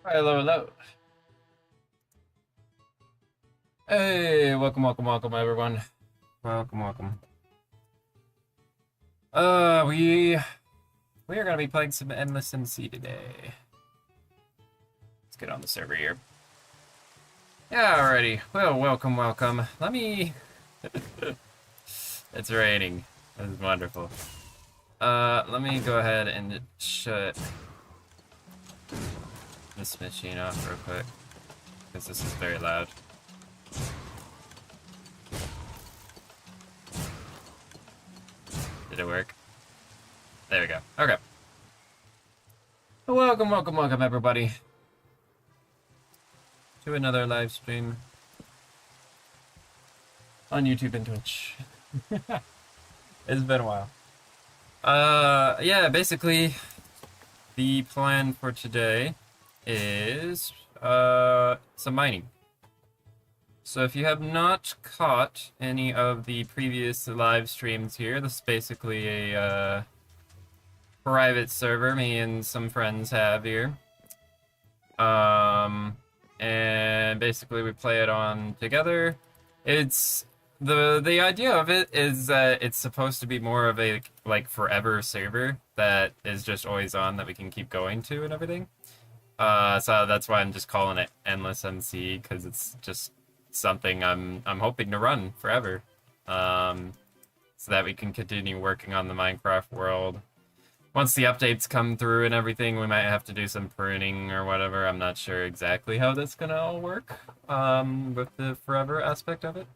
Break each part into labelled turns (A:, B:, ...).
A: Hello, hello. Hey, welcome, everyone. Welcome. We are gonna be playing some Endless MC today. Let's get on the server here. Yeah, alrighty. Well, welcome. Let me. It's raining. This is wonderful. Let me go ahead and shut this machine off real quick because this is very loud. Did it work? There we go. Okay. Welcome, everybody, to another live stream on YouTube and Twitch. It's been a while. Yeah, basically, the plan for today is, some mining. So if you have not caught any of the previous live streams here, this is basically a, private server me and some friends have here. And basically we play it on together. It's the idea of it is that it's supposed to be more of a like forever server that is just always on that we can keep going to and everything. So that's why I'm just calling it Endless MC, because it's just something I'm hoping to run forever. So that we can continue working on the Minecraft world. Once the updates come through and everything, we might have to do some pruning or whatever. I'm not sure exactly how that's gonna all work, with the forever aspect of it.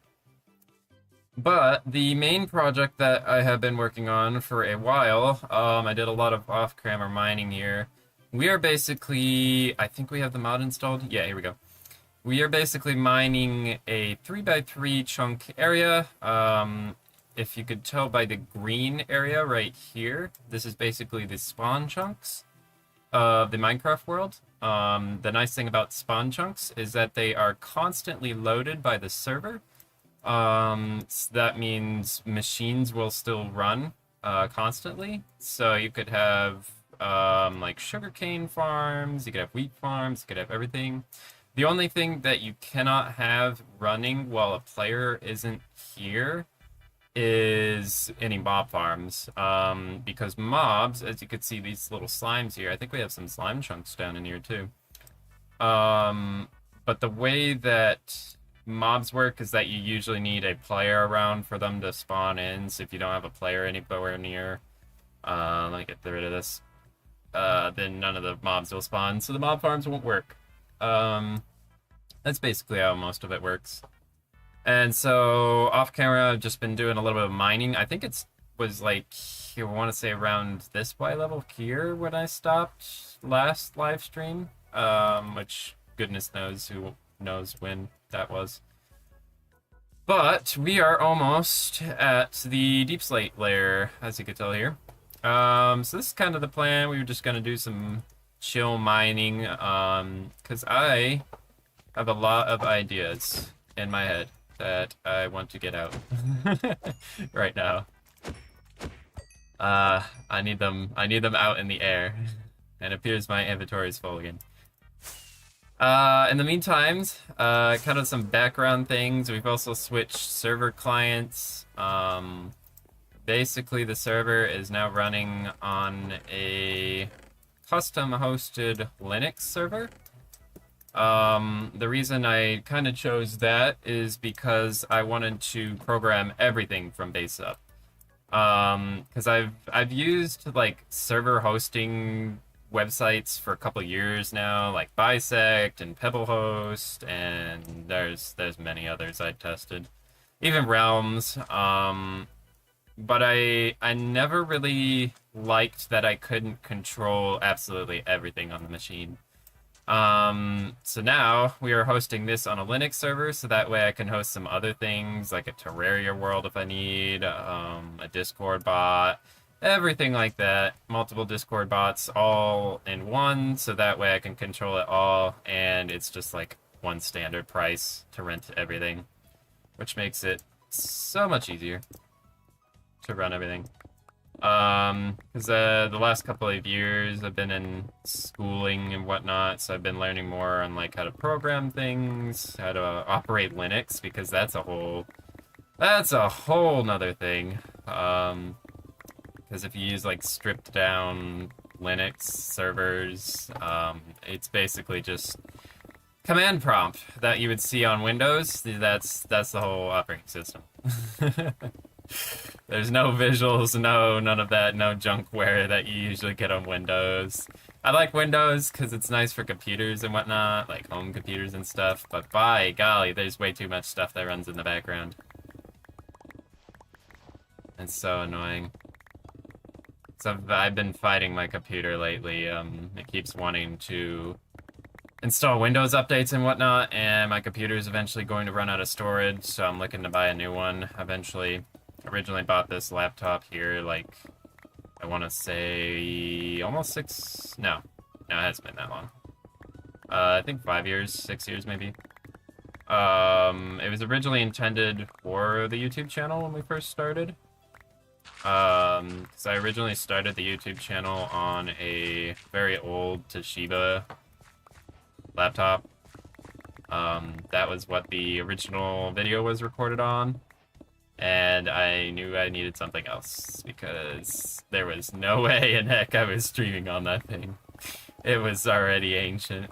A: But the main project that I have been working on for a while, I did a lot of off-camera mining here. We are basically, I think we have the mod installed. Yeah, here we go. We are basically mining a 3x3 chunk area. If you could tell by the green area right here, this is basically the spawn chunks of the Minecraft world. The nice thing about spawn chunks is that they are constantly loaded by the server. So that means machines will still run constantly. So you could have like sugarcane farms, you could have wheat farms, you could have everything. The only thing that you cannot have running while a player isn't here is any mob farms, because mobs, as you can see these little slimes here, I think we have some slime chunks down in here too. But the way that mobs work is that you usually need a player around for them to spawn in, so if you don't have a player anywhere near, let me get rid of this, then none of the mobs will spawn, so the mob farms won't work. That's basically how most of it works. And so off camera, I've just been doing a little bit of mining. I think it was like, I want to say around this Y level here when I stopped last live stream, which goodness knows who knows when that was. But we are almost at the deep slate layer, as you can tell here. So this is kind of the plan. We were just gonna do some chill mining, because I have a lot of ideas in my head that I want to get out right now. I need them out in the air. And it appears my inventory is full again. In the meantime, kind of some background things. We've also switched server clients. Basically the server is now running on a custom hosted Linux server. The reason I kind of chose that is because I wanted to program everything from base up. Because I've used like server hosting websites for a couple years now, like Bisect and Pebblehost, and there's many others I tested, even Realms. But I never really liked that I couldn't control absolutely everything on the machine. So now we are hosting this on a Linux server, so that way I can host some other things like a Terraria world if I need, a Discord bot, everything like that. Multiple Discord bots all in one, so that way I can control it all, and it's just like one standard price to rent everything, which makes it so much easier to run everything. Because the last couple of years I've been in schooling and whatnot, so I've been learning more on like how to program things, how to operate Linux, because that's a whole nother thing. Because if you use like stripped down Linux servers, it's basically just command prompt that you would see on Windows. That's the whole operating system. There's no visuals, none of that, no junkware that you usually get on Windows. I like Windows because it's nice for computers and whatnot, like home computers and stuff, but by golly, there's way too much stuff that runs in the background. It's so annoying. So I've been fighting my computer lately. It keeps wanting to install Windows updates and whatnot, and my computer is eventually going to run out of storage, so I'm looking to buy a new one eventually. Originally bought this laptop here, like, I want to say almost no, it hasn't been that long. I think 5 years, 6 years maybe. It was originally intended for the YouTube channel when we first started. Because I originally started the YouTube channel on a very old Toshiba laptop. That was what the original video was recorded on. And I knew I needed something else because there was no way in heck I was streaming on that thing. It was already ancient.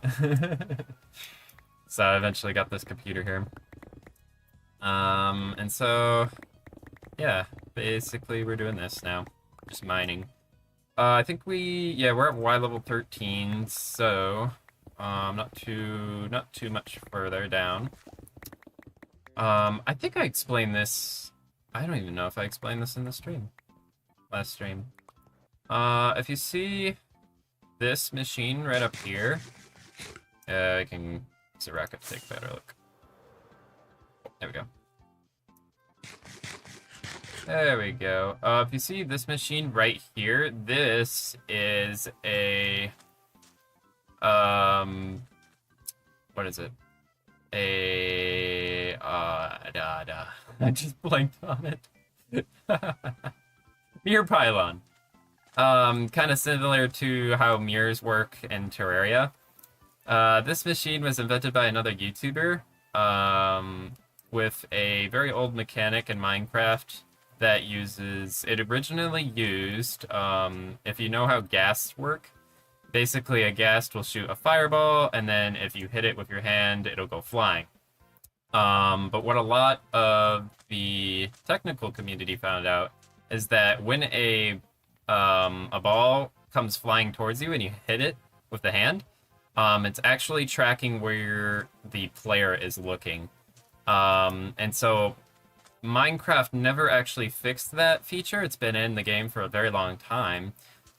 A: So I eventually got this computer here. And so, yeah, basically we're doing this now. Just mining. I think we're at Y level 13, so not too much further down. I think I explained this. I don't even know if I explained this in the stream. Last stream. If you see this machine right up here, I can use a rocket to take a better look. There we go. There we go. If you see this machine right here, this is a what is it? I just blanked on it. Mirror pylon. Kind of similar to how mirrors work in Terraria. This machine was invented by another YouTuber, with a very old mechanic in Minecraft that it originally used, if you know how ghasts work, basically a ghast will shoot a fireball, and then if you hit it with your hand, it'll go flying. But what a lot of the technical community found out is that when a ball comes flying towards you and you hit it with the hand, it's actually tracking where the player is looking. And so Minecraft never actually fixed that feature. It's been in the game for a very long time.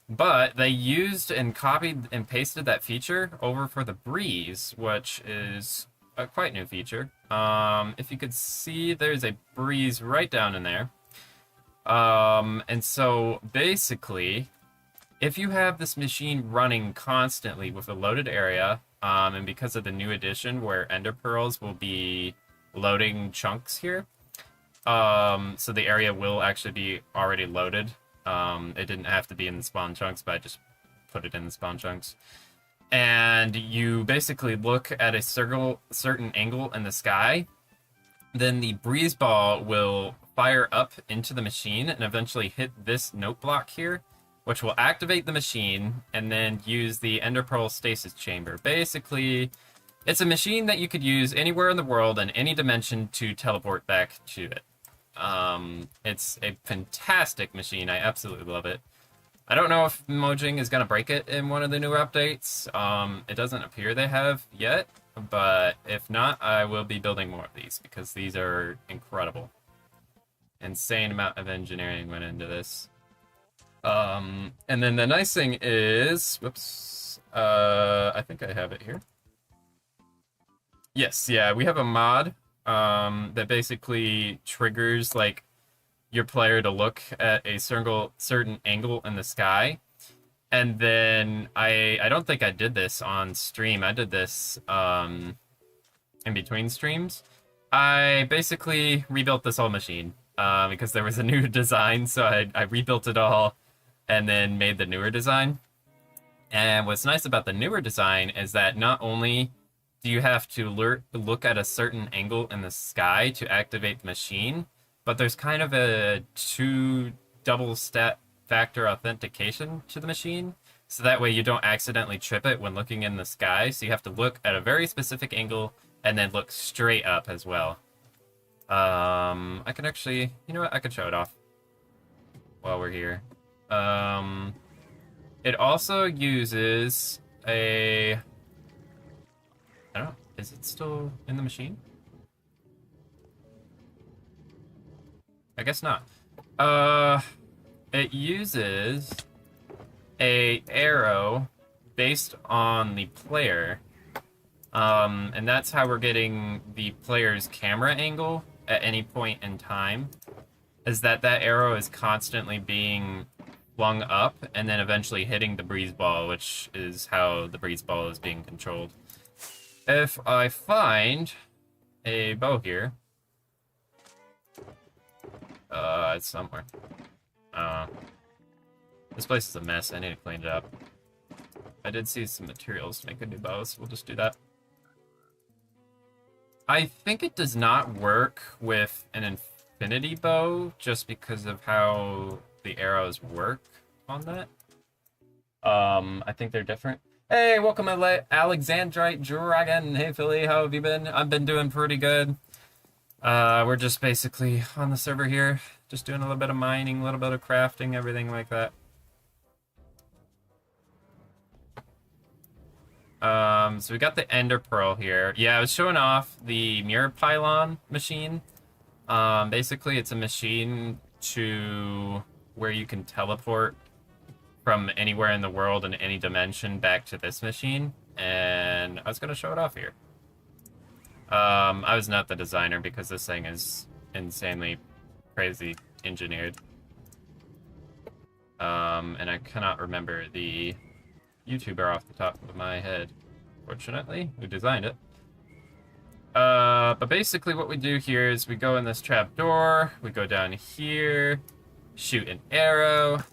A: But they used and copied and pasted that feature over for the breeze, which is a quite new feature. If you could see, there's a breeze right down in there. And so basically, if you have this machine running constantly with a loaded area, and because of the new addition where ender pearls will be loading chunks here, so the area will actually be already loaded. It didn't have to be in the spawn chunks, but I just put it in the spawn chunks. And you basically look at a certain angle in the sky, then the breeze ball will fire up into the machine and eventually hit this note block here, which will activate the machine and then use the ender pearl stasis chamber. Basically, it's a machine that you could use anywhere in the world in any dimension to teleport back to it. It's a fantastic machine. I absolutely love it. I don't know if Mojang is going to break it in one of the new updates. It doesn't appear they have yet, but if not, I will be building more of these because these are incredible. Insane amount of engineering went into this. And then the nice thing is, whoops, I think I have it here. Yes, yeah, we have a mod that basically triggers like your player to look at a certain angle in the sky. And then I don't think I did this on stream. I did this in between streams. I basically rebuilt this whole machine. because there was a new design, so I rebuilt it all and then made the newer design. And what's nice about the newer design is that not only do you have to look at a certain angle in the sky to activate the machine, but there's kind of a two double step factor authentication to the machine. So that way you don't accidentally trip it when looking in the sky. So you have to look at a very specific angle and then look straight up as well. I can actually, you know what? I could show it off while we're here. It also uses a, I don't know, is it still in the machine? I guess not. It uses a arrow based on the player. And that's how we're getting the player's camera angle at any point in time, is that arrow is constantly being flung up and then eventually hitting the breeze ball, which is how the breeze ball is being controlled. If I find a bow here, it's somewhere. This place is a mess. I need to clean it up. I did see some materials to make a new bow, so we'll just do that. I think it does not work with an infinity bow just because of how the arrows work on that. I think they're different. Hey, welcome Alexandrite Dragon. Hey Philly, how have you been? I've been doing pretty good. We're just basically on the server here, just doing a little bit of mining, a little bit of crafting, everything like that. So we got the Ender Pearl here. Yeah, I was showing off the Mirror Pylon machine. Basically, it's a machine to where you can teleport from anywhere in the world in any dimension back to this machine. And I was going to show it off here. I was not the designer because this thing is insanely crazy engineered. And I cannot remember the YouTuber off the top of my head, fortunately, who designed it. But basically what we do here is we go in this trap door, we go down here, shoot an arrow,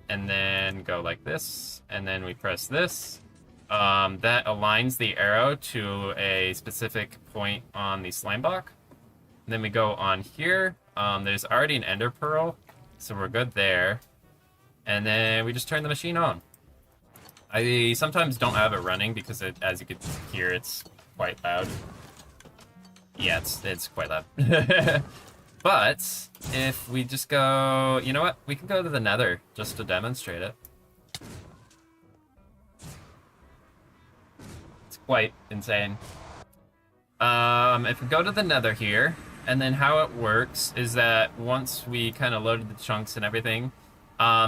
A: and then go like this, and then we press this. That aligns the arrow to a specific point on the slime block. And then we go on here. There's already an ender pearl, so we're good there. And then we just turn the machine on. I sometimes don't have it running because, as you can hear, it's quite loud. Yeah, it's quite loud. But if we just go, you know what? We can go to the Nether just to demonstrate it. It's quite insane. If we go to the Nether here, and then how it works is that once we kind of loaded the chunks and everything,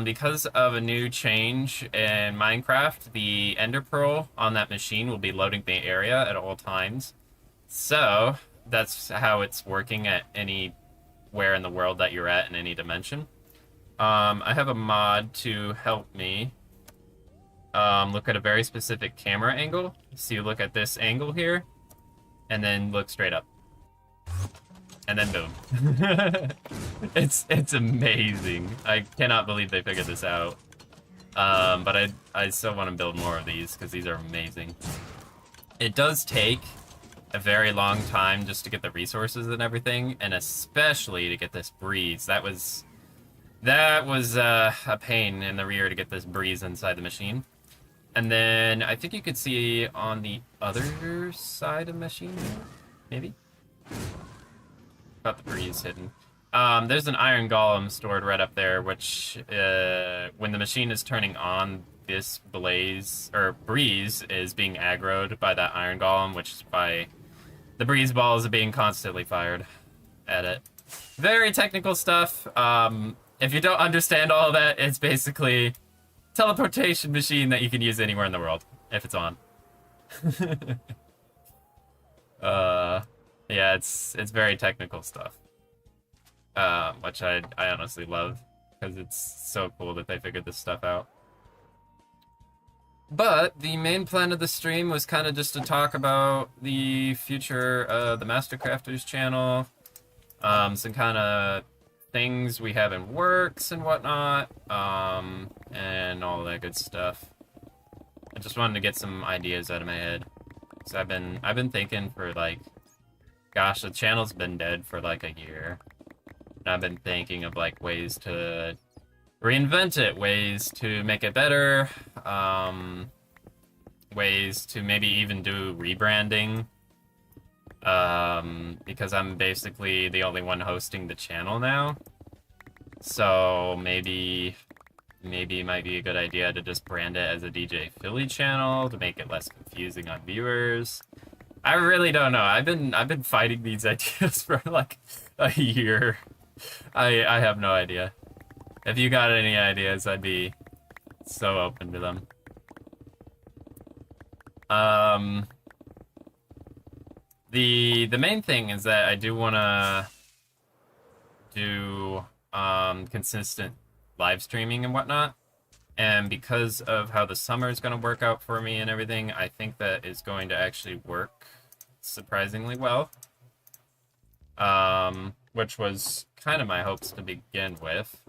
A: because of a new change in Minecraft, the Ender Pearl on that machine will be loading the area at all times. So that's how it's working at anywhere in the world that you're at in any dimension. I have a mod to help me look at a very specific camera angle. So you look at this angle here, and then look straight up. And then boom. It's amazing. I cannot believe they figured this out. But I still want to build more of these because these are amazing. It does take a very long time just to get the resources and everything, and especially to get this breeze. That was a pain in the rear to get this breeze inside the machine. And then I think you could see on the other side of the machine, maybe? Got the breeze hidden. There's an iron golem stored right up there, which when the machine is turning on, this blaze or breeze is being aggroed by that iron golem, which is why the breeze balls are being constantly fired at it. Very technical stuff. If you don't understand all of that, it's basically teleportation machine that you can use anywhere in the world if it's on. Yeah, it's very technical stuff, which I honestly love because it's so cool that they figured this stuff out. But the main plan of the stream was kind of just to talk about the future of the Mastercrafters channel, some kind of things we have in works and whatnot, and all that good stuff. I just wanted to get some ideas out of my head. So I've been thinking for like, gosh, the channel's been dead for like a year. And I've been thinking of like ways to reinvent it, ways to make it better, ways to maybe even do rebranding. Because I'm basically the only one hosting the channel now. So maybe it might be a good idea to just brand it as a DJ Philly channel to make it less confusing on viewers. I really don't know. I've been fighting these ideas for like a year. I have no idea. If you got any ideas, I'd be so open to them. The main thing is that I do want to do consistent live streaming and whatnot. And because of how the summer is going to work out for me and everything, I think that is going to actually work surprisingly well. Which was kind of my hopes to begin with.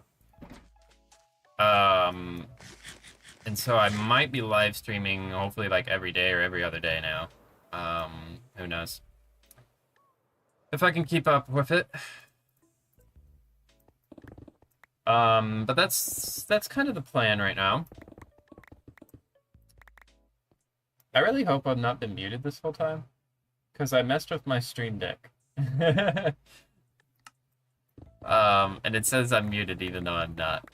A: And so I might be live streaming hopefully like every day or every other day now. Who knows? If I can keep up with it. But that's kind of the plan right now. I really hope I've not been muted this whole time, because I messed with my stream deck. And it says I'm muted even though I'm not.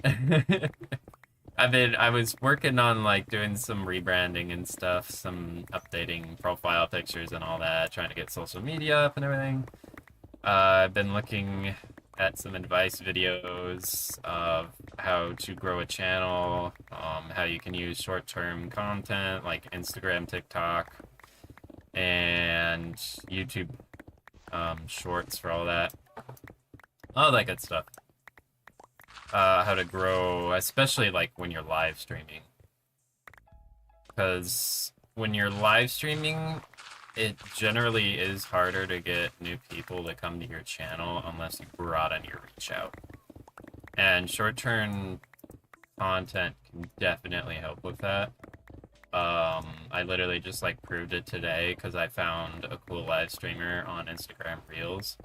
A: I was working on like doing some rebranding and stuff, some updating profile pictures and all that, trying to get social media up and everything. I've been looking at some advice videos of how to grow a channel, how you can use short-term content like Instagram, TikTok, and YouTube shorts for all that good stuff. How to grow, especially like when you're live streaming, because when you're live streaming, it generally is harder to get new people to come to your channel unless you broaden your reach out. And short-term content can definitely help with that. I literally just like proved it today because I found a cool live streamer on Instagram Reels.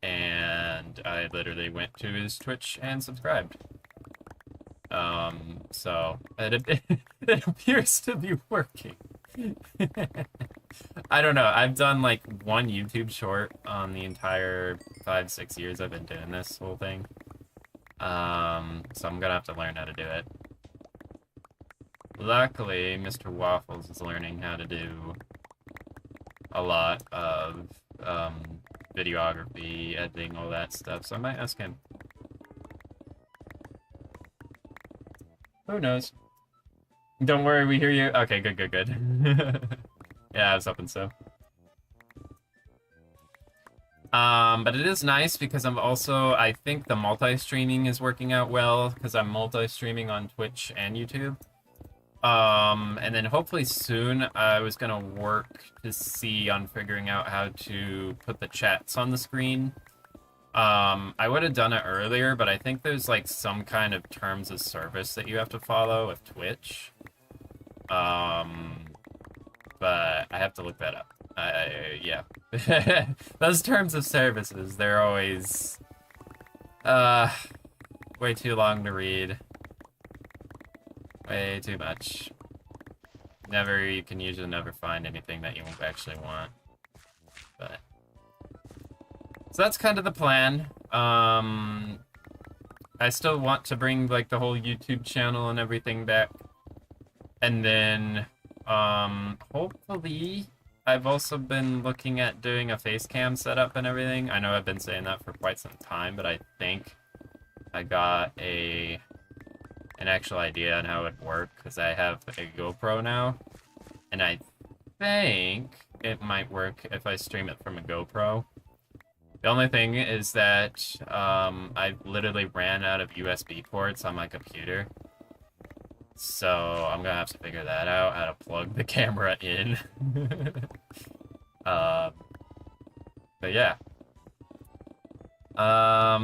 A: And I literally went to his Twitch and subscribed. So it appears to be working. I don't know. I've done like one YouTube short on the entire 5-6 years I've been doing this whole thing. So I'm gonna have to learn how to do it. Luckily, Mr. Waffles is learning how to do a lot of videography, editing, all that stuff, so I might ask him. Who knows? Don't worry, we hear you. Okay, good. Yeah, I was hoping so. But it is nice because I think the multi-streaming is working out well because I'm multi-streaming on Twitch and YouTube. And then hopefully soon I was gonna work to see on figuring out how to put the chats on the screen. I would have done it earlier, but I think there's like some kind of terms of service that you have to follow with Twitch. But I have to look that up. Yeah. Those terms of services, they're always way too long to read. Way too much. You can usually never find anything that you actually want. But so that's kind of the plan. I still want to bring like the whole YouTube channel and everything back. And then hopefully I've also been looking at doing a face cam setup and everything. I know I've been saying that for quite some time, but I think I got an actual idea on how it would work because I have a GoPro now, and I think it might work if I stream it from a GoPro. The only thing is that I literally ran out of USB ports on my computer, so I'm gonna have to figure that out, how to plug the camera in. But yeah.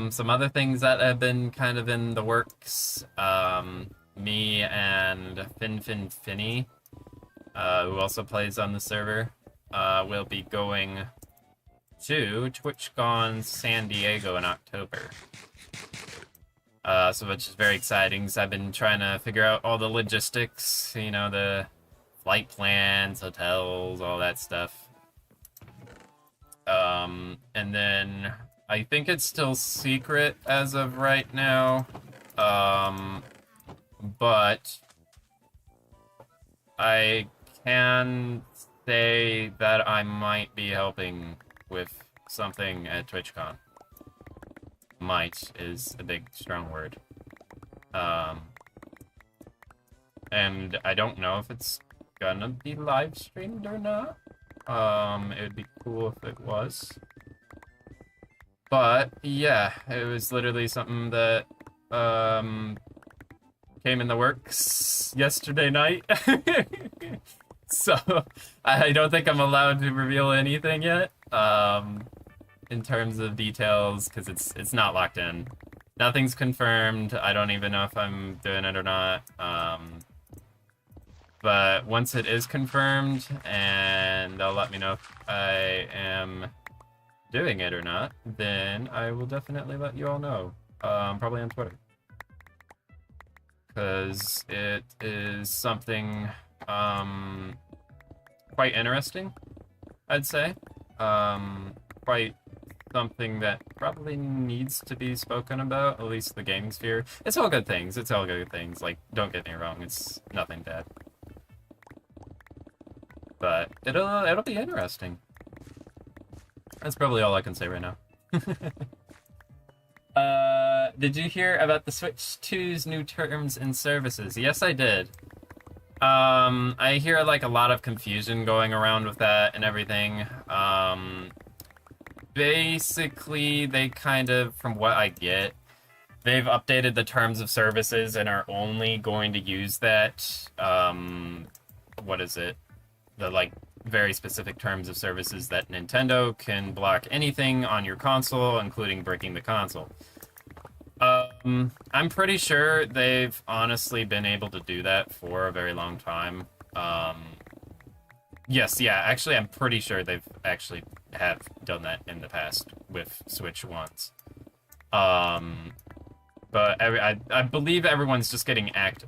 A: Some other things that have been kind of in the works. Me and Finny, who also plays on the server, will be going to TwitchCon San Diego in October. So which is very exciting, because I've been trying to figure out all the logistics, you know, the flight plans, hotels, all that stuff. And then I think it's still secret as of right now, but I can say that I might be helping with something at TwitchCon. Might is a big, strong word. And I don't know if it's gonna be live streamed or not. It would be cool if it was. But yeah, it was literally something that came in the works yesterday night. So I don't think I'm allowed to reveal anything yet. In terms of details, because it's not locked in. Nothing's confirmed. I don't even know if I'm doing it or not. But once it is confirmed, and they'll let me know if I am doing it or not, then I will definitely let you all know. Probably on Twitter. Because it is something quite interesting, I'd say. Quite something that probably needs to be spoken about, at least the gaming sphere. It's all good things. It's all good things. Like, don't get me wrong. It's nothing bad. But it'll be interesting. That's probably all I can say right now. Did you hear about the Switch 2's new terms and services? Yes, I did. I hear like a lot of confusion going around with that and everything. Basically, they kind of, from what I get, they've updated the terms of services and are only going to use that, what is it? The, like, very specific terms of services that Nintendo can block anything on your console, including breaking the console. I'm pretty sure they've honestly been able to do that for a very long time. Yes, yeah, actually, I'm pretty sure they've actually have done that in the past with Switch ones. But I believe everyone's just getting act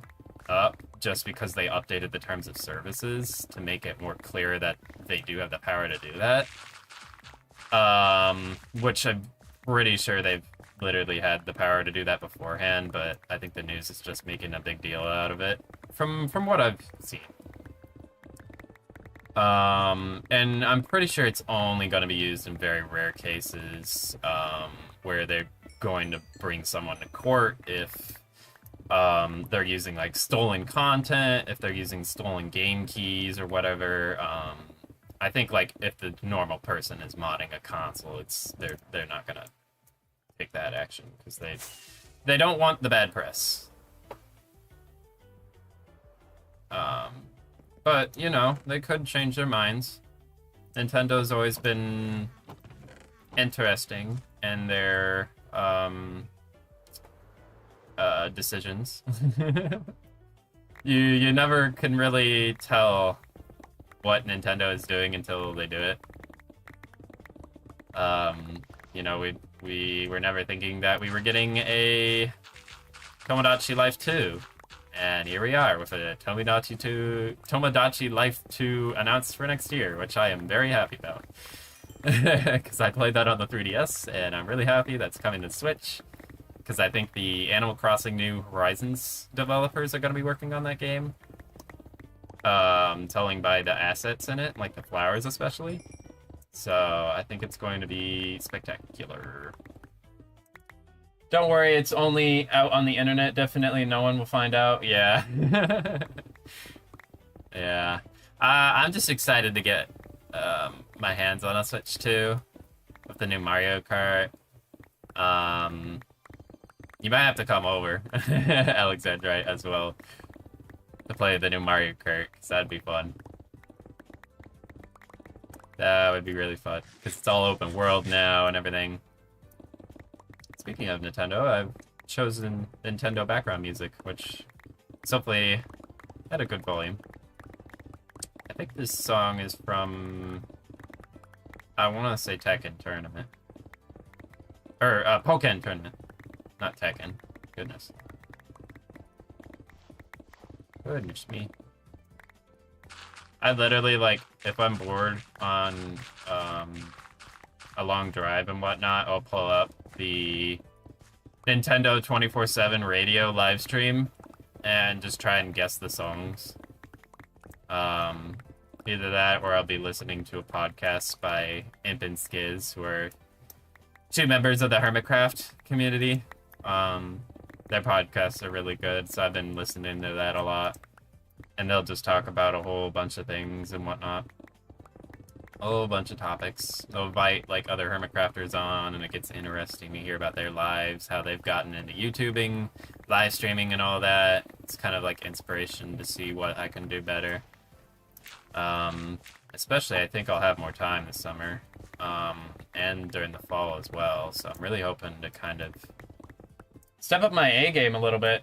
A: up just because they updated the terms of services to make it more clear that they do have the power to do that. Which I'm pretty sure they've literally had the power to do that beforehand, but I think the news is just making a big deal out of it from what I've seen. And I'm pretty sure it's only going to be used in very rare cases, where they're going to bring someone to court if they're using like stolen content, if they're using stolen game keys or whatever. I think like if the normal person is modding a console, they're not gonna take that action because they don't want the bad press. But you know, they could change their minds. Nintendo's always been interesting in their decisions. You never can really tell what Nintendo is doing until they do it. You know, we were never thinking that we were getting a Tomodachi Life 2. And here we are with a Tomodachi Life 2 announced for next year, which I am very happy about. Because I played that on the 3DS, and I'm really happy that's coming to Switch. Because I think the Animal Crossing New Horizons developers are going to be working on that game. Telling by the assets in it, like the flowers especially. So I think it's going to be spectacular. Don't worry, it's only out on the internet. Definitely no one will find out. Yeah. Yeah. I'm just excited to get my hands on a Switch 2 with the new Mario Kart. You might have to come over, Alexandrite, as well, to play the new Mario Kart, because that'd be fun. That would be really fun, because it's all open world now and everything. Speaking of Nintendo, I've chosen Nintendo background music, which is hopefully at a good volume. I think this song is from, I want to say Tekken Tournament. Or Pokken Tournament, not Tekken. Goodness. Goodness me. I literally, like, if I'm bored on a long drive and whatnot, I'll pull up the Nintendo 24/7 radio live stream and just try and guess the songs. Either that or I'll be listening to a podcast by Imp and Skiz, who are two members of the Hermitcraft community. Their podcasts are really good, so I've been listening to that a lot. And they'll just talk about a whole bunch of things and whatnot. A whole bunch of topics. They'll invite, like, other Hermitcrafters on, and it gets interesting to hear about their lives, how they've gotten into YouTubing, live streaming, and all that. It's kind of like inspiration to see what I can do better. Especially, I think I'll have more time this summer, and during the fall as well, so I'm really hoping to kind of step up my A game a little bit.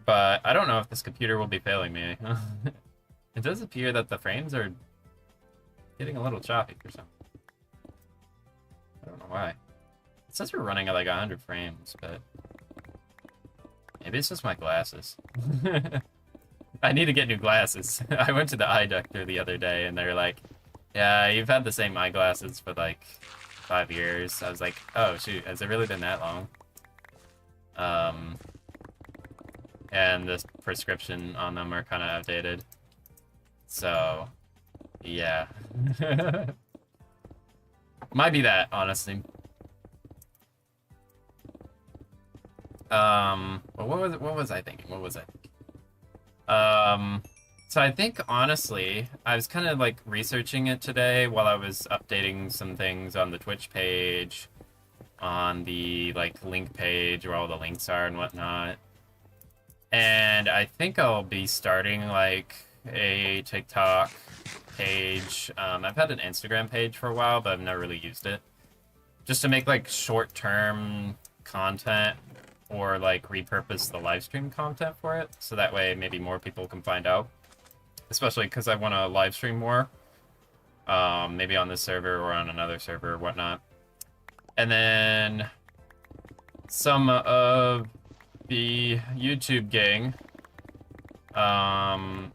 A: But I don't know if this computer will be failing me. It does appear that the frames are getting a little choppy or something. I don't know why. It says we're running at like 100 frames, but maybe it's just my glasses. I need to get new glasses. I went to the eye doctor the other day, and they're like, yeah, you've had the same eyeglasses for like 5 years. I was like, oh shoot, has it really been that long? And the prescription on them are kind of outdated. So, yeah. Might be that, honestly. Well, what was I thinking? So I think, honestly, I was kind of, like, researching it today while I was updating some things on the Twitch page, on the, like, link page where all the links are and whatnot. And I think I'll be starting, like, a TikTok page. I've had an Instagram page for a while, but I've never really used it. Just to make, like, short-term content or, like, repurpose the live stream content for it. So that way maybe more people can find out. Especially because I want to live stream more. Maybe on this server or on another server or whatnot. And then some of the YouTube gang,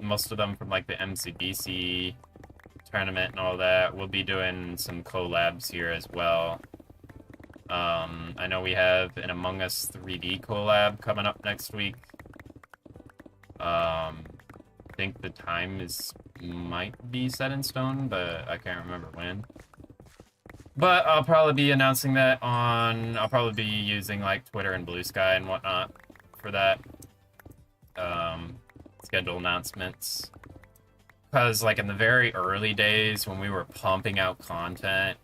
A: most of them from like the MCBC tournament and all that, will be doing some collabs here as well. I know we have an Among Us 3D collab coming up next week. I think the time might be set in stone, but I can't remember when. But I'll probably be announcing that I'll probably be using like Twitter and Blue Sky and whatnot for that. Schedule announcements. Because like in the very early days when we were pumping out content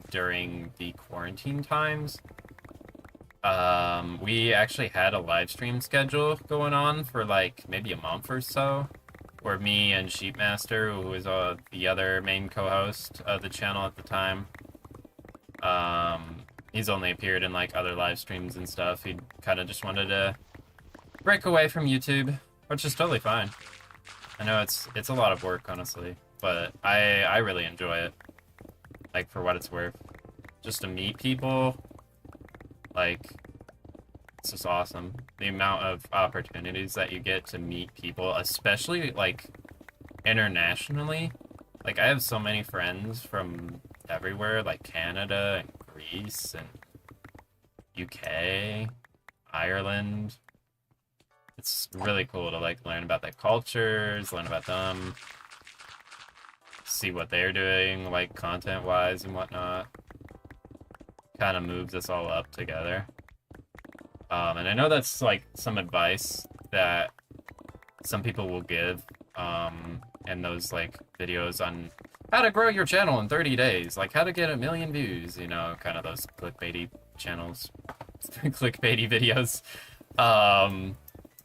A: during the quarantine times, we actually had a live stream schedule going on for like maybe a month or so, where me and Sheepmaster, who was the other main co-host of the channel at the time, he's only appeared in like other live streams and stuff. He kind of just wanted to break away from YouTube, which is totally fine. I know it's a lot of work, honestly, but I really enjoy it. Like, for what it's worth. Just to meet people, like, it's just awesome. The amount of opportunities that you get to meet people, especially, like, internationally. Like, I have so many friends from everywhere, like Canada and Greece and UK, Ireland. It's really cool to, like, learn about their cultures, learn about them, see what they're doing, like, content-wise and whatnot. Kind of moves us all up together. And I know that's, like, some advice that some people will give in those, like, videos on how to grow your channel in 30 days, like, how to get 1 million views, you know, kind of those clickbaity channels, clickbaity videos.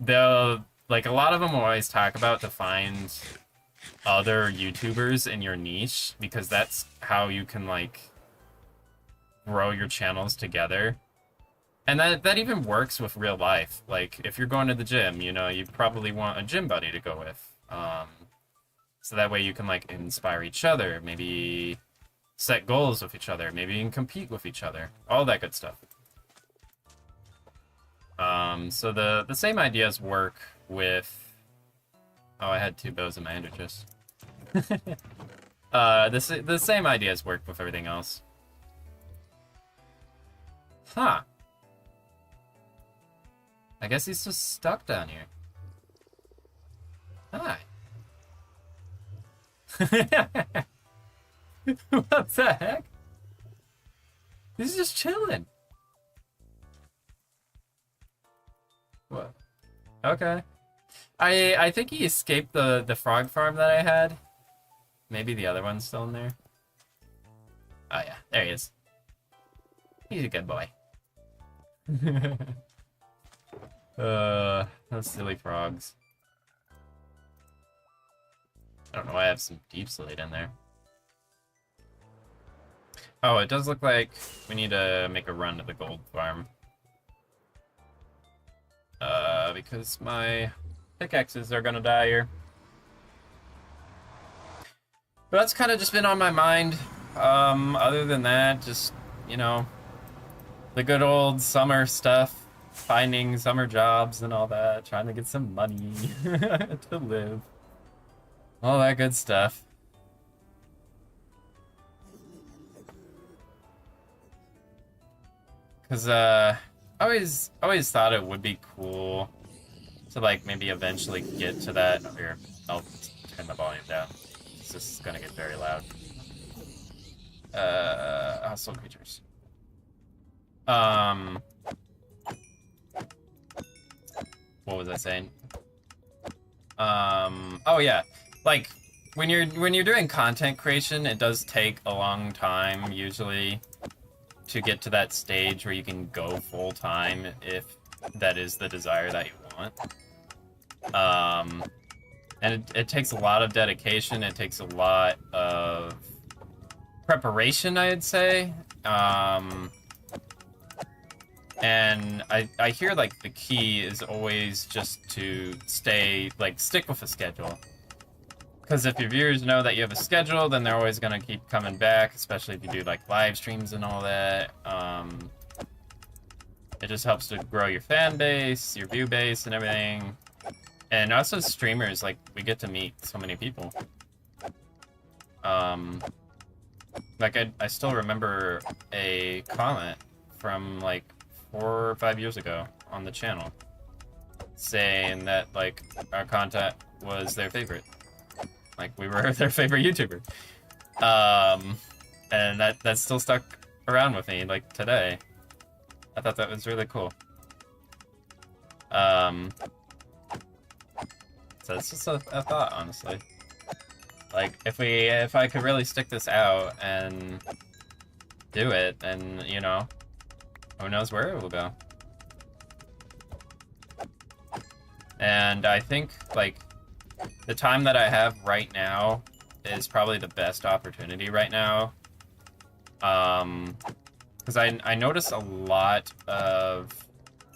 A: They'll, like, a lot of them always talk about to find other YouTubers in your niche, because that's how you can like grow your channels together. And that even works with real life. Like if you're going to the gym, you know, you probably want a gym buddy to go with. So that way you can like inspire each other, maybe set goals with each other, maybe you can compete with each other, all that good stuff. So the same ideas work with. Oh, I had two bows in my interest. The same ideas work with everything else. Huh. I guess he's just stuck down here. Hi. What the heck? He's just chilling. What? Okay. I think he escaped the frog farm that I had. Maybe the other one's still in there. Oh yeah, there he is. He's a good boy. Those silly frogs. I don't know why I have some deep slate in there. Oh, it does look like we need to make a run to the gold farm. Because my pickaxes are gonna die here. But that's kind of just been on my mind. Other than that, just, you know, the good old summer stuff. Finding summer jobs and all that. Trying to get some money to live. All that good stuff. Cause I always thought it would be cool to like maybe eventually get to that. Here, I'll turn the volume down. This is gonna get very loud. Hostile creatures. What was I saying? Oh yeah, like when you're doing content creation, it does take a long time usually to get to that stage where you can go full time if that is the desire that you want. And it takes a lot of dedication. It takes a lot of preparation, I'd say. And I hear like the key is always just to stick with a schedule. Because if your viewers know that you have a schedule, then they're always gonna keep coming back, especially if you do like live streams and all that. It just helps to grow your fan base, your view base, and everything. And also streamers, like we get to meet so many people. Like I still remember a comment from like 4 or 5 years ago on the channel saying that like our content was their favorite. Like we were their favorite YouTuber. And that still stuck around with me like today. I thought that was really cool. So it's just a thought, honestly. Like if I could really stick this out and do it, then you know, who knows where it will go. And I think like the time that I have right now is probably the best opportunity right now. Because I notice a lot of,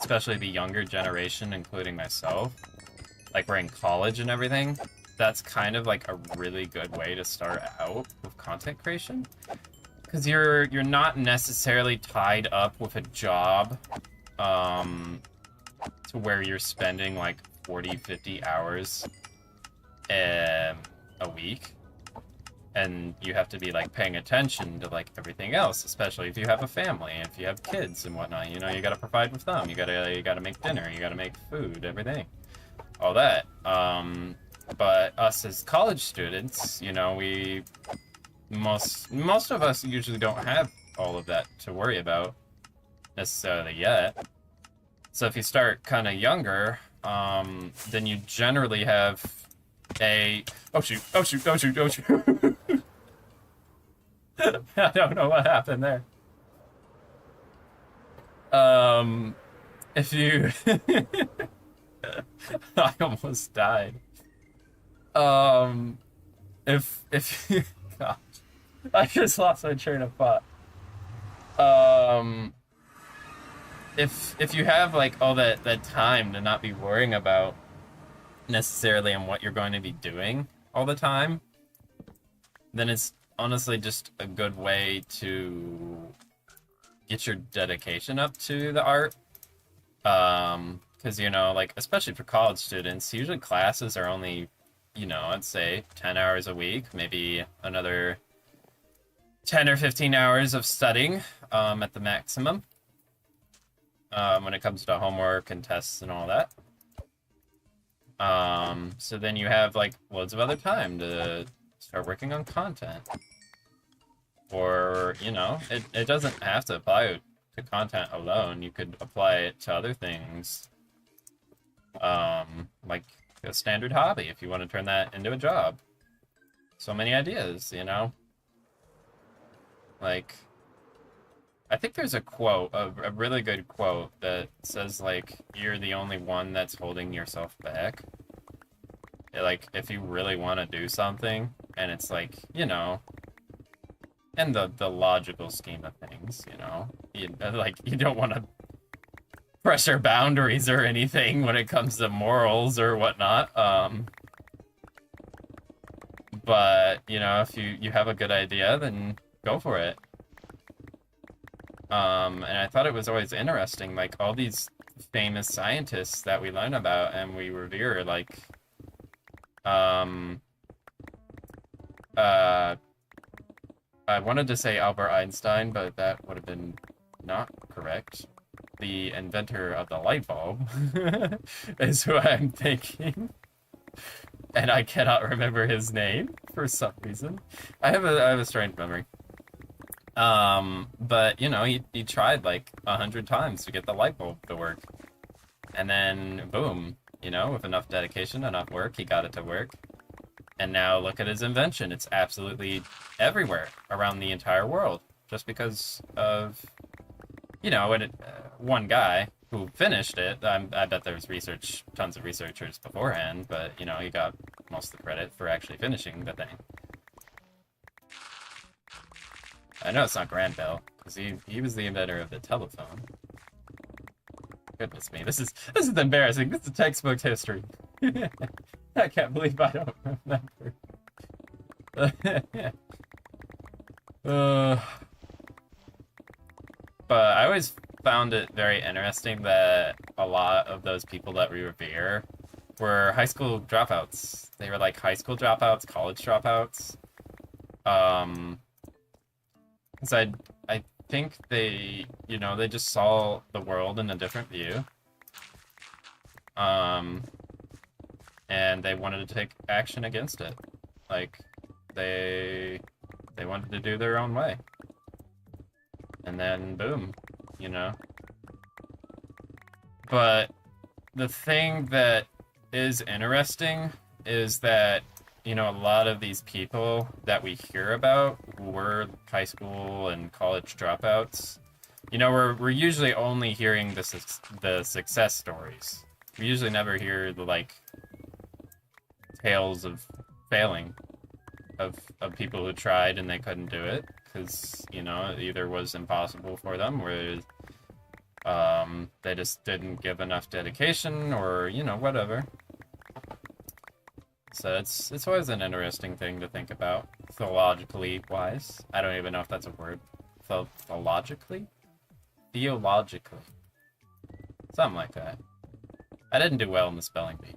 A: especially the younger generation, including myself, like we're in college and everything, that's kind of like a really good way to start out with content creation. Because you're not necessarily tied up with a job to where you're spending like 40, 50 hours a week. And you have to be like paying attention to like everything else, especially if you have a family, if you have kids and whatnot. You know, you gotta provide with them. You gotta make dinner. You gotta make food, everything, all that. But us as college students, you know, most of us usually don't have all of that to worry about necessarily yet. So if you start kind of younger, then you generally have a oh shoot. I don't know what happened there. If you I almost died. if gosh, I just lost my train of thought. Um, if you have like all that time to not be worrying about necessarily on what you're going to be doing all the time, then it's honestly just a good way to get your dedication up to the art. Because, you know, like, especially for college students, usually classes are only, you know, I'd say 10 hours a week, maybe another 10 or 15 hours of studying at the maximum when it comes to homework and tests and all that. So then you have, like, loads of other time to start working on content. Or, you know, it doesn't have to apply to content alone. You could apply it to other things. Like a standard hobby, if you want to turn that into a job. So many ideas, you know? Like, I think there's a quote, a really good quote that says, like, you're the only one that's holding yourself back. Like, if you really want to do something, and it's like, you know, in the logical scheme of things, you know, you don't want to pressure boundaries or anything when it comes to morals or whatnot. But, you know, if you have a good idea, then go for it. And I thought it was always interesting, like, all these famous scientists that we learn about and we revere, like, I wanted to say Albert Einstein, but that would have been not correct. The inventor of the light bulb is who I'm thinking. And I cannot remember his name for some reason. I have a strange memory. But, you know, he tried like 100 times to get the light bulb to work. And then, boom, you know, with enough dedication, enough work, he got it to work. And now look at his invention. It's absolutely everywhere around the entire world. Just because of, you know, one guy who finished it. I bet there was tons of researchers beforehand, but, you know, he got most of the credit for actually finishing the thing. I know it's not Granville, because he was the inventor of the telephone. Goodness me, this is embarrassing. This is textbook history. I can't believe I don't remember. But I always found it very interesting that a lot of those people that we revere were high school dropouts. They were like high school dropouts, college dropouts. Because I think they, you know, they just saw the world in a different view. And they wanted to take action against it. Like, they wanted to do their own way. And then, boom, you know. But the thing that is interesting is that, you know, a lot of these people that we hear about who were high school and college dropouts, you know, we're usually only hearing the success stories. We usually never hear the, like, tales of failing of people who tried and they couldn't do it because, you know, it either was impossible for them or they just didn't give enough dedication or, you know, whatever. So it's always an interesting thing to think about, theologically wise. I don't even know if that's a word. Theologically? Theologically. Something like that. I didn't do well in the spelling bee.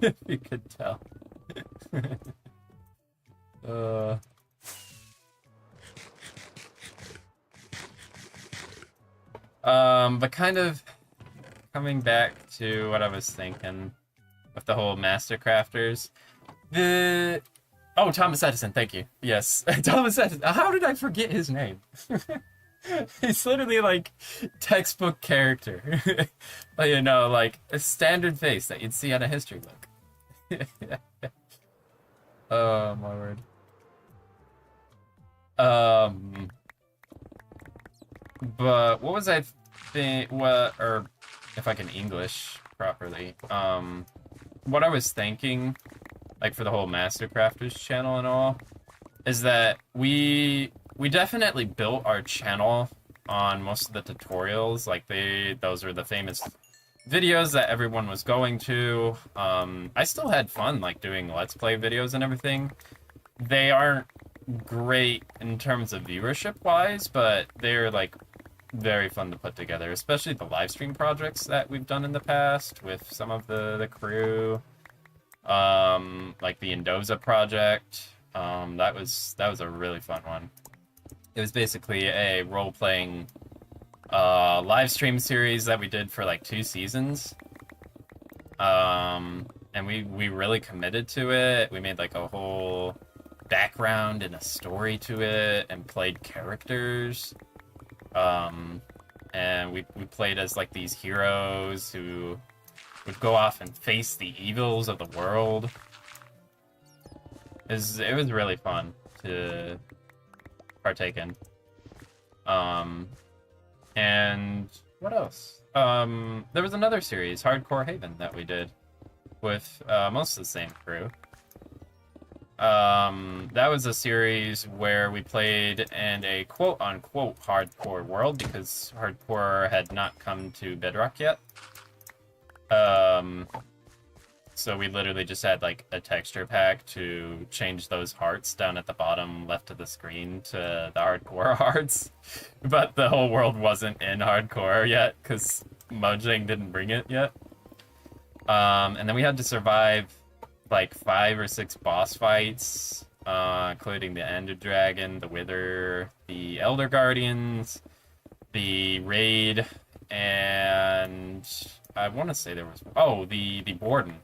A: If you could tell. But kind of coming back to what I was thinking with the whole Master Crafters. Oh, Thomas Edison, thank you. Yes, Thomas Edison. How did I forget his name? He's literally like textbook character. You know, like a standard face that you'd see on a history book. Oh my word. But what was I think? Or if I can English properly, what I was thinking like for the whole Mastercrafters channel and all, is that we definitely built our channel on most of the tutorials. Like those are the famous videos that everyone was going to. I still had fun like doing Let's Play videos and everything. They aren't great in terms of viewership wise, but they're like very fun to put together, especially the live stream projects that we've done in the past with some of the crew. Like the Indoza project. That was a really fun one. It was basically a role-playing live stream series that we did for like 2 seasons. And we really committed to it. We made like a whole background and a story to it and played characters. And we played as like these heroes who would go off and face the evils of the world. It was really fun to partake in. And what else? There was another series, Hardcore Haven, that we did with most of the same crew. That was a series where we played in a quote-unquote hardcore world because hardcore had not come to Bedrock yet. So we literally just had like a texture pack to change those hearts down at the bottom left of the screen to the hardcore hearts. But the whole world wasn't in hardcore yet because Mojang didn't bring it yet. And then we had to survive like 5 or 6 boss fights, including the Ender Dragon, the Wither, the Elder Guardians, the Raid, and I want to say there was the Warden,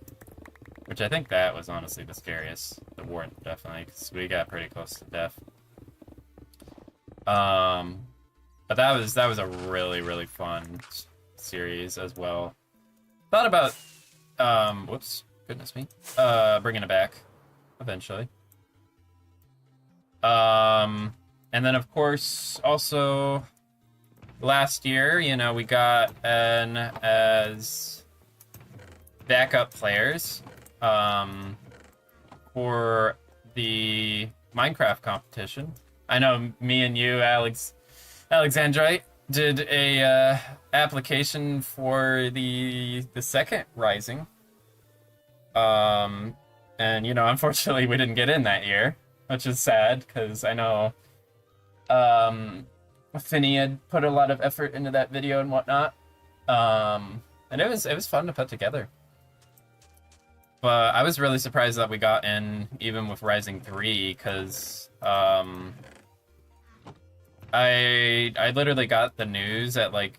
A: which I think that was honestly the scariest. The Warden, definitely, because we got pretty close to death. But that was a really fun series as well. Thought about whoops. Goodness me. Bringing it back eventually. And then, of course, also last year, you know, we got in as backup players for the Minecraft competition. I know me and you, Alexandrite, did a application for the second Rising. And, you know, unfortunately we didn't get in that year, which is sad, because I know, Finny had put a lot of effort into that video and whatnot. And it was fun to put together. But I was really surprised that we got in, even with Rising 3, because, I literally got the news at, like,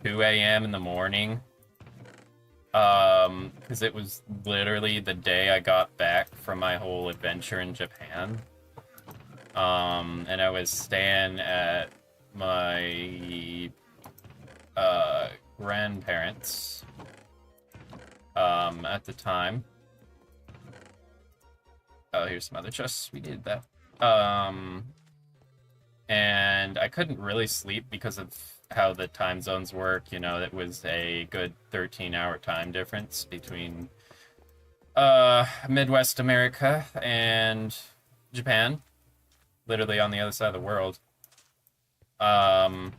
A: 2 a.m. in the morning. Because it was literally the day I got back from my whole adventure in Japan. And I was staying at my, grandparents, at the time. Oh, here's some other chests. We needed that. And I couldn't really sleep because of how the time zones work. You know, it was a good 13-hour time difference between Midwest America and Japan, literally on the other side of the world. And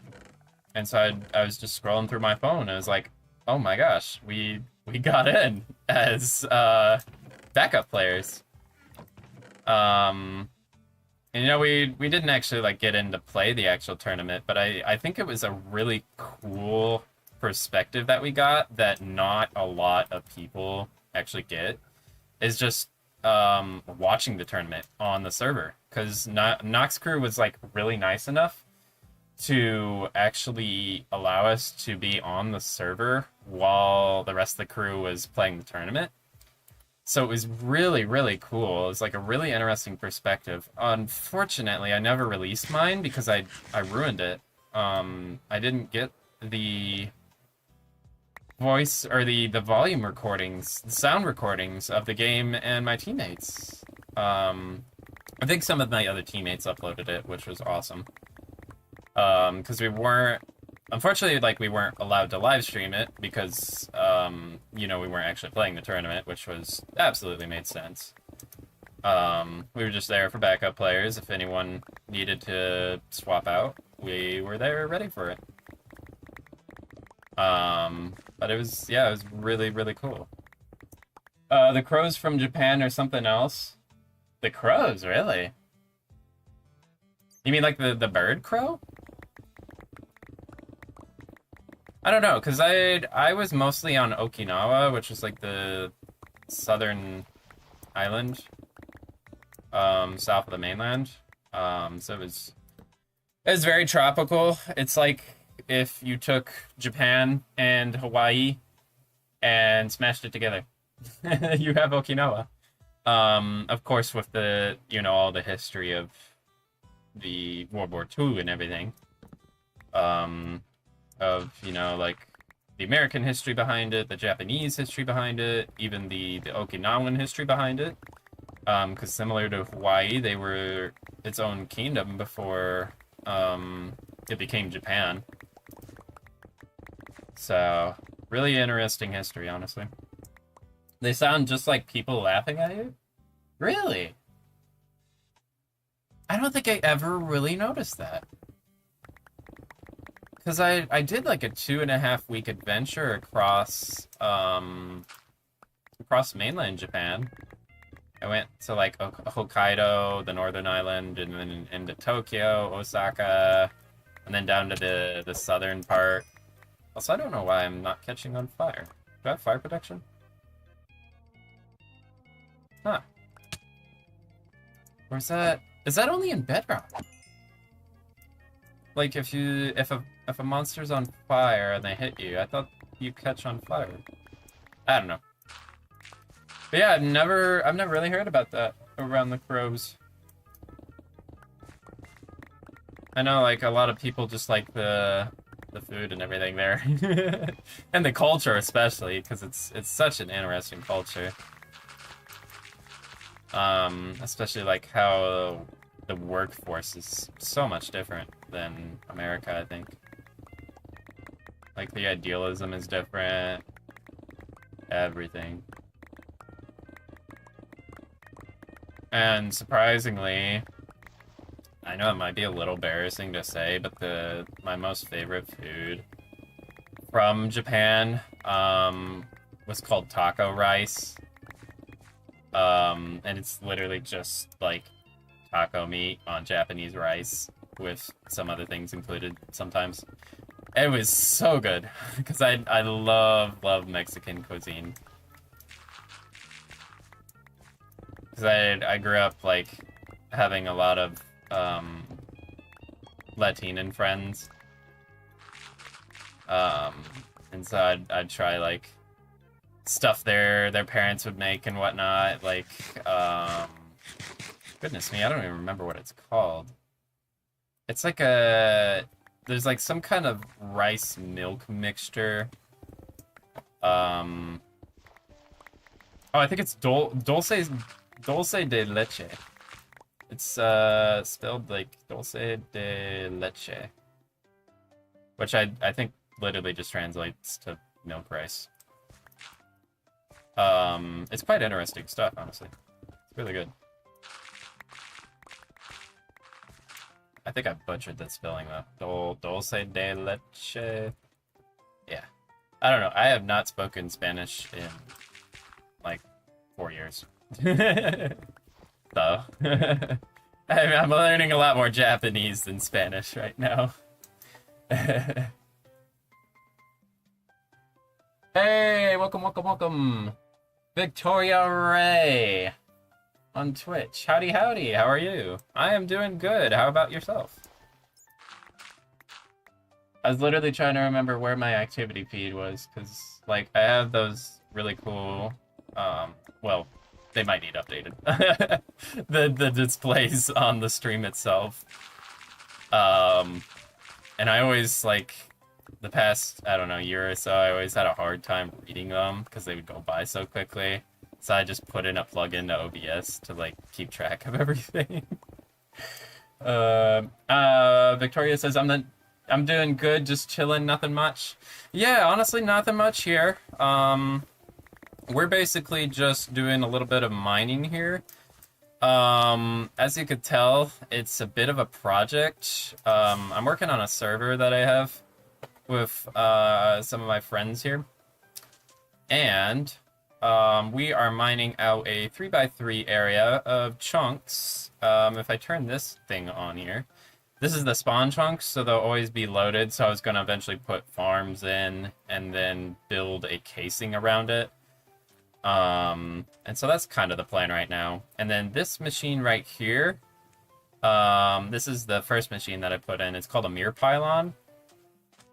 A: so I was just scrolling through my phone and I was like, oh my gosh, we got in as backup players. And, you know, we didn't actually, like, get in to play the actual tournament, but I think it was a really cool perspective that we got that not a lot of people actually get, is just watching the tournament on the server. Because Nox Crew was, like, really nice enough to actually allow us to be on the server while the rest of the crew was playing the tournament. So it was really, really cool. It was like a really interesting perspective. Unfortunately, I never released mine because I ruined it. I didn't get the voice or the volume recordings, the sound recordings of the game and my teammates. I think some of my other teammates uploaded it, which was awesome. Because we weren't, unfortunately, like, we weren't allowed to live stream it because, you know, we weren't actually playing the tournament, which was absolutely made sense. We were just there for backup players. If anyone needed to swap out, we were there ready for it. But it was, yeah, it was really, really cool. The crows from Japan or something else? The crows, really? You mean like the bird crow? I don't know, because I was mostly on Okinawa, which is like the southern island, south of the mainland. So it was very tropical. It's like if you took Japan and Hawaii and smashed it together. You have Okinawa. Of course, with the, you know, all the history of the World War II and everything. Of, you know, like the American history behind it, the Japanese history behind it, even the Okinawan history behind it. Because similar to Hawaii, they were its own kingdom before it became Japan. So, really interesting history, honestly. They sound just like people laughing at you? Really? I don't think I ever really noticed that. Because I did like a 2.5 week adventure across mainland Japan. I went to like Hokkaido, the northern island, and then into Tokyo, Osaka, and then down to the southern part. Also, I don't know why I'm not catching on fire. Do I have fire protection? Huh. Or is that only in Bedrock? Like if a monster's on fire and they hit you, I thought you catch on fire. I don't know. But yeah, I've never really heard about that around the crows. I know like a lot of people just like the food and everything there. And the culture especially, because it's such an interesting culture. Especially like how the workforce is so much different than America, I think. Like the idealism is different. Everything. And surprisingly, I know it might be a little embarrassing to say, but my most favorite food from Japan was called taco rice. And it's literally just like taco meat on Japanese rice with some other things included sometimes. It was so good because I love Mexican cuisine. Because I grew up like having a lot of Latino friends. And so I'd try like stuff their parents would make and whatnot, like goodness me, I don't even remember what it's called. It's like there's like some kind of rice milk mixture. Oh, I think it's dulce de leche. It's spelled like dulce de leche, which I think literally just translates to milk rice. It's quite interesting stuff, honestly. It's really good. I think I butchered that spelling though. Dulce de leche. Yeah. I don't know. I have not spoken Spanish in like 4 years. So I'm learning a lot more Japanese than Spanish right now. Hey, welcome. Victoria Ray on Twitch. Howdy, how are you? I am doing good. How about yourself? I was literally trying to remember where my activity feed was, because, like, I have those really cool, well, they might need updated. the displays on the stream itself. And I always, like, the past, I don't know, year or so, I always had a hard time reading them because they would go by so quickly. So I just put in a plugin to OBS to, like, keep track of everything. Victoria says, I'm doing good, just chilling, nothing much. Yeah, honestly, nothing much here. We're basically just doing a little bit of mining here. As you could tell, it's a bit of a project. I'm working on a server that I have with some of my friends here. And we are mining out a 3x3 area of chunks. If I turn this thing on here, this is the spawn chunks, so they'll always be loaded. So I was going to eventually put farms in and then build a casing around it. And so that's kind of the plan right now. And then this machine right here, this is the first machine that I put in. It's called a mirror pylon.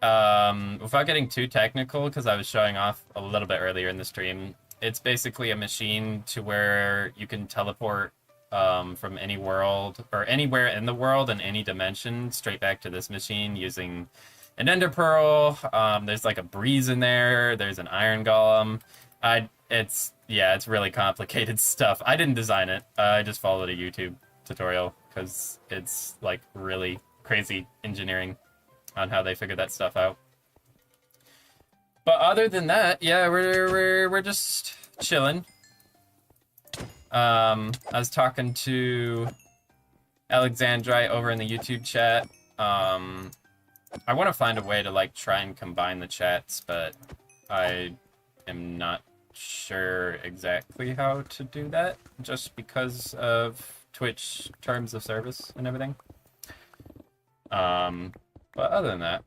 A: Without getting too technical, because I was showing off a little bit earlier in the stream, it's basically a machine to where you can teleport from any world or anywhere in the world in any dimension straight back to this machine using an ender pearl. There's like a breeze in there. There's an iron golem. It's really complicated stuff. I didn't design it. I just followed a YouTube tutorial because it's like really crazy engineering on how they figured that stuff out. But other than that, yeah, we're just chilling. I was talking to Alexandrite over in the YouTube chat. I want to find a way to like try and combine the chats, but I am not sure exactly how to do that, just because of Twitch terms of service and everything. But other than that,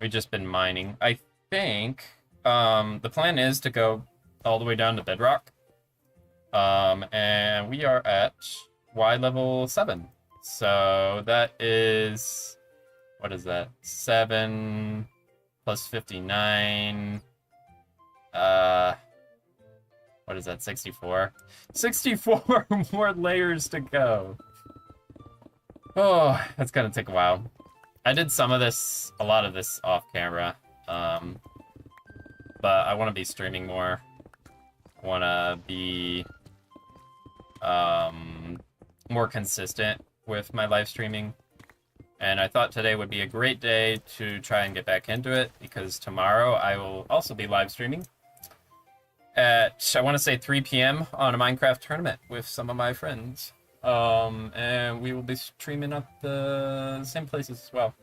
A: we've just been mining. I think the plan is to go all the way down to bedrock. And we are at Y level 7. So that is, what is that? 7 plus 59. What is that? 64. 64 more layers to go. Oh, that's gonna take a while. I did a lot of this off camera, but I want to be streaming more. I want to be more consistent with my live streaming, and I thought today would be a great day to try and get back into it, because tomorrow I will also be live streaming at, I want to say 3 p.m. on a Minecraft tournament with some of my friends. And we will be streaming at the same places as well.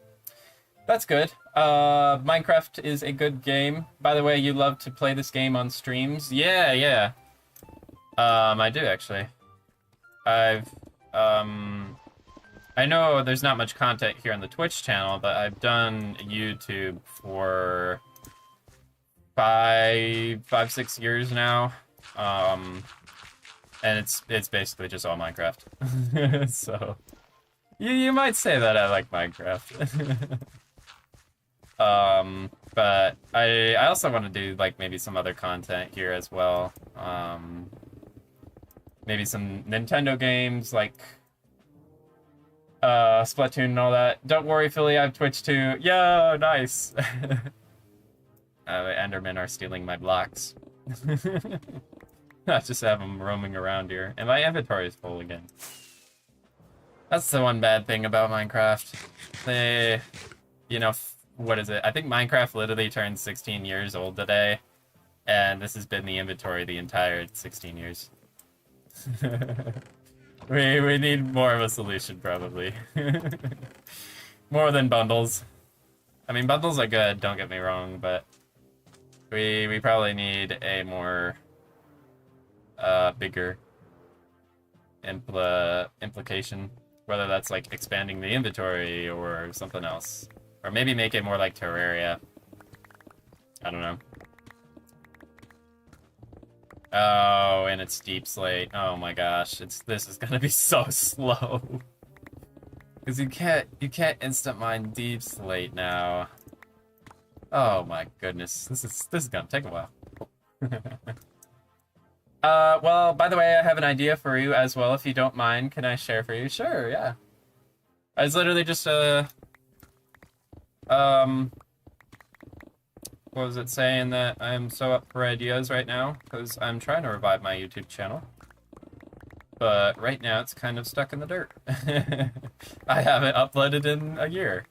A: That's good. Minecraft is a good game. By the way, you love to play this game on streams? Yeah. I do actually. I know there's not much content here on the Twitch channel, but I've done YouTube for 6 years now. And it's basically just all Minecraft. So you might say that I like Minecraft. But I also want to do like maybe some other content here as well. Maybe some Nintendo games like Splatoon and all that. Don't worry, Philly, I have Twitch too. Yo, nice. Endermen are stealing my blocks. I just have them roaming around here, and my inventory is full again. That's the one bad thing about Minecraft. They, what is it? I think Minecraft literally turned 16 years old today, and this has been the inventory the entire 16 years. we need more of a solution, probably. More than bundles. I mean, bundles are good, don't get me wrong, but we probably need a more bigger implication, whether that's like expanding the inventory or something else, or maybe make it more like Terraria. I don't know. Oh, and it's deep slate. Oh my gosh, this is gonna be so slow. Because you can't instant mine deep slate now. Oh my goodness, this is gonna take a while. Well, by the way, I have an idea for you as well, if you don't mind. Can I share for you? Sure, yeah. I was literally just, what was it saying that I'm so up for ideas right now? Because I'm trying to revive my YouTube channel. But right now, it's kind of stuck in the dirt. I haven't uploaded in a year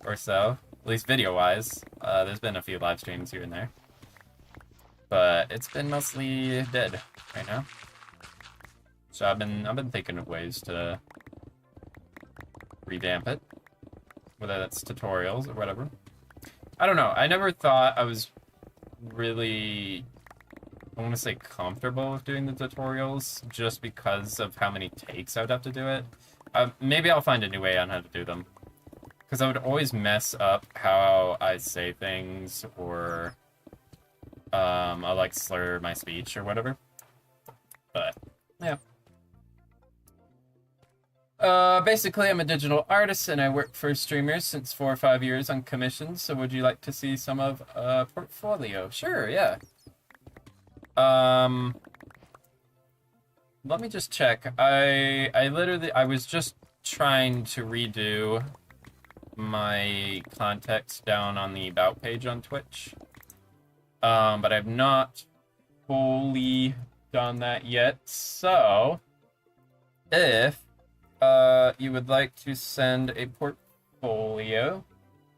A: or so, at least video-wise. There's been a few live streams here and there. But it's been mostly dead right now. So I've been thinking of ways to revamp it, whether that's tutorials or whatever. I don't know. I never thought I was really, I want to say, comfortable with doing the tutorials just because of how many takes I would have to do it. Maybe I'll find a new way on how to do them. Because I would always mess up how I say things, or I'll like slur my speech or whatever. But, yeah. Basically, I'm a digital artist and I work for streamers since 4 or 5 years on commissions. So would you like to see some of portfolio? Sure, yeah. Let me just check. I was just trying to redo my context down on the About page on Twitch. But I've not fully done that yet. So, if you would like to send a portfolio,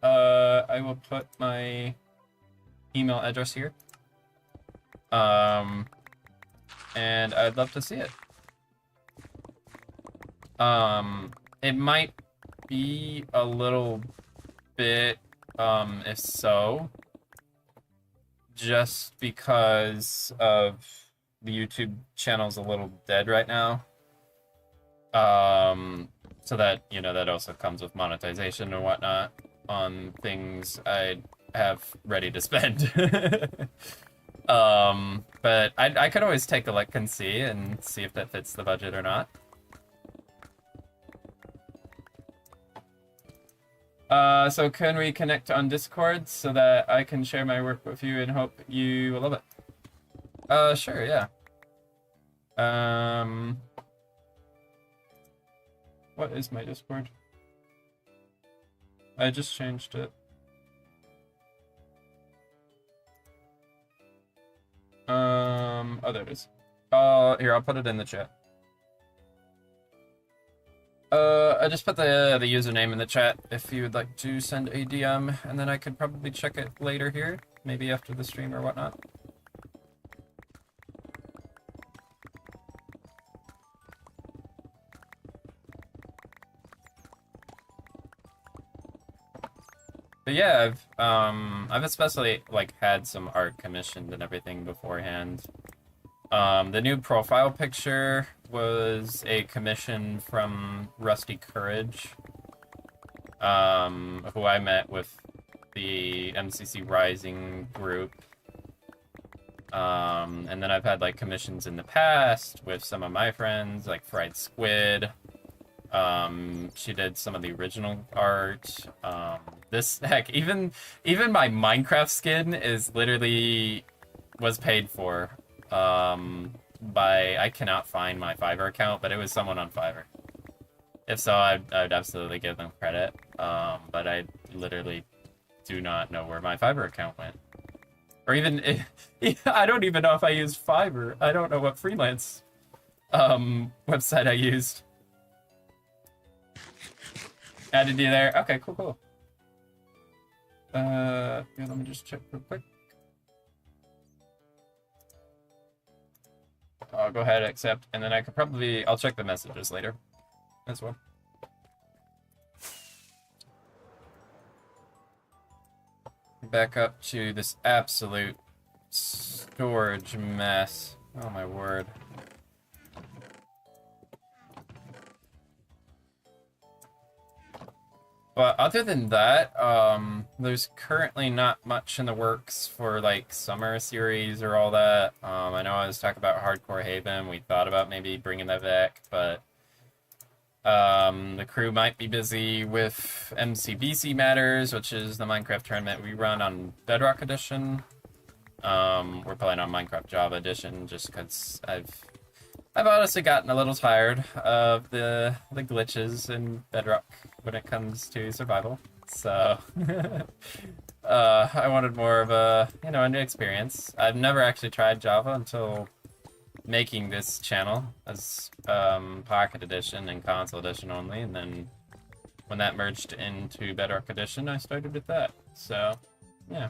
A: I will put my email address here. And I'd love to see it. It might be a little bit, if so, just because of the YouTube channel's a little dead right now. So that, you know, that also comes with monetization and whatnot on things I have ready to spend. But I could always take a look and see if that fits the budget or not. So can we connect on Discord so that I can share my work with you and hope you will love it? Sure, yeah. What is my Discord? I just changed it. Oh, there it is. Here, I'll put it in the chat. I just put the username in the chat if you would like to send a DM, and then I could probably check it later here, maybe after the stream or whatnot. But yeah, I've especially like had some art commissioned and everything beforehand. The new profile picture was a commission from Rusty Courage, who I met with the MCC Rising group. And then I've had like commissions in the past with some of my friends, like Fried Squid. She did some of the original art. Even my Minecraft skin is literally was paid for. I cannot find my Fiverr account, but it was someone on Fiverr. If so, I'd absolutely give them credit. But I literally do not know where my Fiverr account went. Or even, I don't even know if I used Fiverr. I don't know what freelance website I used. Added you there. Okay, cool. Yeah, let me just check real quick. I'll go ahead and accept, and then I'll check the messages later as well. Back up to this absolute storage mess. Oh my word. But other than that, there's currently not much in the works for like summer series or all that. I know I was talking about Hardcore Haven. We thought about maybe bringing that back, but the crew might be busy with MCBC Matters, which is the Minecraft tournament we run on Bedrock Edition. We're playing on Minecraft Java Edition just because I've honestly gotten a little tired of the glitches in Bedrock when it comes to survival. So I wanted more of a new experience. I've never actually tried Java until making this channel as Pocket Edition and Console Edition only, and then when that merged into Bedrock Edition, I started with that. So yeah.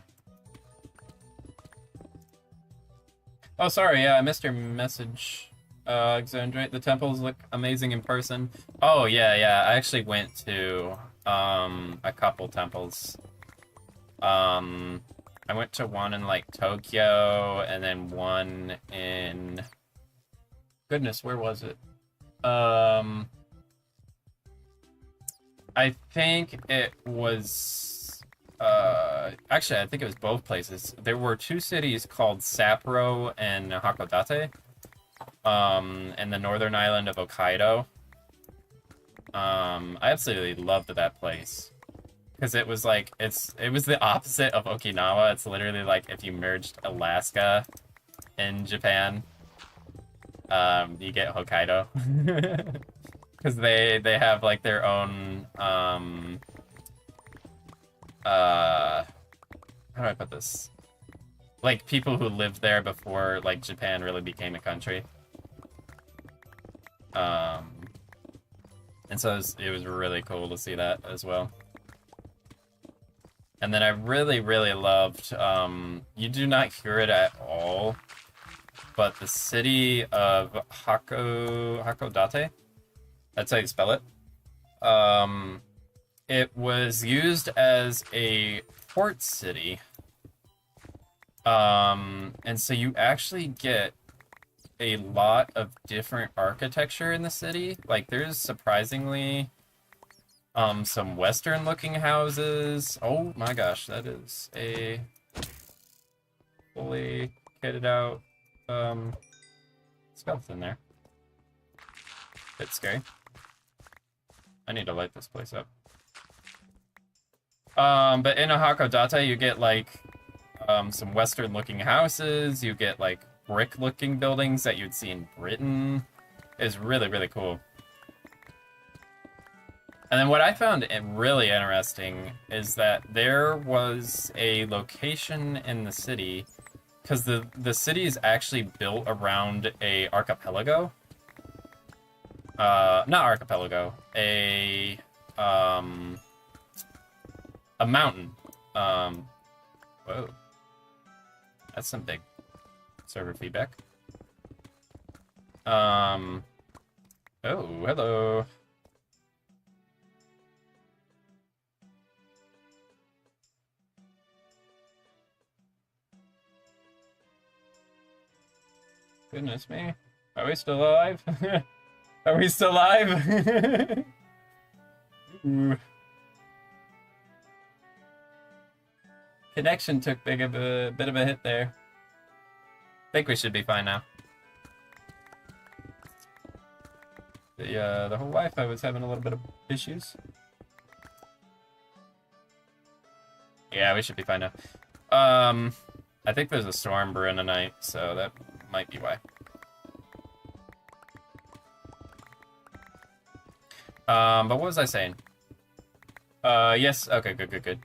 A: Oh, sorry, yeah, I missed your message. Alexandria. The temples look amazing in person. Oh yeah, yeah. I actually went to a couple temples. Um, I went to one in like Tokyo, and then one in goodness, where was it? I think it was actually I think it was both places. There were two cities called Sapporo and Hakodate, in the northern island of Hokkaido. I absolutely loved that place because it was like it was the opposite of Okinawa. It's literally like if you merged Alaska in Japan, you get Hokkaido. Because they have like their own how do I put this? Like people who lived there before like Japan really became a country. And so it was really cool to see that as well. And then I really, really loved, you do not hear it at all, but the city of Hakodate, that's how you spell it. It was used as a port city. And so you actually get a lot of different architecture in the city. Like there's surprisingly some western looking houses. Oh my gosh, that is a fully kitted out skeleton there. Bit scary. I need to light this place up. But in Hakodate you get like some western looking houses, you get like brick looking buildings that you'd see in Britain. Is really, really cool. And then what I found really interesting is that there was a location in the city, because the city is actually built around a archipelago. Not archipelago, a mountain. Whoa. That's some big server feedback. Oh, hello. Goodness me. Are we still alive? Are we still live? Ooh. Connection took bit of a hit there. I think we should be fine now. The whole Wi-Fi was having a little bit of issues. Yeah, we should be fine now. I think there's a storm brewing tonight, so that might be why. But what was I saying? Yes, okay, good.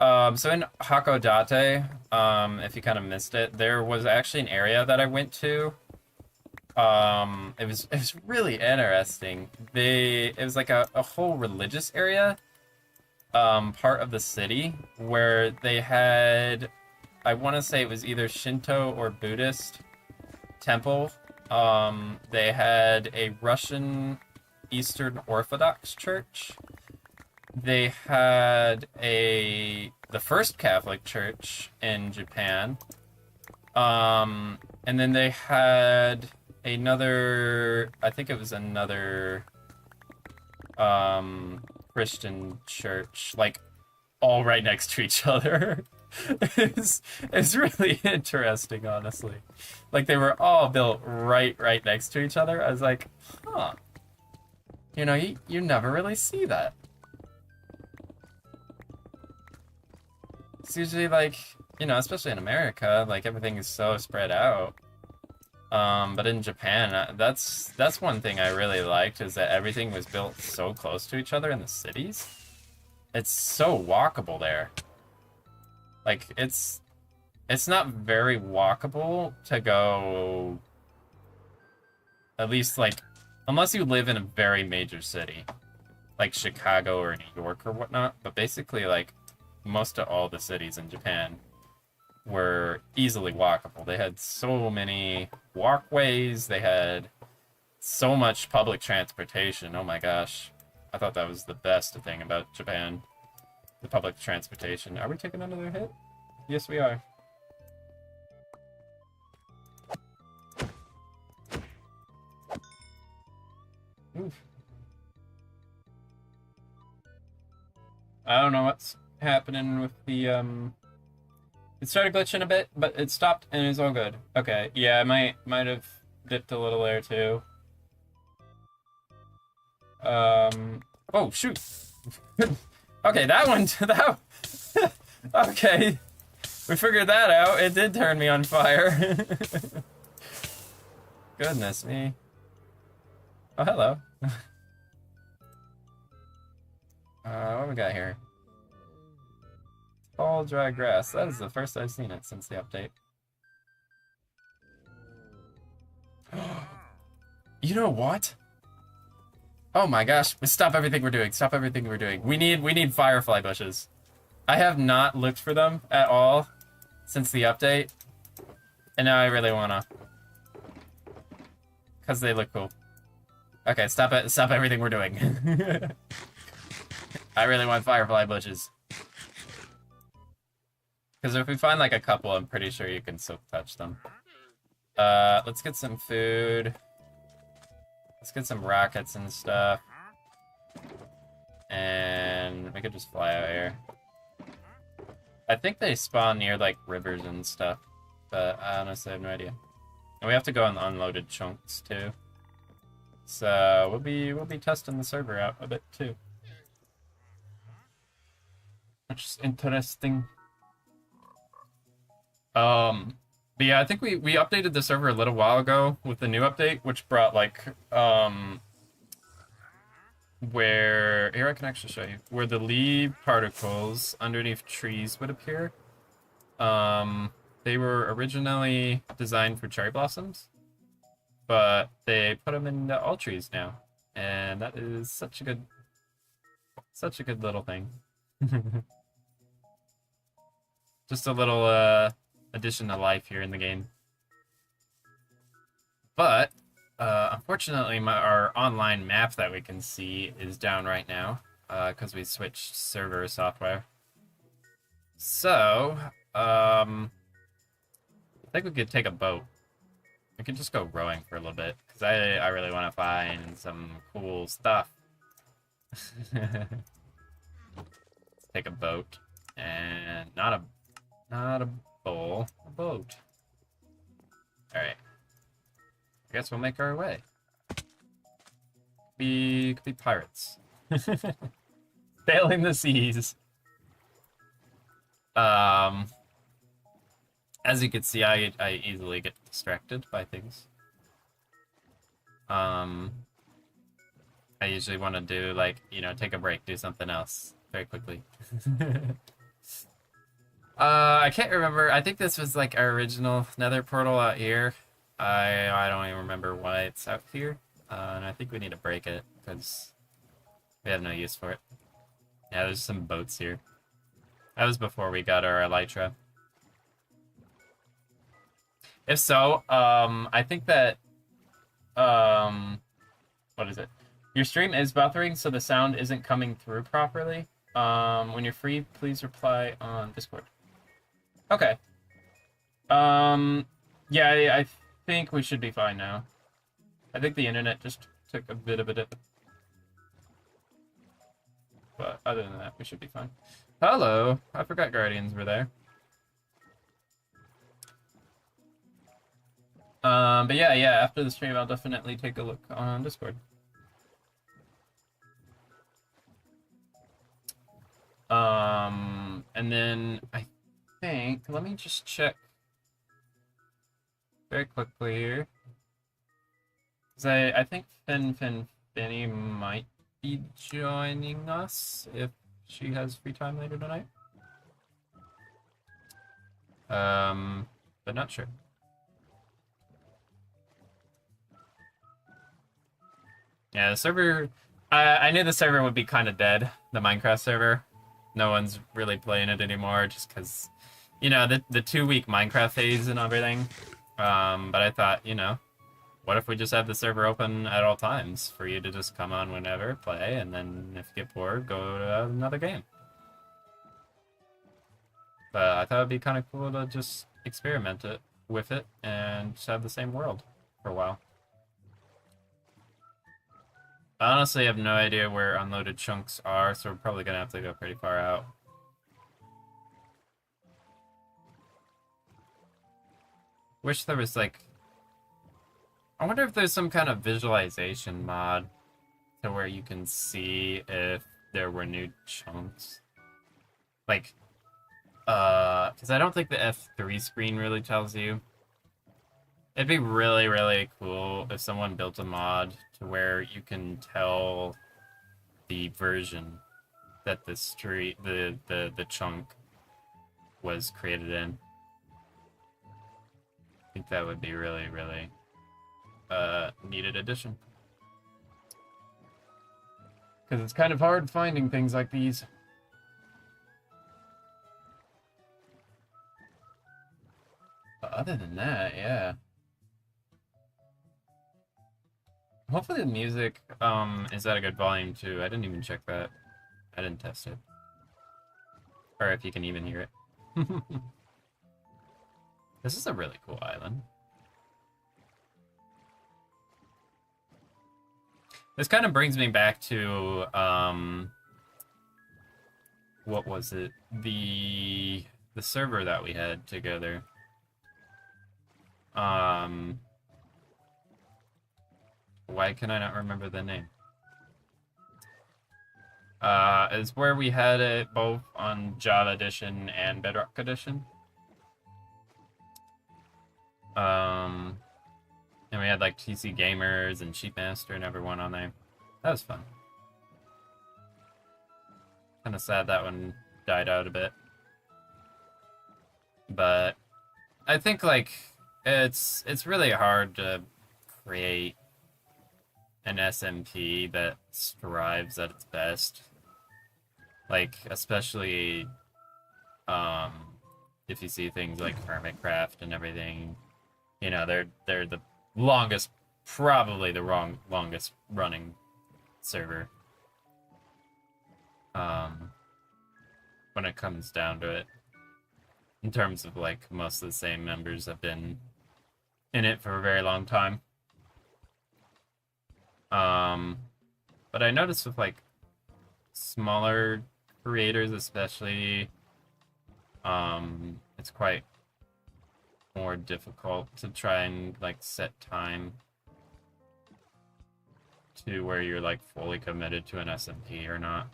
A: So in Hakodate, if you kind of missed it, there was actually an area that I went to. It was really interesting. It was like a whole religious area, part of the city where they had, I want to say it was either Shinto or Buddhist temple. They had a Russian Eastern Orthodox church. They had the first Catholic church in Japan. And then they had another, I think it was another Christian church, like all right next to each other. It's really interesting, honestly. Like they were all built right next to each other. I was like, huh. You know, you never really see that. It's usually like, you know, especially in America, like everything is so spread out. But in Japan, that's one thing I really liked, is that everything was built so close to each other in the cities. It's so walkable there. Like it's not very walkable to go, at least like, unless you live in a very major city, like Chicago or New York or whatnot. But basically, like most of all the cities in Japan, were easily walkable. They had so many walkways, they had so much public transportation. Oh my gosh. I thought that was the best thing about Japan. The public transportation. Are we taking another hit? Yes, we are. Oof. I don't know what's happening with the, It started glitching a bit, but it stopped and it's all good. Okay, yeah, I might have dipped a little there too. Oh, shoot! Okay, that one, that... Okay, we figured that out. It did turn me on fire. Goodness me. Oh, hello. What we got here? All dry grass. That is the first I've seen it since the update. You know what? Oh my gosh, stop everything we're doing. Stop everything we're doing. We need firefly bushes. I have not looked for them at all since the update. And now I really wanna. Cause they look cool. Okay, stop it. Stop everything we're doing. I really want firefly bushes. Because if we find like a couple, I'm pretty sure you can silk touch them. Let's get some food. Let's get some rockets and stuff. And we could just fly out here. I think they spawn near like rivers and stuff, but I honestly have no idea. And we have to go on unloaded chunks too. So we'll be testing the server out a bit too. Which is interesting. But yeah, I think we updated the server a little while ago with the new update, which brought like, where, here I can actually show you, where the leaf particles underneath trees would appear. They were originally designed for cherry blossoms, but they put them into all trees now. And that is such a good little thing. Just a little, addition to life here in the game. But unfortunately our online map that we can see is down right now because we switched server software. So I think we could take a boat. We could just go rowing for a little bit because I really want to find some cool stuff. Let's take a boat and not a bowl, a boat. All right. I guess we'll make our way. Could be pirates. Sailing the seas. As you can see, I easily get distracted by things. I usually want to do like, you know, take a break, do something else very quickly. I can't remember. I think this was like our original nether portal out here. I don't even remember why it's out here. And I think we need to break it because we have no use for it. Yeah, there's some boats here. That was before we got our elytra. If so, I think that, what is it? Your stream is buffering, so the sound isn't coming through properly. When you're free, please reply on Discord. Okay. Yeah, I think we should be fine now. I think the internet just took a bit of a dip. But other than that, we should be fine. Hello! I forgot Guardians were there. But yeah, after the stream, I'll definitely take a look on Discord. And then I think, let me just check very quickly here. Because I think Finny might be joining us if she has free time later tonight. But not sure. Yeah, the server, I knew the server would be kind of dead, the Minecraft server. No one's really playing it anymore just because you know, the 2-week Minecraft phase and everything. But I thought, you know, what if we just have the server open at all times for you to just come on whenever, play, and then if you get bored, go to another game. But I thought it'd be kind of cool to just experiment it with it and just have the same world for a while. I honestly have no idea where unloaded chunks are, so we're probably gonna have to go pretty far out. Wish there was like... I wonder if there's some kind of visualization mod to where you can see if there were new chunks. Like, because I don't think the F3 screen really tells you. It'd be really, really cool if someone built a mod to where you can tell the version that the chunk was created in. I think that would be really, really needed addition. Because it's kind of hard finding things like these. But other than that, yeah. Hopefully the music is at a good volume too. I didn't even check that. I didn't test it. Or if you can even hear it. This is a really cool island. This kind of brings me back to what was it? The server that we had together. Why can I not remember the name? Is where we had it both on Java Edition and Bedrock Edition. And we had like TC Gamers and Sheepmaster and everyone on there. That was fun. Kind of sad that one died out a bit. But I think like it's really hard to create an SMP that strives at its best. Like especially if you see things like Hermitcraft and everything, you know, they're the longest, probably the longest running server. When it comes down to it, in terms of like most of the same members have been in it for a very long time. But I noticed with like smaller creators, especially, it's quite more difficult to try and like set time to where you're like fully committed to an SMP or not.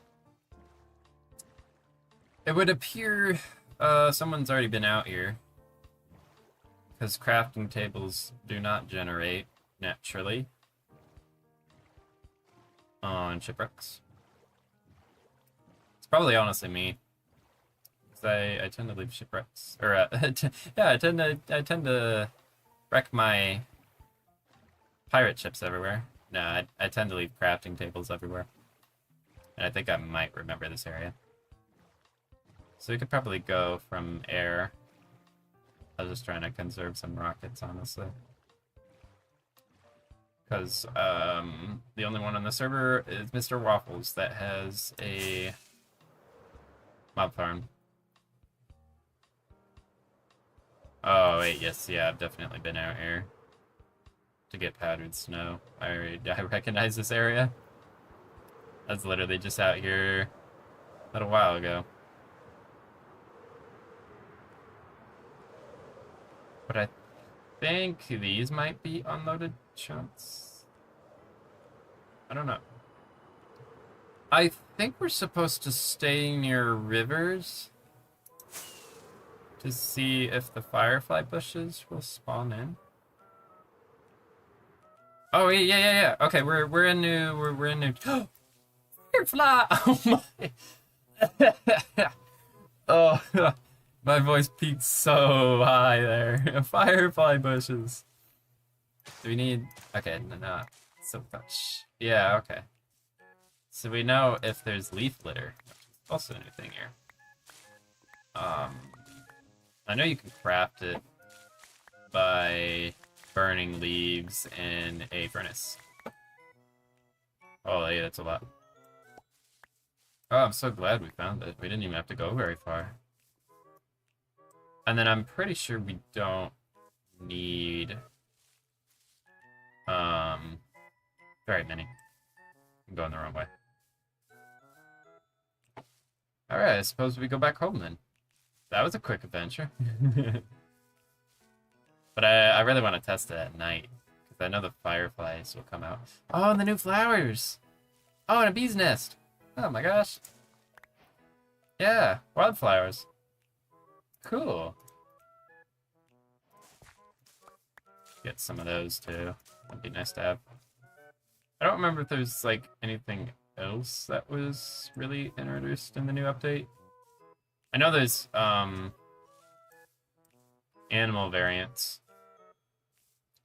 A: It would appear someone's already been out here, because crafting tables do not generate naturally on shipwrecks. It's probably honestly me. I tend to leave shipwrecks, or yeah, I tend to wreck my pirate ships everywhere. No, I tend to leave crafting tables everywhere, and I think I might remember this area. So we could probably go from air. I was just trying to conserve some rockets, honestly, because the only one on the server is Mr. Waffles that has a mob farm. Oh, wait, yes, yeah, I've definitely been out here to get powdered snow. I recognize this area. I was literally just out here a little while ago. But I think these might be unloaded chunks. I don't know. I think we're supposed to stay near rivers to see if the firefly bushes will spawn in. Oh yeah. Okay, we're in new. Firefly! Oh my! Oh, my voice peaked so high there. Firefly bushes. Do we need? Okay, no. So much. Yeah, okay. So we know if there's leaf litter, which is also a new thing here. I know you can craft it by burning leaves in a furnace. Oh, yeah, that's a lot. Oh, I'm so glad we found it. We didn't even have to go very far. And then I'm pretty sure we don't need very many. I'm going the wrong way. Alright, I suppose we go back home then. That was a quick adventure. But I really want to test it at night, because I know the fireflies will come out. Oh, and the new flowers! Oh, and a bee's nest! Oh my gosh. Yeah, wildflowers. Cool. Get some of those too. That'd be nice to have. I don't remember if there's like anything else that was really introduced in the new update. I know there's animal variants.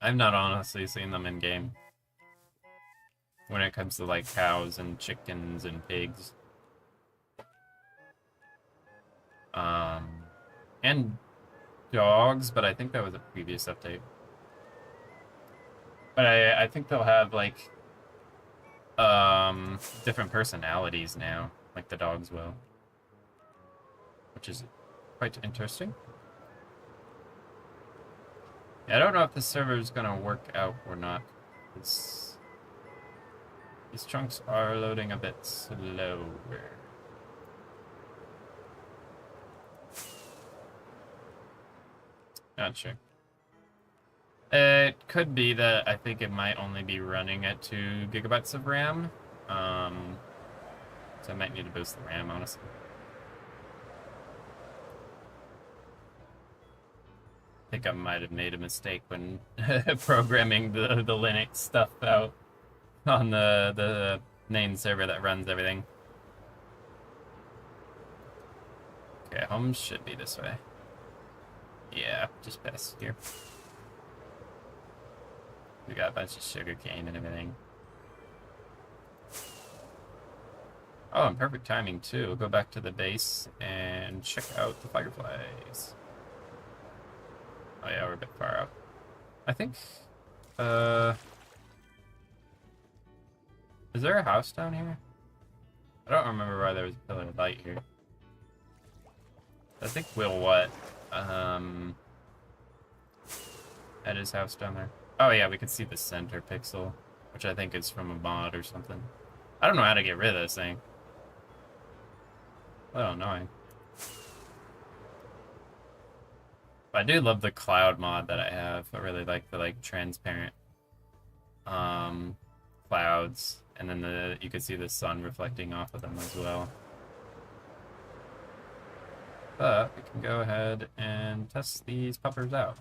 A: I've not honestly seen them in game. When it comes to like cows and chickens and pigs. And dogs, but I think that was a previous update. But I think they'll have like different personalities now, like the dogs will. Which is quite interesting. Yeah, I don't know if the server is gonna work out or not. These chunks are loading a bit slower. Not sure. It could be that I think it might only be running at 2 gigabytes of RAM. So I might need to boost the RAM, honestly. I think I might have made a mistake when programming the Linux stuff out on the main server that runs everything. Okay, home should be this way. Yeah, just past here. We got a bunch of sugar cane and everything. Oh, and perfect timing too. We'll go back to the base and check out the fireflies. Oh yeah, we're a bit far out. I think, is there a house down here? I don't remember why there was a pillar of light here. I think Will what? At his house down there. Oh yeah, we can see the center pixel, which I think is from a mod or something. I don't know how to get rid of this thing. Oh, annoying. I do love the cloud mod that I have. I really like the like transparent clouds, and then you can see the sun reflecting off of them as well. But we can go ahead and test these puppers out.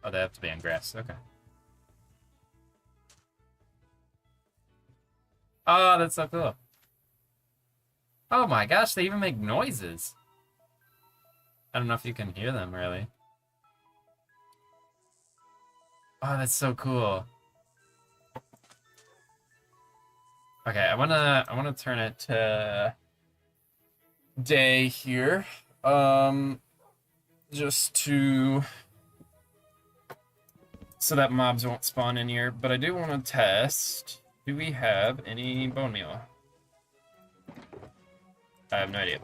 A: Oh, they have to be on grass. Okay. Oh, that's so cool. Oh my gosh, they even make noises. I don't know if you can hear them, really. Oh, that's so cool. Okay, I wanna turn it to day here. Just to so that mobs won't spawn in here, but I do want to test. Do we have any bone meal? I have no idea.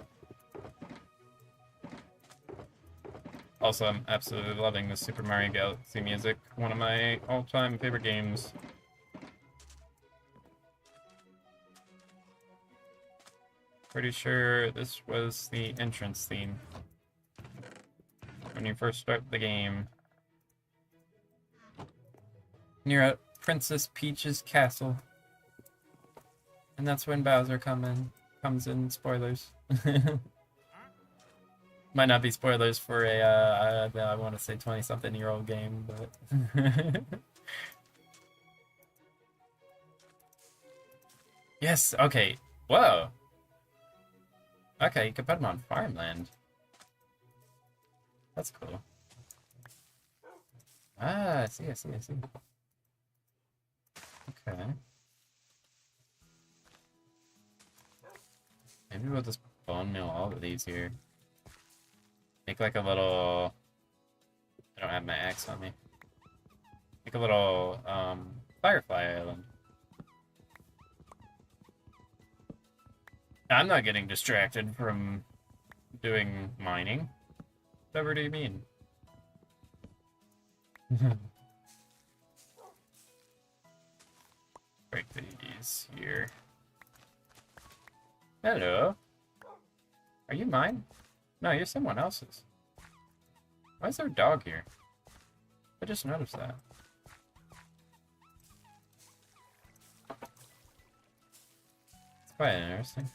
A: Also, I'm absolutely loving the Super Mario Galaxy music, one of my all-time favorite games. Pretty sure this was the entrance theme when you first start the game. You're at Princess Peach's castle. And that's when Bowser comes in. Spoilers. Might not be spoilers for a, I want to say 20-something-year-old game, but... Yes, okay. Whoa. Okay, you can put them on farmland. That's cool. Ah, I see. Okay. Maybe we'll just bone meal all of these here. Make like a little... I don't have my axe on me. Make a little, Firefly Island. I'm not getting distracted from doing mining. Whatever do you mean? Break these here. Hello. Are you mine? No, you're someone else's. Why is there a dog here? I just noticed that. It's quite interesting.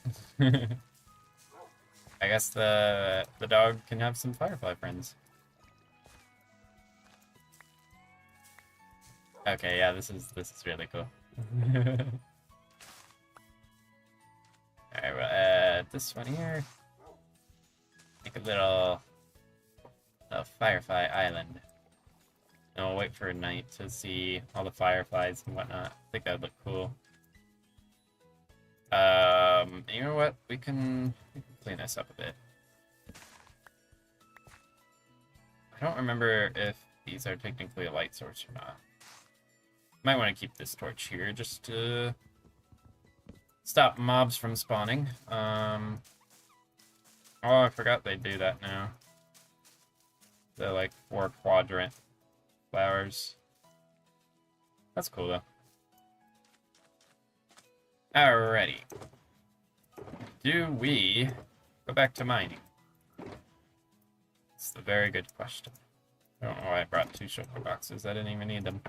A: I guess the dog can have some firefly friends. Okay, yeah, this is really cool. Alright, we'll add this one here. Make a little Firefly Island. And we'll wait for night to see all the fireflies and whatnot. I think that would look cool. You know what? We can clean this up a bit. I don't remember if these are technically a light source or not. Might want to keep this torch here just to stop mobs from spawning. Oh, I forgot they do that now. They're like 4 quadrant flowers. That's cool though. Alrighty. Do we go back to mining? It's a very good question. I don't know why I brought 2 sugar boxes. I didn't even need them.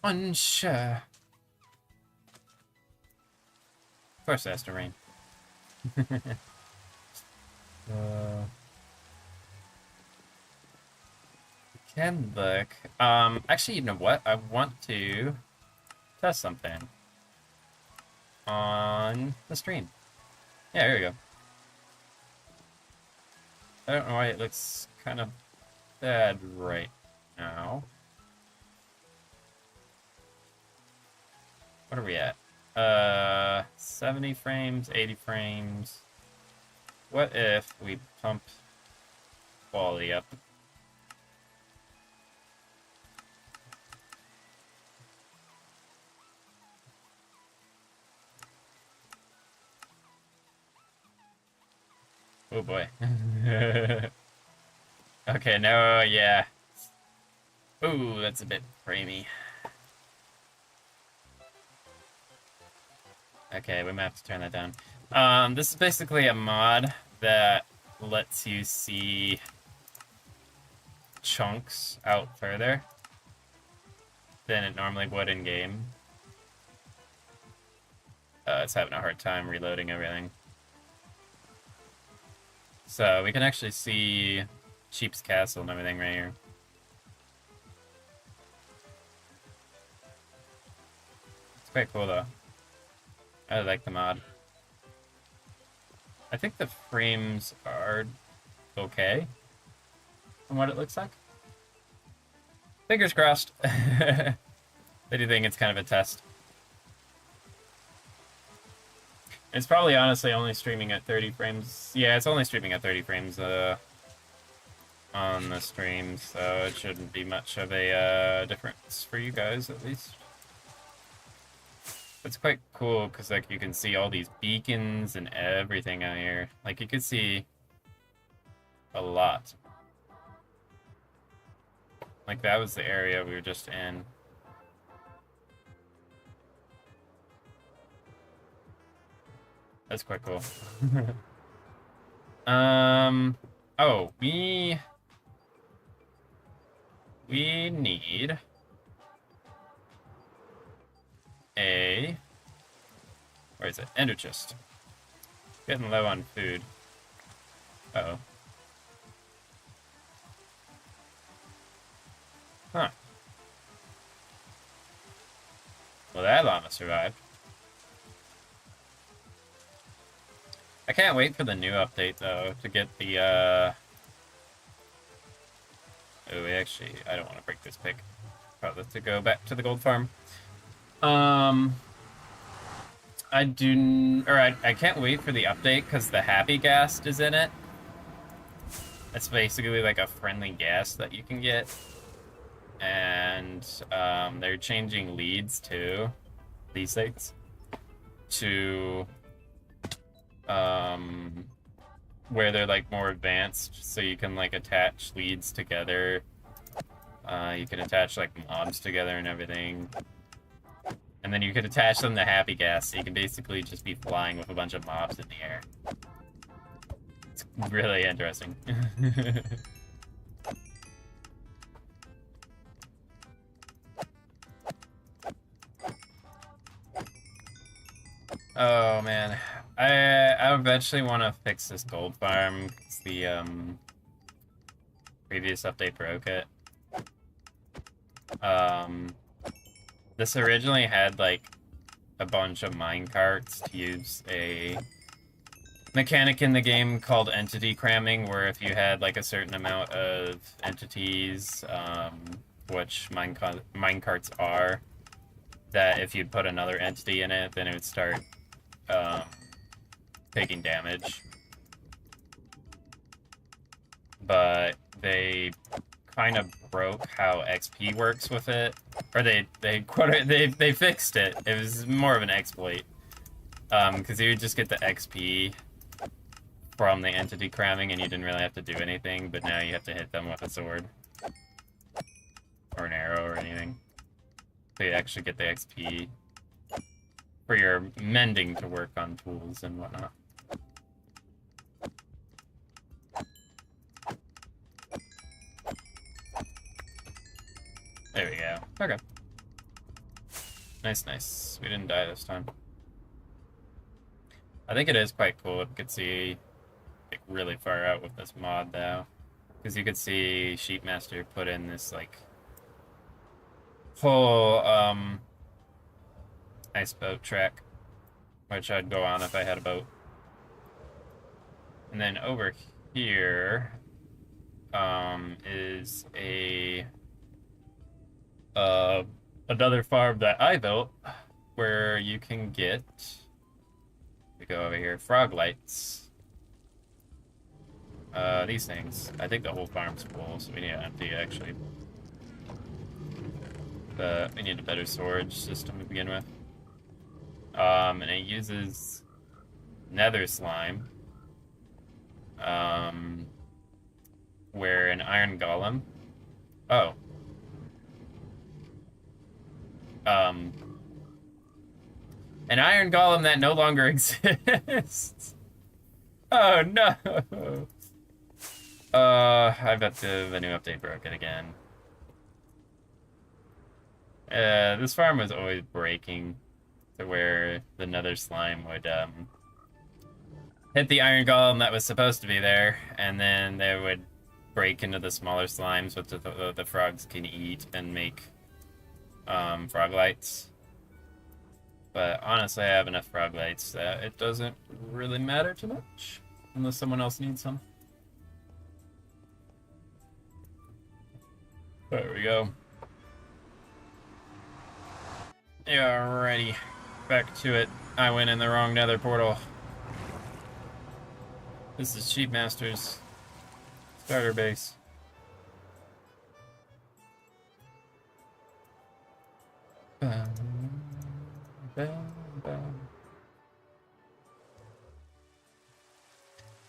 A: Unsure. Of course it has to rain. Can look. Actually, you know what? I want to test something on the stream. Yeah, here we go. I don't know why it looks kind of bad right now. What are we at? 70 frames, 80 frames. What if we pump quality up? Oh boy. Okay, no, yeah. Ooh, that's a bit framey. Okay, we might have to turn that down. This is basically a mod that lets you see chunks out further than it normally would in game. It's having a hard time reloading everything. So we can actually see Sheep's Castle and everything right here. It's quite cool though. I like the mod. I think the frames are okay from what it looks like. Fingers crossed. I do think it's kind of a test. It's probably honestly only streaming at 30 frames. Yeah, it's only streaming at 30 frames on the stream, so it shouldn't be much of a difference for you guys at least. It's quite cool because like you can see all these beacons and everything out here. Like you could see a lot. Like that was the area we were just in. That's quite cool. Oh, we need a, where is it? Ender chest. Getting low on food. Uh-oh. Huh. Well, that llama survived. I can't wait for the new update, though, to get the, Oh, actually, I don't want to break this pick. Probably to go back to the gold farm. I can't wait for the update because the Happy Ghast is in it. It's basically like a friendly gas that you can get. And they're changing leads too, these things, to where they're like more advanced, so you can like attach leads together. You can attach like mobs together and everything. And then you could attach them to Happy Gas, so you can basically just be flying with a bunch of mobs in the air. It's really interesting. Oh man, I eventually want to fix this gold farm. It's the previous update broke it. This originally had like a bunch of mine carts to use a mechanic in the game called entity cramming, where if you had like a certain amount of entities, which mine carts are, that if you put another entity in it, then it would start taking damage. But they kind of broke how XP works with it, or they fixed it. It was more of an exploit, because you would just get the XP from the entity cramming, and you didn't really have to do anything. But now you have to hit them with a sword or an arrow or anything. So you actually get the XP for your mending to work on tools and whatnot. There we go. Okay. Nice, nice. We didn't die this time. I think it is quite cool. You could see like really far out with this mod though, because you could see Sheepmaster put in this like whole ice boat track, which I'd go on if I had a boat. And then over here is a another farm that I built where you can get, we go over here, frog lights. These things. I think the whole farm's full, so we need to empty it actually. But we need a better storage system to begin with. And it uses nether slime. Where an iron golem. Oh. An iron golem that no longer exists. Oh no. I bet the new update broke it again. This farm was always breaking to where the nether slime would hit the iron golem that was supposed to be there, and then they would break into the smaller slimes which the frogs can eat and make frog lights. But honestly, I have enough frog lights that it doesn't really matter too much unless someone else needs some. There we go. Yeah, alrighty. Back to it. I went in the wrong nether portal. This is Sheepmaster's starter base.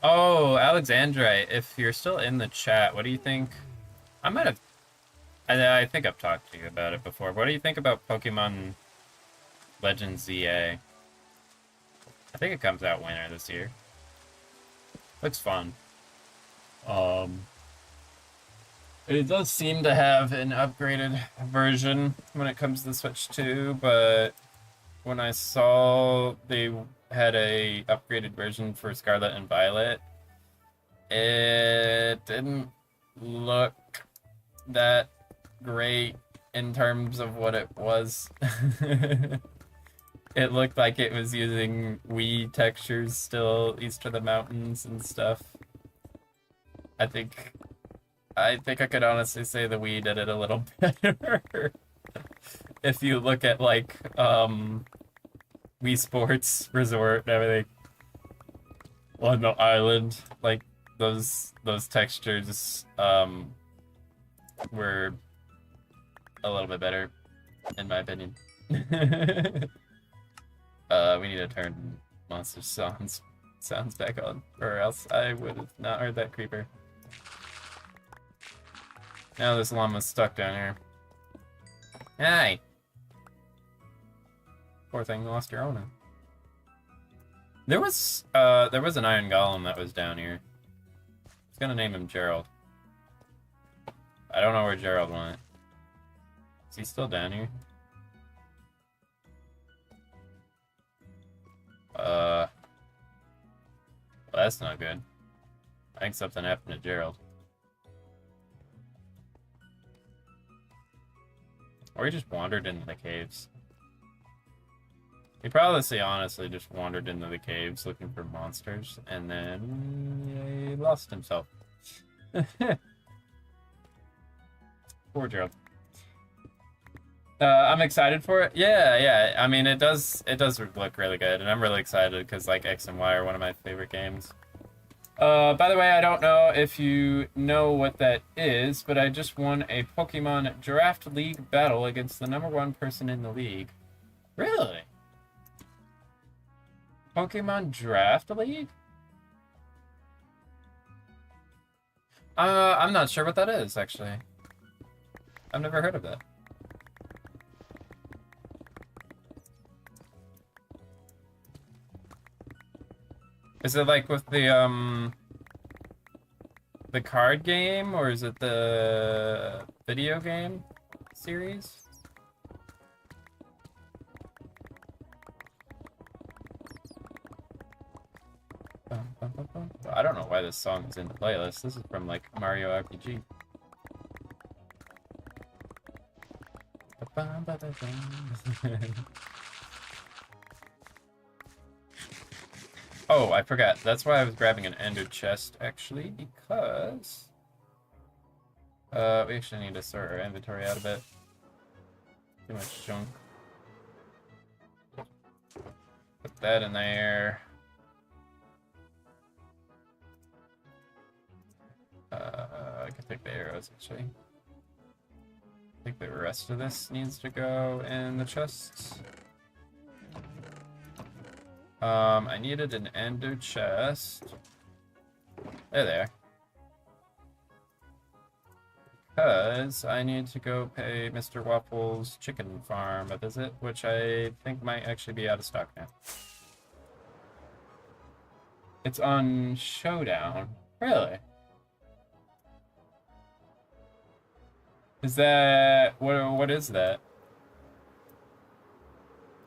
A: Oh, Alexandrite, if you're still in the chat, what do you think? I might have... I think I've talked to you about it before. What do you think about Pokemon Legends ZA? I think it comes out winter this year. Looks fun. It does seem to have an upgraded version when it comes to the Switch 2, but when I saw they had a upgraded version for Scarlet and Violet, it didn't look that great in terms of what it was. It looked like it was using Wii textures still, East of the Mountains and stuff. I think I could honestly say the Wii did it a little better. If you look at like Wii Sports Resort and everything on the island. Like those textures were a little bit better, in my opinion. We need to turn monster sounds back on, or else I would have not heard that creeper. Now this llama's stuck down here. Hey! Poor thing lost your owner. There was an iron golem that was down here. I was gonna name him Gerald. I don't know where Gerald went. Is he still down here? Well, that's not good. I think something happened to Gerald. Or he just wandered into the caves. He probably honestly just wandered into the caves looking for monsters, and then he lost himself. Poor Gerald. I'm excited for it. Yeah. I mean, it does look really good, and I'm really excited because like X and Y are one of my favorite games. By the way, I don't know if you know what that is, but I just won a Pokemon Draft League battle against the #1 person in the league. Really? Pokemon Draft League? I'm not sure what that is, actually. I've never heard of that. Is it like with the card game, or is it the video game series? I don't know why this song is in the playlist. This is from like Mario RPG. Oh, I forgot. That's why I was grabbing an ender chest, actually, because we actually need to sort our inventory out a bit. Too much junk. Put that in there. I can take the arrows, actually. I think the rest of this needs to go in the chests. I needed an ender chest. There. Because I need to go pay Mr. Waffles' chicken farm a visit, which I think might actually be out of stock now. It's on Showdown. Really? Is that... What is that?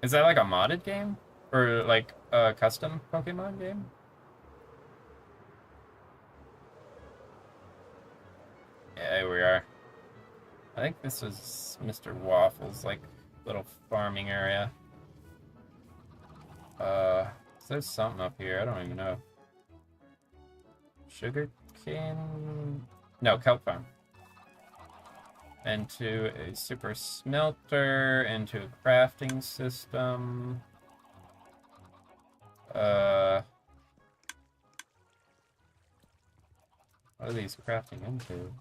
A: Is that like a modded game? Or like a custom Pokemon game? Yeah, here we are. I think this was Mr. Waffles' like little farming area. There's something up here, I don't even know. Sugar cane? No, kelp farm. Into a super smelter, into a crafting system. What are these crafting into?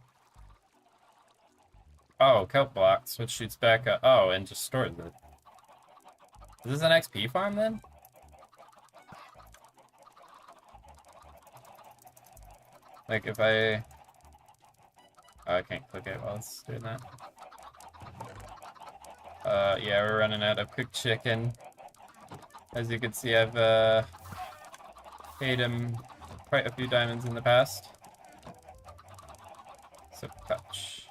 A: Oh, kelp blocks, which shoots back up. Oh, and just stores it. Is this an XP farm then? Like if I... Oh, I can't click it while it's doing that. Yeah, we're running out of cooked chicken. As you can see, I've paid him quite a few diamonds in the past. So touch.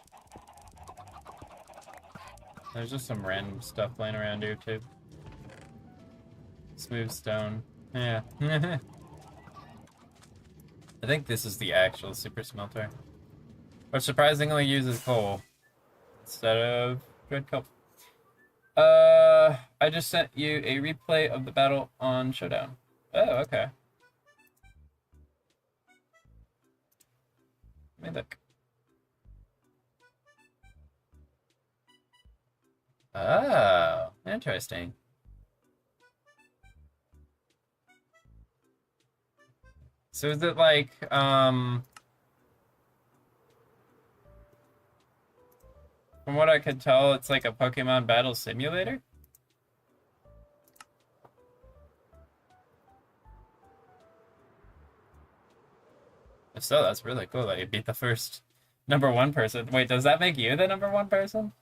A: There's just some random stuff laying around here too. Smooth stone. Yeah. I think this is the actual super smelter. Which surprisingly uses coal instead of good kelp. I just sent you a replay of the battle on Showdown. Oh, okay. Let me look. Oh, interesting. So is it like, from what I could tell, it's like a Pokemon battle simulator? If so, that's really cool that you beat the first #1 person. Wait, does that make you the #1 person?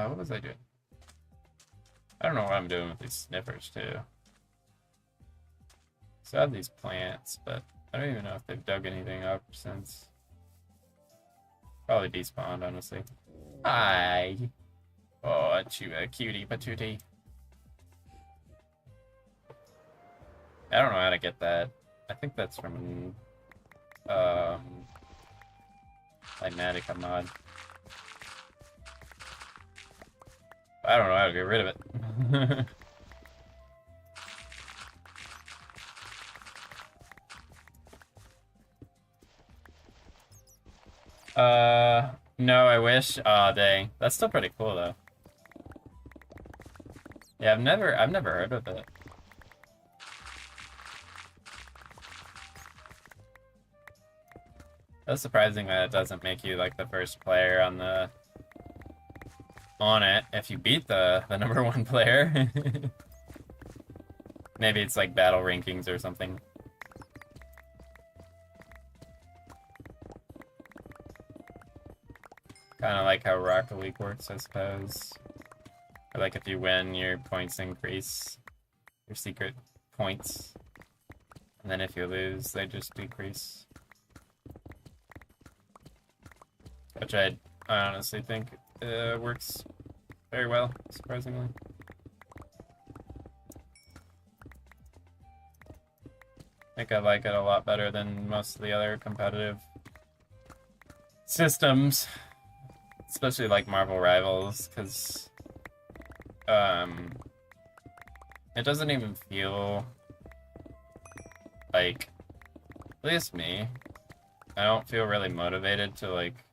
A: What was I doing? I don't know what I'm doing with these sniffers, too. So I have these plants, but I don't even know if they've dug anything up since. Probably despawned, honestly. Hi! Oh, a cutie patootie. I don't know how to get that. I think that's from, Climatica mod. I don't know how to get rid of it. No, I wish. Aw, dang. That's still pretty cool, though. Yeah, I've never heard of it. That's surprising that it doesn't make you, like, the first player on it if you beat the #1 player. Maybe it's like battle rankings or something. Kind of like how Rocket League works, I suppose. Or like if you win, your points increase, your secret points. And then if you lose, they just decrease. Which I honestly think works very well, surprisingly. I think I like it a lot better than most of the other competitive systems. Especially like Marvel Rivals, because it doesn't even feel like, at least me, I don't feel really motivated to like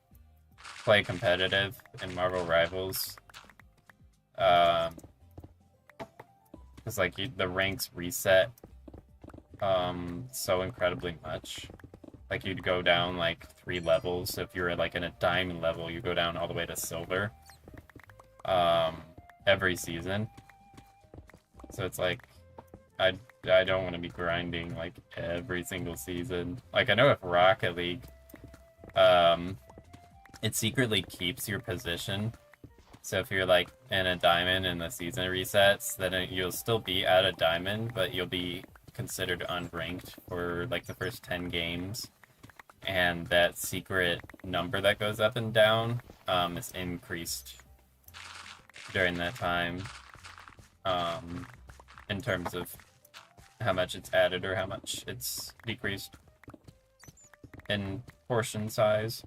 A: play competitive in Marvel Rivals. Because like the ranks reset so incredibly much. Like you'd go down like 3 levels. If you're like in a diamond level, you go down all the way to silver. Every season. So it's like I don't want to be grinding like every single season. Like I know if Rocket League, it secretly keeps your position. So if you're like in a diamond and the season resets, then you'll still be at a diamond, but you'll be considered unranked for like the first 10 games. And that secret number that goes up and down is increased during that time in terms of how much it's added or how much it's decreased in portion size.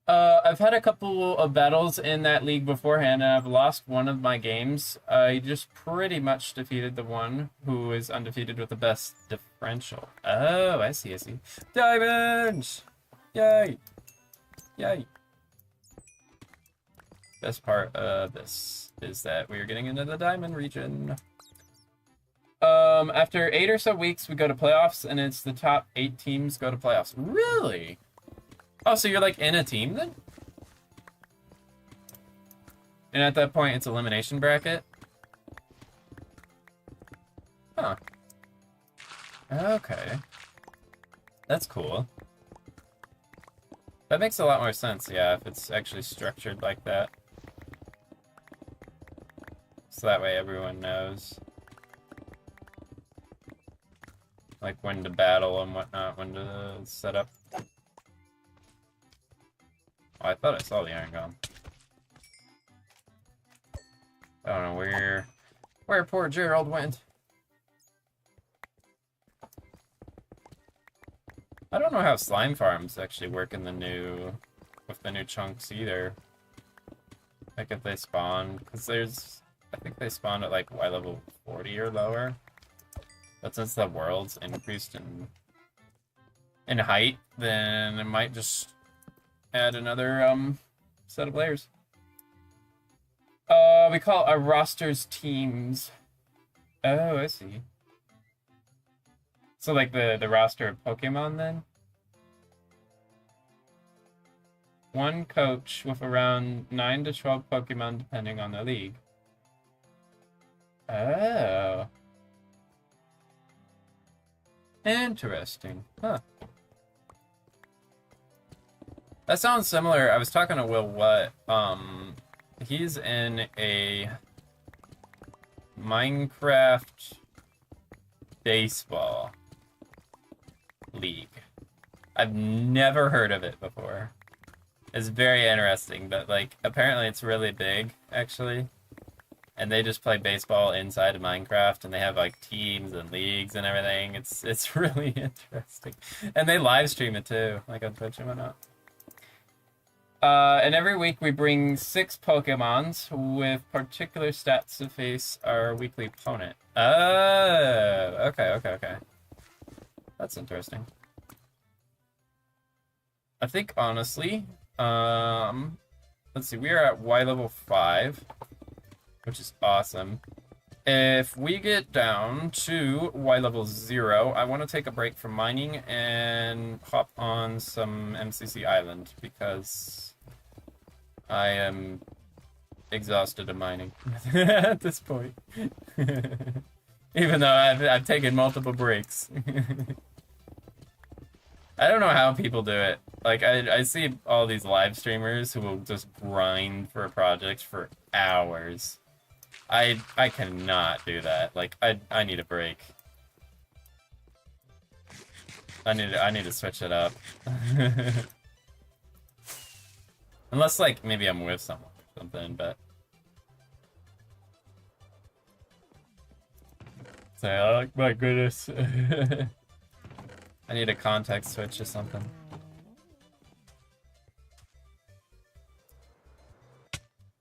A: I've had a couple of battles in that league beforehand, and I've lost one of my games. I just pretty much defeated the one who is undefeated with the best differential. Oh, I see. Diamonds! Yay! Yay! Best part of this is that we are getting into the diamond region. After 8 or so weeks, we go to playoffs, and it's the top 8 teams go to playoffs. Really? Oh, so you're like in a team then? And at that point, it's elimination bracket? Huh. Okay. That's cool. That makes a lot more sense, yeah, if it's actually structured like that. So that way everyone knows. Like when to battle and whatnot, when to set up. Oh, I thought I saw the iron golem. I don't know where poor Gerald went. I don't know how slime farms actually work in with the new chunks either. Like if they spawn, because there's I think they spawned at like Y level 40 or lower. But since the world's increased in height, then it might just add another set of layers. We call our rosters teams. Oh, I see. So like the roster of Pokemon then? One coach with around 9 to 12 Pokemon depending on the league. Oh. Interesting. Huh. That sounds similar. I was talking to Will What. He's in a Minecraft baseball league. I've never heard of it before. It's very interesting, but like apparently it's really big actually. And they just play baseball inside of Minecraft, and they have like teams and leagues and everything. It's really interesting. And they live stream it too, like on Twitch and whatnot. And every week we bring 6 Pokemons with particular stats to face our weekly opponent. Oh, okay. That's interesting. I think honestly, let's see, we are at Y level 5, which is awesome. If we get down to Y level 0, I want to take a break from mining and hop on some MCC Island because I am exhausted of mining at this point. Even though I've taken multiple breaks. I don't know how people do it. Like, I see all these live streamers who will just grind for a project for hours. I cannot do that. Like, I need a break. I need to switch it up. Unless, like, maybe I'm with someone or something, but... So, oh my goodness. I need a context switch or something.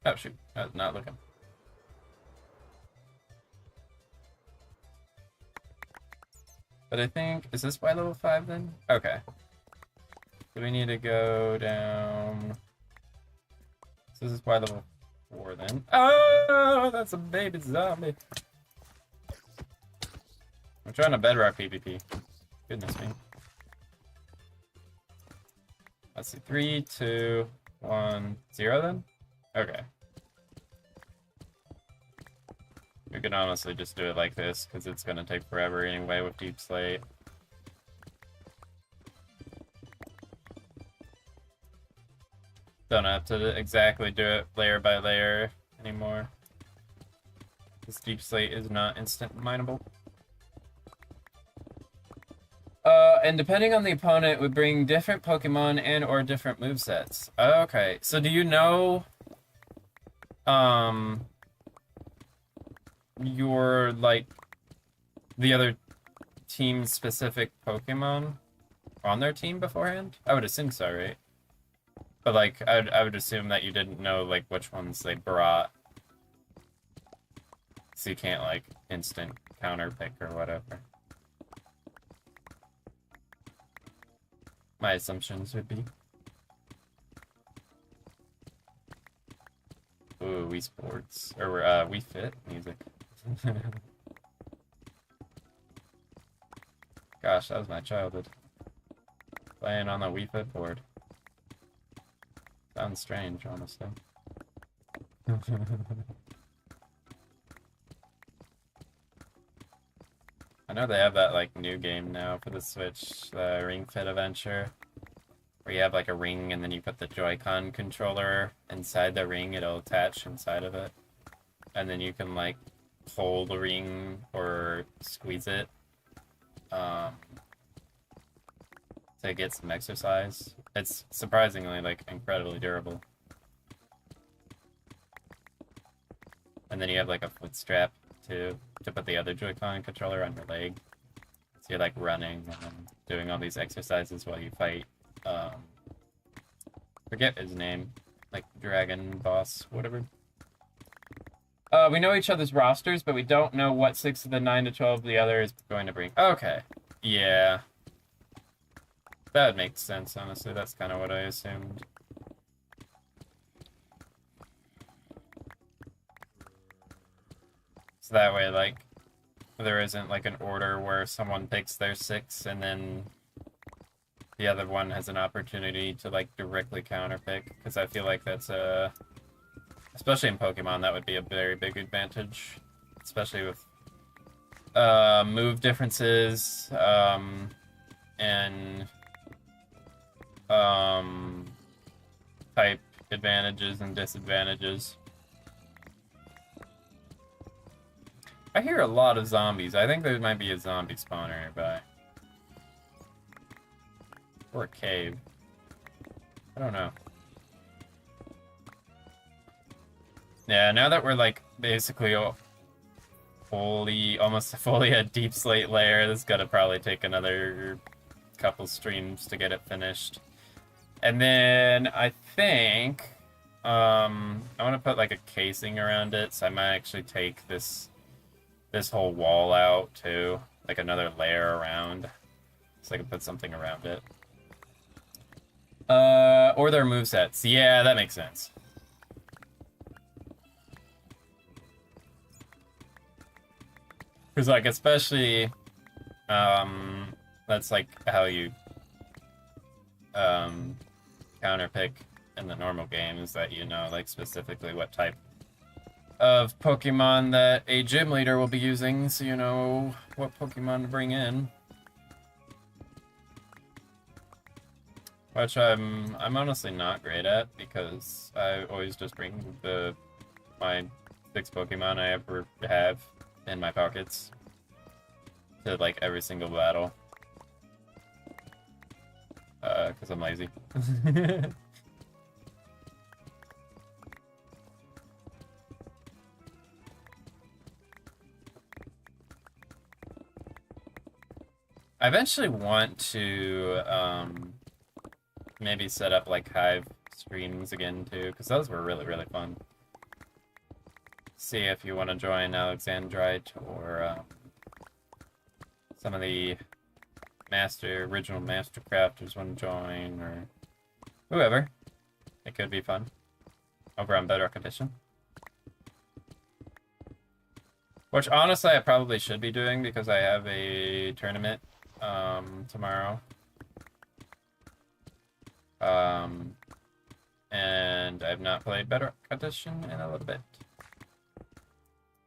A: Oh shoot, I was not looking. But I think, is this by level 5 then? Okay. So we need to go down... So this is by level 4 then. Oh, that's a baby zombie. I'm trying to bedrock PvP. Goodness me. Let's see, 3, 2, 1, 0 then? Okay. We could honestly just do it like this, because it's going to take forever anyway with Deep Slate. Don't have to exactly do it layer by layer anymore. This Deep Slate is not instant mineable. And depending on the opponent, we bring different Pokemon and or different movesets. Okay, so do you know... your, like, the other team's specific Pokemon on their team beforehand? I would assume so, right? But, like, I would assume that you didn't know, like, which ones they brought. So you can't, like, instant counter pick or whatever. My assumptions would be. Ooh, Wii Sports. Or, Wii Fit music. Gosh, that was my childhood. Playing on the Wii Fit board. Sounds strange, honestly. I know they have that, like, new game now for the Switch, the Ring Fit Adventure, where you have, like, a ring and then you put the Joy-Con controller inside the ring, it'll attach inside of it. And then you can, like, pull the ring or squeeze it to get some exercise. It's surprisingly, like, incredibly durable. And then you have, like, a foot strap to put the other Joy-Con controller on your leg. So you're, like, running and doing all these exercises while you fight, forget his name, like, Dragon Boss, whatever. We know each other's rosters, but we don't know what 6 of the 9 to 12 the other is going to bring. Okay. Yeah. That would make sense, honestly. That's kind of what I assumed. So that way, like, there isn't, like, an order where someone picks their 6 and then the other one has an opportunity to, like, directly counterpick. Because I feel like that's a... Especially in Pokemon, that would be a very big advantage. Especially with move differences, and type advantages and disadvantages. I hear a lot of zombies. I think there might be a zombie spawner nearby. Or a cave. I don't know. Yeah, now that we're like basically almost fully a deep slate layer, this is gonna probably take another couple streams to get it finished. And then I think I want to put like a casing around it, so I might actually take this whole wall out too, like another layer around, so I can put something around it. Or their movesets. Yeah, that makes sense. Because, like, especially, that's, like, how you, counterpick in the normal game, is that you know, like, specifically what type of Pokemon that a gym leader will be using, so you know what Pokemon to bring in. Which I'm honestly not great at, because I always just bring my 6 Pokemon I ever have in my pockets to like every single battle. Because I'm lazy. I eventually want to maybe set up like Hive streams again too, because those were really, really fun. See if you want to join Alexandrite or some of the original master crafters want to join, or whoever. It could be fun over on Bedrock Edition. Which honestly I probably should be doing because I have a tournament tomorrow. And I've not played Bedrock Edition in a little bit.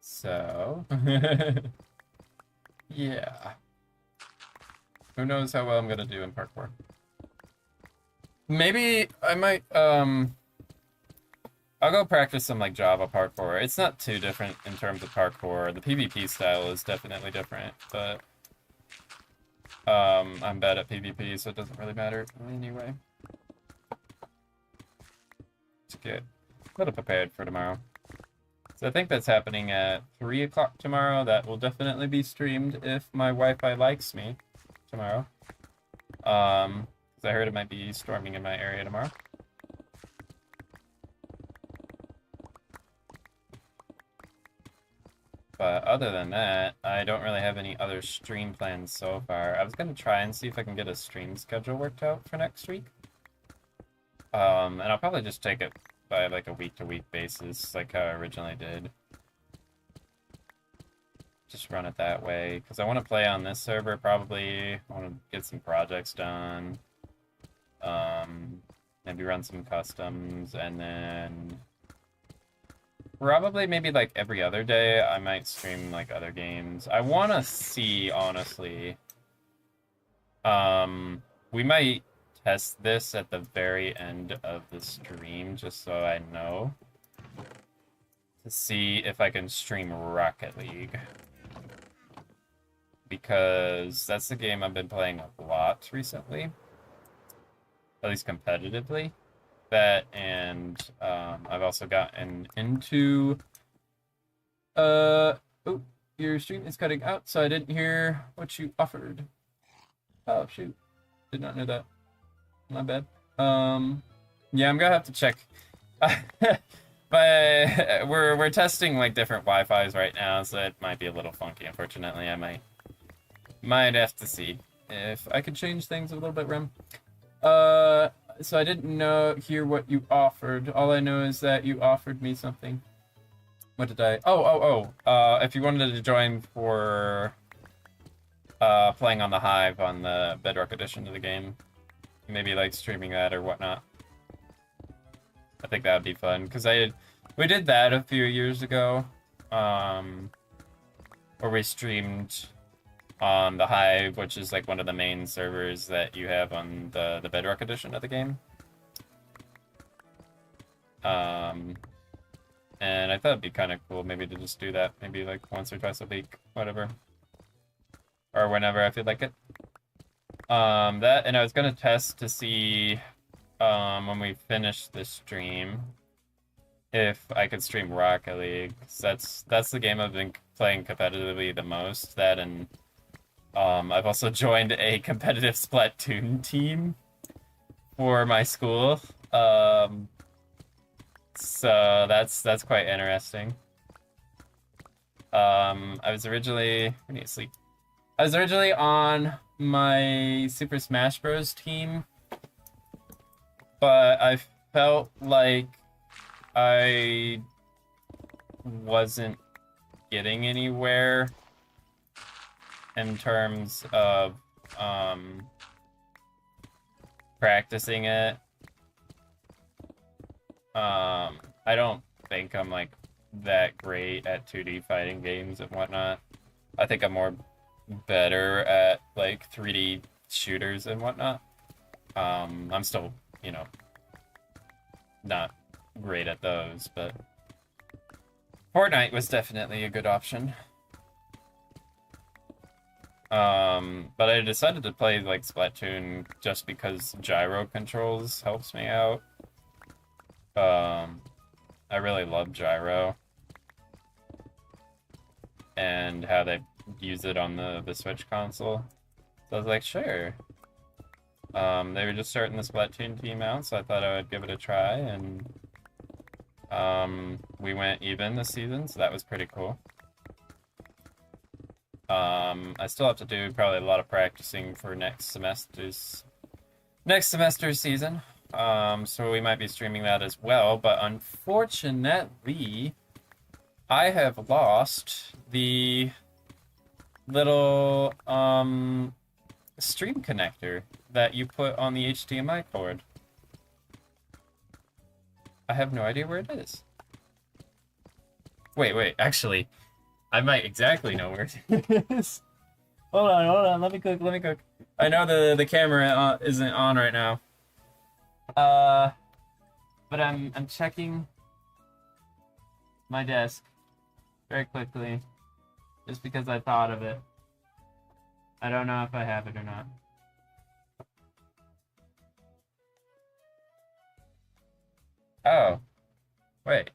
A: So, yeah. Who knows how well I'm gonna do in parkour. Maybe I might, I'll go practice some, like, Java parkour. It's not too different in terms of parkour. The PvP style is definitely different, but, I'm bad at PvP, so it doesn't really matter anyway. To get a little prepared for tomorrow. So I think that's happening at 3 o'clock tomorrow. That will definitely be streamed if my Wi-Fi likes me tomorrow. Because I heard it might be storming in my area tomorrow. But other than that, I don't really have any other stream plans so far. I was going to try and see if I can get a stream schedule worked out for next week. And I'll probably just take it by like a week-to-week basis, like how I originally did. Just run it that way, because I want to play on this server probably. I want to get some projects done. Maybe run some customs, and then probably maybe like every other day I might stream like other games. I want to see, honestly, we might test this at the very end of the stream, just so I know, to see if I can stream Rocket League. Because that's the game I've been playing a lot recently. At least competitively. That, and I've also gotten into... Oh, your stream is cutting out, so I didn't hear what you offered. Oh, shoot. Did not know that. My bad. Yeah, I'm gonna have to check. But we're testing like different Wi-Fi's right now, so it might be a little funky. Unfortunately, I might have to see if I could change things a little bit, Rim. So I didn't hear what you offered. All I know is that you offered me something. What did I? If you wanted to join for playing on the Hive on the Bedrock edition of the game, maybe like streaming that or whatnot. I think that would be fun because we did that a few years ago, where we streamed on the Hive, which is like one of the main servers that you have on the Bedrock edition of the game. And I thought it'd be kind of cool maybe to just do that, maybe like once or twice a week, whatever, or whenever I feel like it. That, and I was gonna test to see when we finish this stream if I could stream Rocket League. 'Cause that's the game I've been playing competitively the most. That, and I've also joined a competitive Splatoon team for my school. So that's quite interesting. I was originally on my Super Smash Bros. Team, but I felt like I wasn't getting anywhere in terms of practicing it. I don't think I'm like that great at 2D fighting games and whatnot. I think I'm more better at like 3D shooters and whatnot. I'm still, not great at those, but Fortnite was definitely a good option. But I decided to play like Splatoon just because gyro controls helps me out. I really love gyro and how they use it on the Switch console. So I was like, sure. They were just starting the Splatoon team out, so I thought I would give it a try, and we went even this season, so that was pretty cool. I still have to do probably a lot of practicing for next semester's season. So we might be streaming that as well, but unfortunately, I have lost the little stream connector that you put on the HDMI cord. I have no idea where it is. Wait, actually, I might exactly know where it is. Hold on, let me cook. I know the camera isn't on right now. But I'm checking my desk very quickly, just because I thought of it. I don't know if I have it or not. Oh, wait.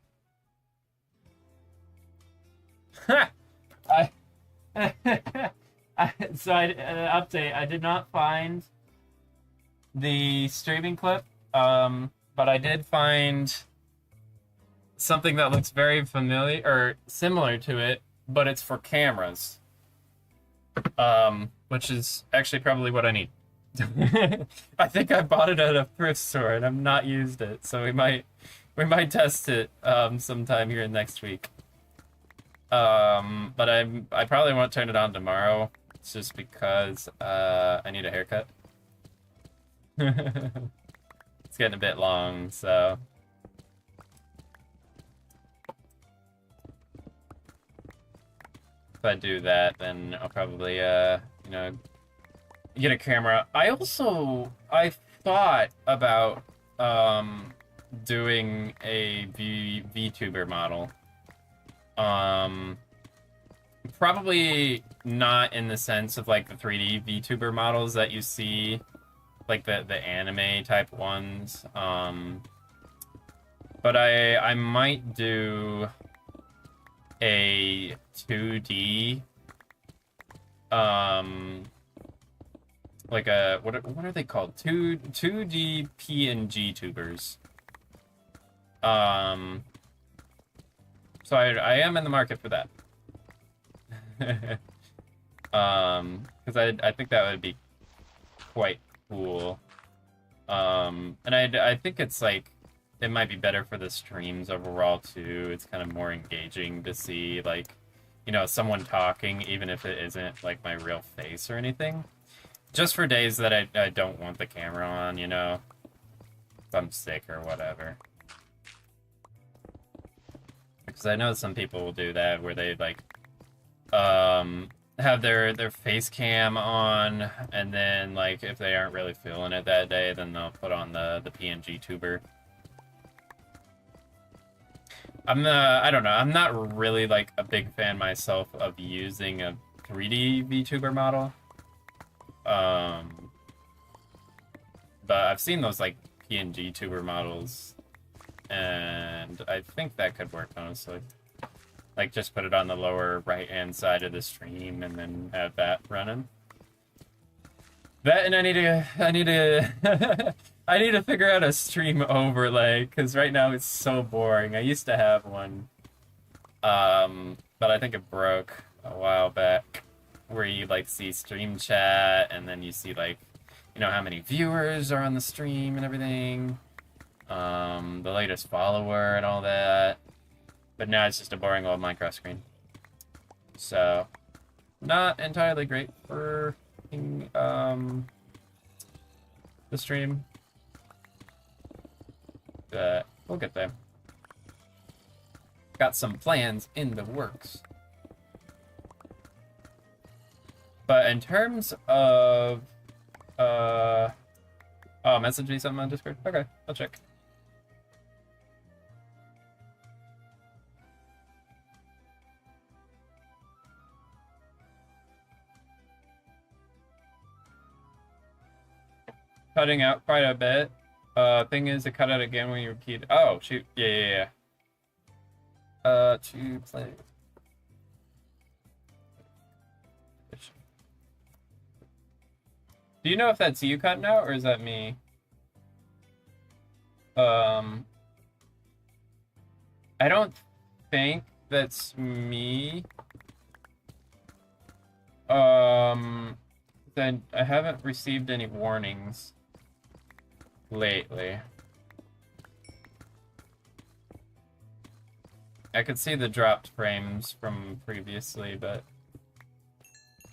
A: I update. I did not find the streaming clip, but I did find something that looks very familiar or similar to it, but it's for cameras, which is actually probably what I need. I think I bought it at a thrift store and I've not used it, so we might test it sometime here next week. But I probably won't turn it on tomorrow. It's just because I need a haircut. It's getting a bit long, so if I do that, then I'll probably get a camera. I thought about doing a VTuber model. Probably not in the sense of like the 3D VTuber models that you see, like the anime type ones. But I might do a 2D like a what are they called? 2D PNG tubers. So I am in the market for that. Because I think that would be quite cool. And I think it's like, it might be better for the streams overall too. It's kind of more engaging to see, like, you know, someone talking, even if it isn't like my real face or anything. Just for days that I don't want the camera on, you know, if I'm sick or whatever. Because I know some people will do that where they like have their face cam on, and then like if they aren't really feeling it that day, then they'll put on the PNG tuber. I don't know, I'm not really like a big fan myself of using a 3D VTuber model. But I've seen those like PNG tuber models, and I think that could work, honestly. Like, just put it on the lower right-hand side of the stream and then have that running. That, and I need to I need to figure out a stream overlay, because right now it's so boring. I used to have one, but I think it broke a while back, where you like see stream chat, and then you see like, you know, how many viewers are on the stream and everything, the latest follower and all that. But now it's just a boring old Minecraft screen. So, not entirely great for the stream. But we'll get there. Got some plans in the works. But in terms of oh, message me something on Discord? Okay, I'll check. Cutting out quite a bit. Thing is, it cut out again when you repeat. Oh, shoot. Yeah. To play. Do you know if that's you cutting out, or is that me? I don't think that's me. Then I haven't received any warnings lately. I could see the dropped frames from previously, but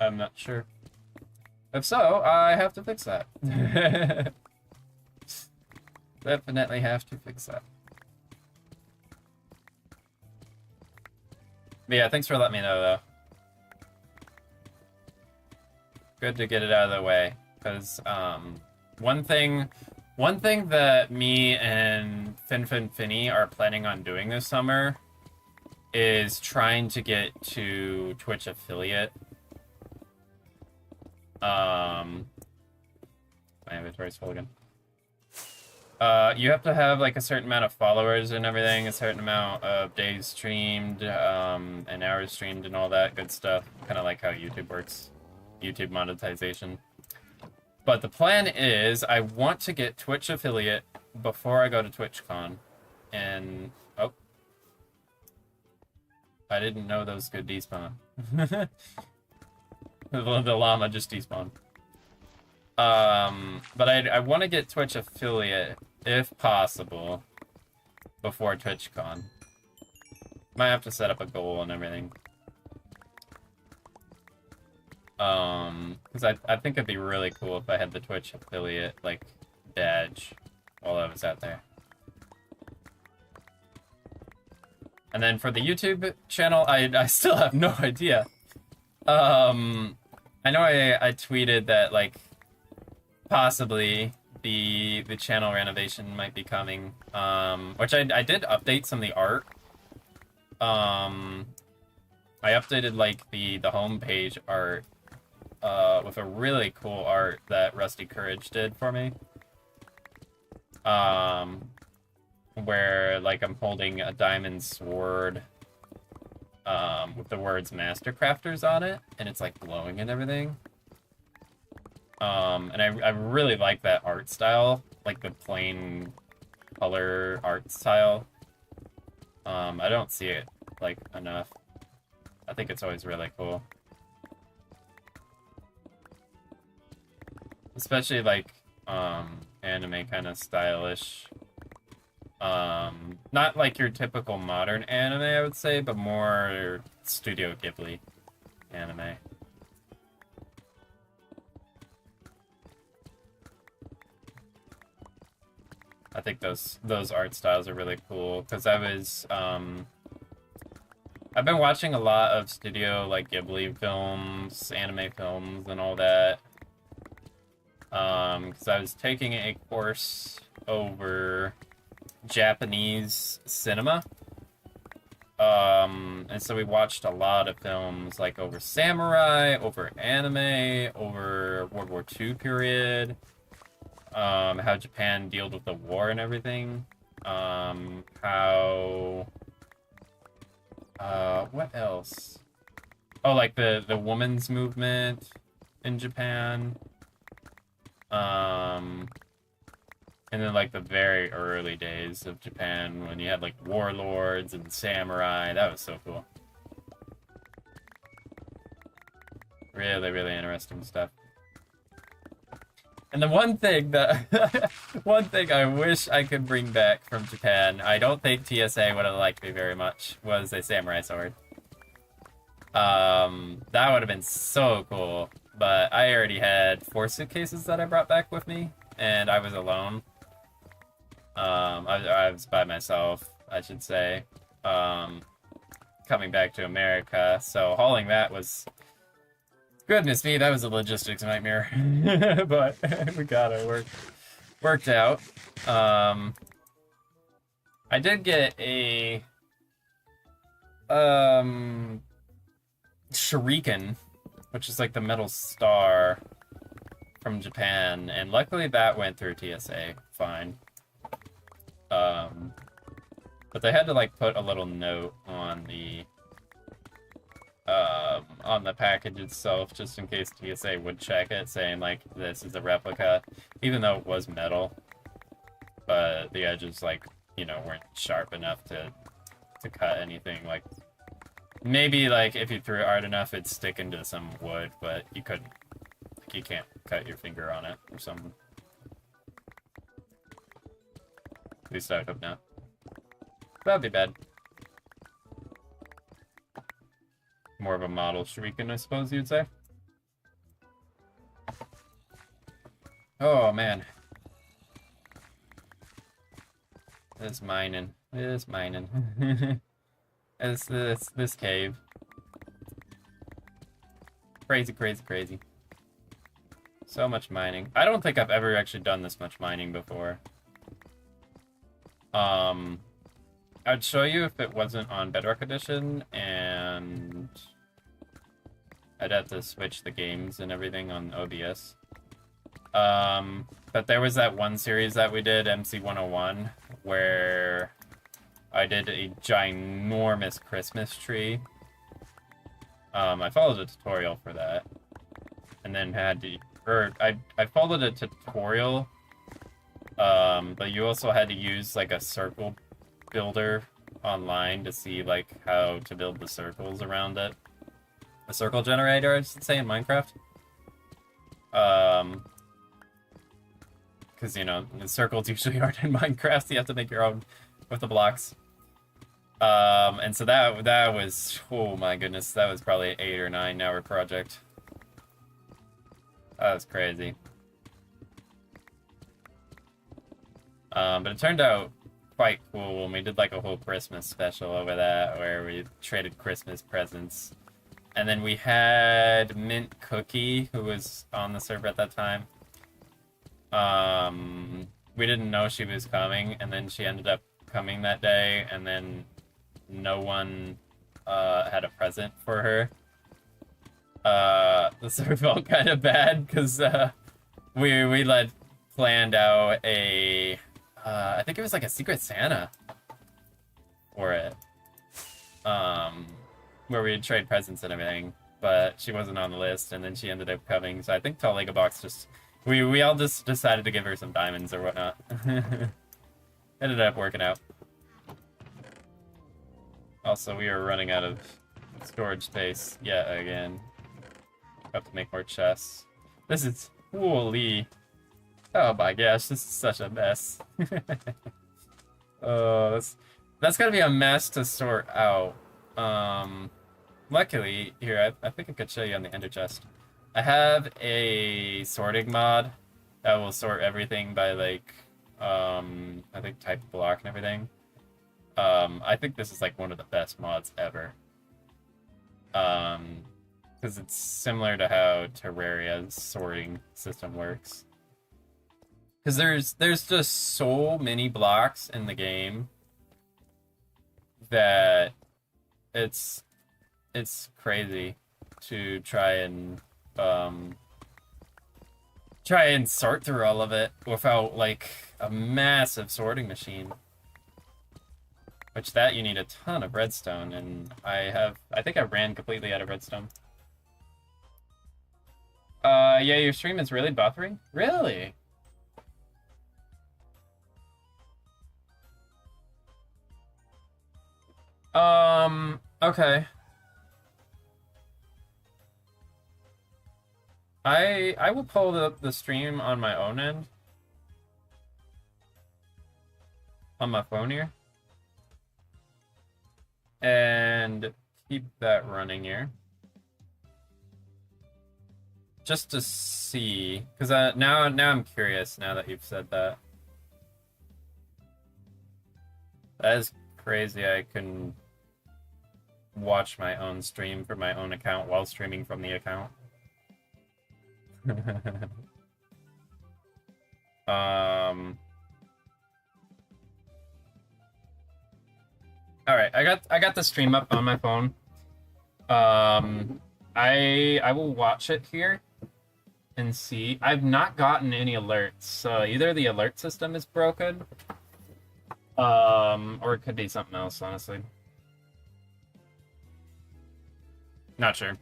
A: I'm not sure. If so, I have to fix that. Definitely have to fix that. But yeah, thanks for letting me know, though. Good to get it out of the way, because one thing that me and Finny are planning on doing this summer is trying to get to Twitch affiliate. My inventory's full again. You have to have like a certain amount of followers and everything, a certain amount of days streamed, and hours streamed, and all that good stuff. Kind of like how YouTube works, YouTube monetization. But the plan is, I want to get Twitch affiliate before I go to TwitchCon, and oh, I didn't know those could despawn. The llama just despawned. But I want to get Twitch affiliate, if possible, before TwitchCon. Might have to set up a goal and everything. Because I think it'd be really cool if I had the Twitch affiliate, like, badge while I was out there. And then for the YouTube channel, I still have no idea. I know I tweeted that, like, possibly the channel renovation might be coming, which I did update some of the art. I updated, like, the homepage art, with a really cool art that Rusty Courage did for me. Where, like, I'm holding a diamond sword, with the words Mastercrafters on it, and it's, like, glowing and everything. And I really like that art style, like the plain color art style. I don't see it, like enough. I think it's always really cool. Especially like anime kind of stylish. Not like your typical modern anime, I would say, but more Studio Ghibli anime. I think those art styles are really cool because I've been watching a lot of Studio like Ghibli films, anime films, and all that. Because I was taking a course over Japanese cinema. And so we watched a lot of films like over samurai, over anime, over World War II period. How Japan dealt with the war and everything. What else? Oh, like the women's movement in Japan. And then like the very early days of Japan when you had like warlords and samurai. That was so cool. Really, really interesting stuff. And the one thing that one thing I wish I could bring back from Japan, I don't think TSA would have liked me very much, was a samurai sword. That would have been so cool. But I already had 4 suitcases that I brought back with me, and I was alone. I was by myself, I should say, coming back to America. So hauling that was, goodness me, that was a logistics nightmare. But we got it worked out. I did get a shuriken, which is like the metal star from Japan, and luckily that went through TSA fine. But they had to like put a little note on the package itself just in case TSA would check it, saying like this is a replica, even though it was metal. But the edges, like, you know, weren't sharp enough to cut anything. Like, maybe like if you threw it hard enough it'd stick into some wood, but you couldn't, like, you can't cut your finger on it or something. At least I would hope not. That'd be bad. More of a model shuriken, I suppose you'd say. Oh man. It's mining. It's mining. It's this cave. Crazy, crazy, crazy. So much mining. I don't think I've ever actually done this much mining before. I'd show you if it wasn't on Bedrock Edition, and I'd have to switch the games and everything on OBS. But there was that one series that we did, MC 101, where I did a ginormous Christmas tree. I followed a tutorial for that, and then I followed a tutorial, but you also had to use like a circle builder online to see like how to build the circles around it. A circle generator, I should say, in Minecraft. Because, you know, the circles usually aren't in Minecraft, so you have to make your own with the blocks. And so that was, oh my goodness, that was probably an 8 or 9 hour project. That was crazy. But it turned out quite cool when we did like a whole Christmas special over that, where we traded Christmas presents. And then we had Mint Cookie, who was on the server at that time. We didn't know she was coming, and then she ended up coming that day, and then no one had a present for her. The server felt kind of bad, because we planned out a I think it was like a Secret Santa for it, where we'd trade presents and everything, but she wasn't on the list, and then she ended up coming, so I think Tall Box just, we all just decided to give her some diamonds or whatnot. Ended up working out. Also, we are running out of storage space yet again. Have to make more chests. This is holy. Oh my gosh, this is such a mess. Oh, that's gotta be a mess to sort out. Luckily, here I think I could show you on the ender chest. I have a sorting mod that will sort everything by like I think type of block and everything. I think this is like one of the best mods ever. Because it's similar to how Terraria's sorting system works. Because there's just so many blocks in the game that it's crazy to try and sort through all of it without like a massive sorting machine. Which that you need a ton of redstone, and I think I ran completely out of redstone. Yeah, your stream is really buffering? Really? Okay. I will pull up the stream on my own end. On my phone here. And keep that running here. Just to see, because now I'm curious now that you've said that. That is crazy. I can watch my own stream from my own account while streaming from the account. All right, I got the stream up on my phone. I will watch it here and see. I've not gotten any alerts, so either the alert system is broken, or it could be something else, honestly. Not sure.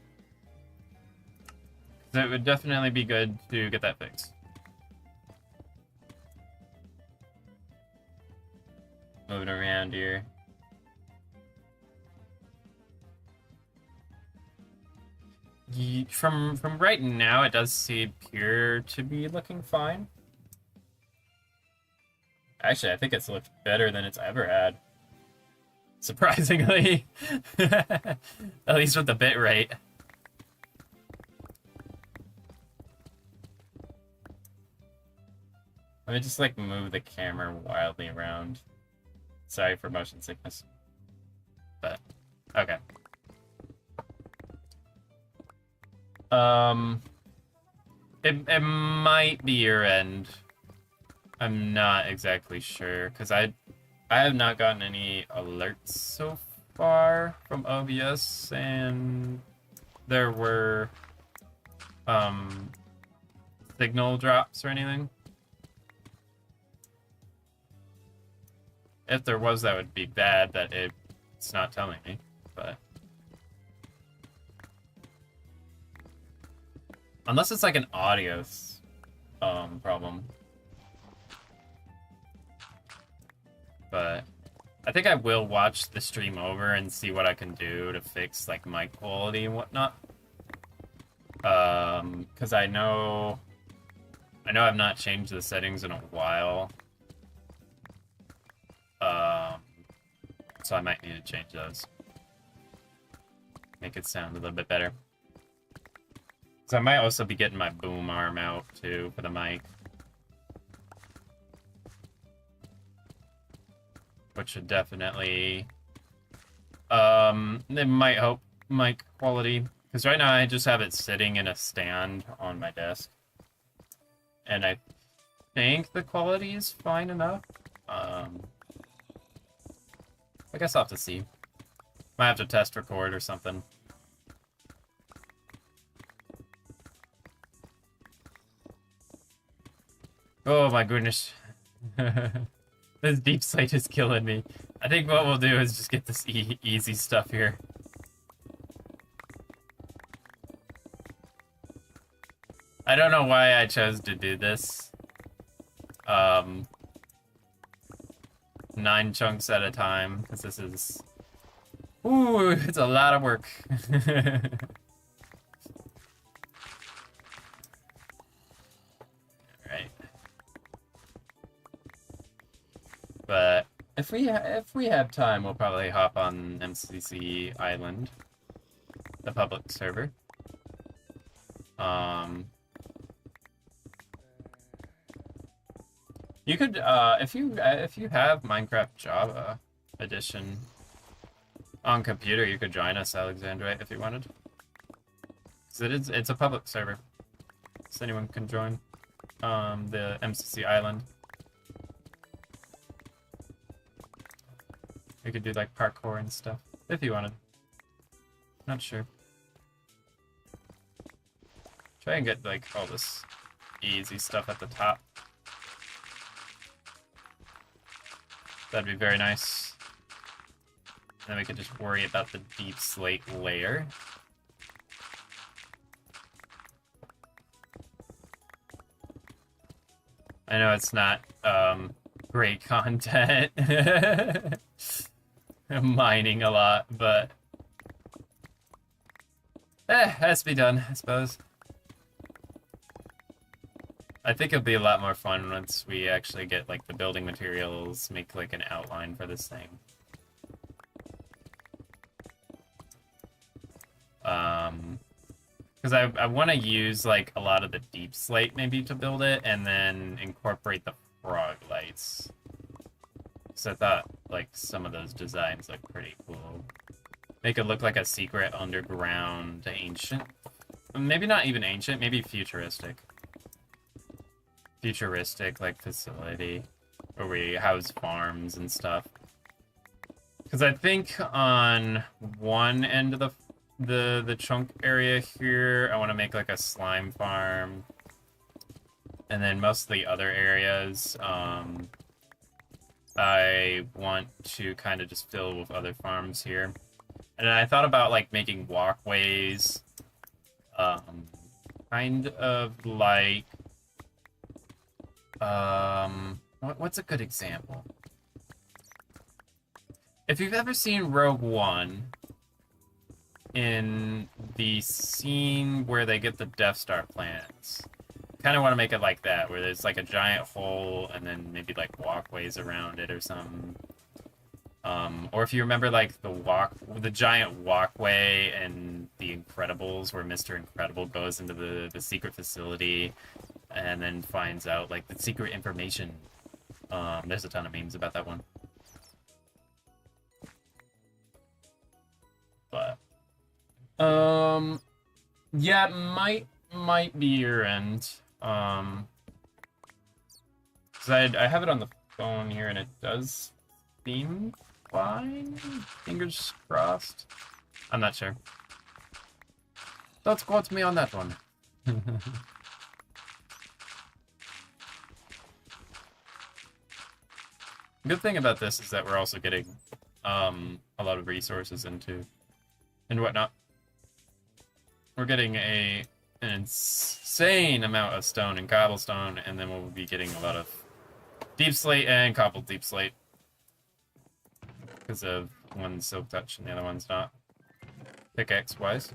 A: So it would definitely be good to get that fixed. Moving around here. From right now, it does appear to be looking fine. Actually, I think it's looked better than it's ever had. Surprisingly. At least with the bit rate. Let me just like move the camera wildly around. Sorry for motion sickness. But okay. It might be your end. I'm not exactly sure because I have not gotten any alerts so far from OBS, and there were signal drops or anything. If there was, that would be bad that it's not telling me, but unless it's like an audio problem. But I think I will watch the stream over and see what I can do to fix like mic quality and whatnot. Because I know I've not changed the settings in a while. So I might need to change those. Make it sound a little bit better. So I might also be getting my boom arm out too for the mic. Which should definitely it might help mic quality. Because right now I just have it sitting in a stand on my desk. And I think the quality is fine enough. I guess I'll have to see. Might have to test record or something. Oh my goodness. This deep slate is killing me. I think what we'll do is just get this easy stuff here. I don't know why I chose to do this. 9 chunks at a time, because this is Ooh, it's a lot of work. Right. But if we have time, we'll probably hop on MCC Island, the public server. You could if you have Minecraft Java edition on computer, you could join us, Alexandrite, if you wanted. Because it's a public server, so anyone can join the MCC Island. You could do like parkour and stuff if you wanted. Not sure. Try and get like all this easy stuff at the top. That'd be very nice. Then we could just worry about the deep slate layer. I know it's not great content. I'm mining a lot, but has to be done, I suppose. I think it'll be a lot more fun once we actually get like the building materials, make like an outline for this thing. Because I want to use like a lot of the deep slate maybe to build it, and then incorporate the frog lights. So I thought like some of those designs look pretty cool. Make it look like a secret underground ancient, maybe not even ancient, maybe futuristic. Futuristic like facility where we house farms and stuff. Because I think on one end of the chunk area here, I want to make like a slime farm, and then most of the other areas, I want to kind of just fill with other farms here. And I thought about like making walkways, kind of like. What's a good example? If you've ever seen Rogue One, in the scene where they get the Death Star plans, kind of want to make it like that, where there's like a giant hole and then maybe like walkways around it or something. Or if you remember like the giant walkway in The Incredibles, where Mr. Incredible goes into the secret facility and then finds out like the secret information. There's a ton of memes about that one. But yeah, might be your end. Cause I have it on the phone here and it does seem fine. Fingers crossed. I'm not sure. Don't quote me on that one. Good thing about this is that we're also getting a lot of resources into and whatnot. We're getting an insane amount of stone and cobblestone, and then we'll be getting a lot of deep slate and cobbled deep slate. Because of one's silk touch and the other one's not. Pickaxe wise.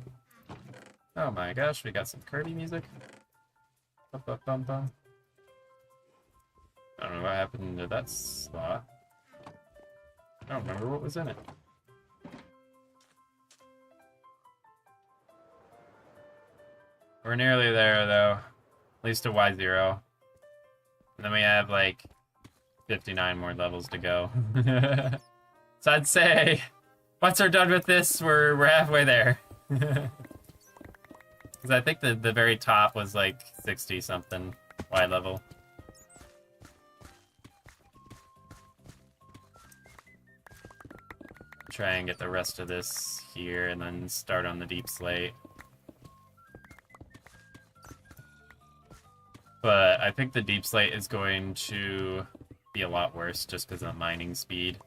A: Oh my gosh, we got some Kirby music. Bum, bum, bum, bum. I don't know what happened to that slot. I don't remember what was in it. We're nearly there, though. At least to Y0. And then we have, like, 59 more levels to go. So I'd say, once we're done with this, we're halfway there. Because I think the very top was, like, 60-something Y level. Try and get the rest of this here, and then start on the deep slate. But I think the deep slate is going to be a lot worse just because of the mining speed.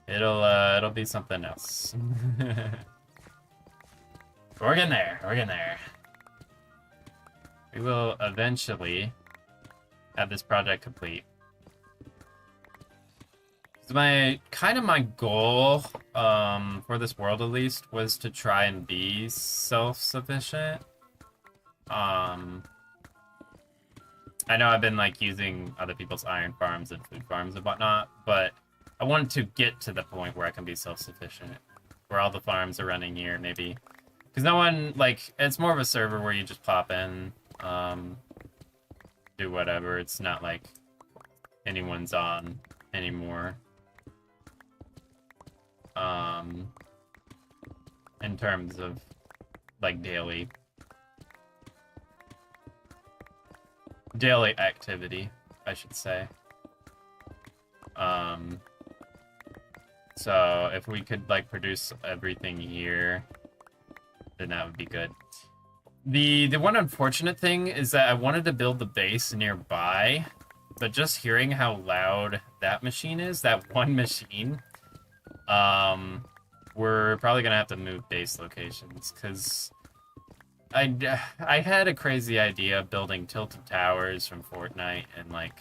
A: It'll be something else. We're getting there. We're getting there. We will eventually have this project complete. So my goal, for this world at least, was to try and be self-sufficient. I know I've been like using other people's iron farms and food farms and whatnot, but I wanted to get to the point where I can be self-sufficient, where all the farms are running here, maybe. Because no one, like, it's more of a server where you just pop in, do whatever. It's not like anyone's on anymore. In terms of, like, daily activity, I should say. So if we could, like, produce everything here, then that would be good. The one unfortunate thing is that I wanted to build the base nearby, but just hearing how loud that machine is, that one machine, we're probably gonna have to move base locations, because I had a crazy idea of building tilted towers from Fortnite and, like,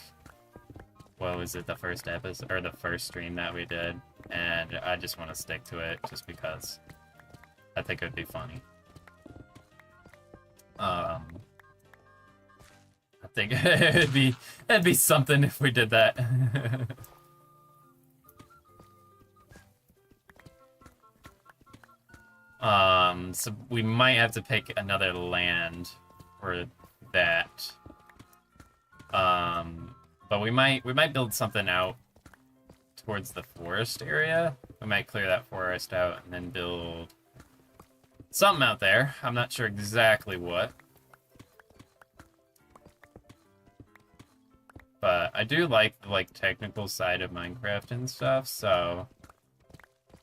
A: what was it, the first episode, or the first stream that we did, and I just want to stick to it just because I think it would be funny. I think it'd be something if we did that. So we might have to pick another land for that. But we might build something out towards the forest area. We might clear that forest out and then build something out there. I'm not sure exactly what. But I do like the, like, technical side of Minecraft and stuff, so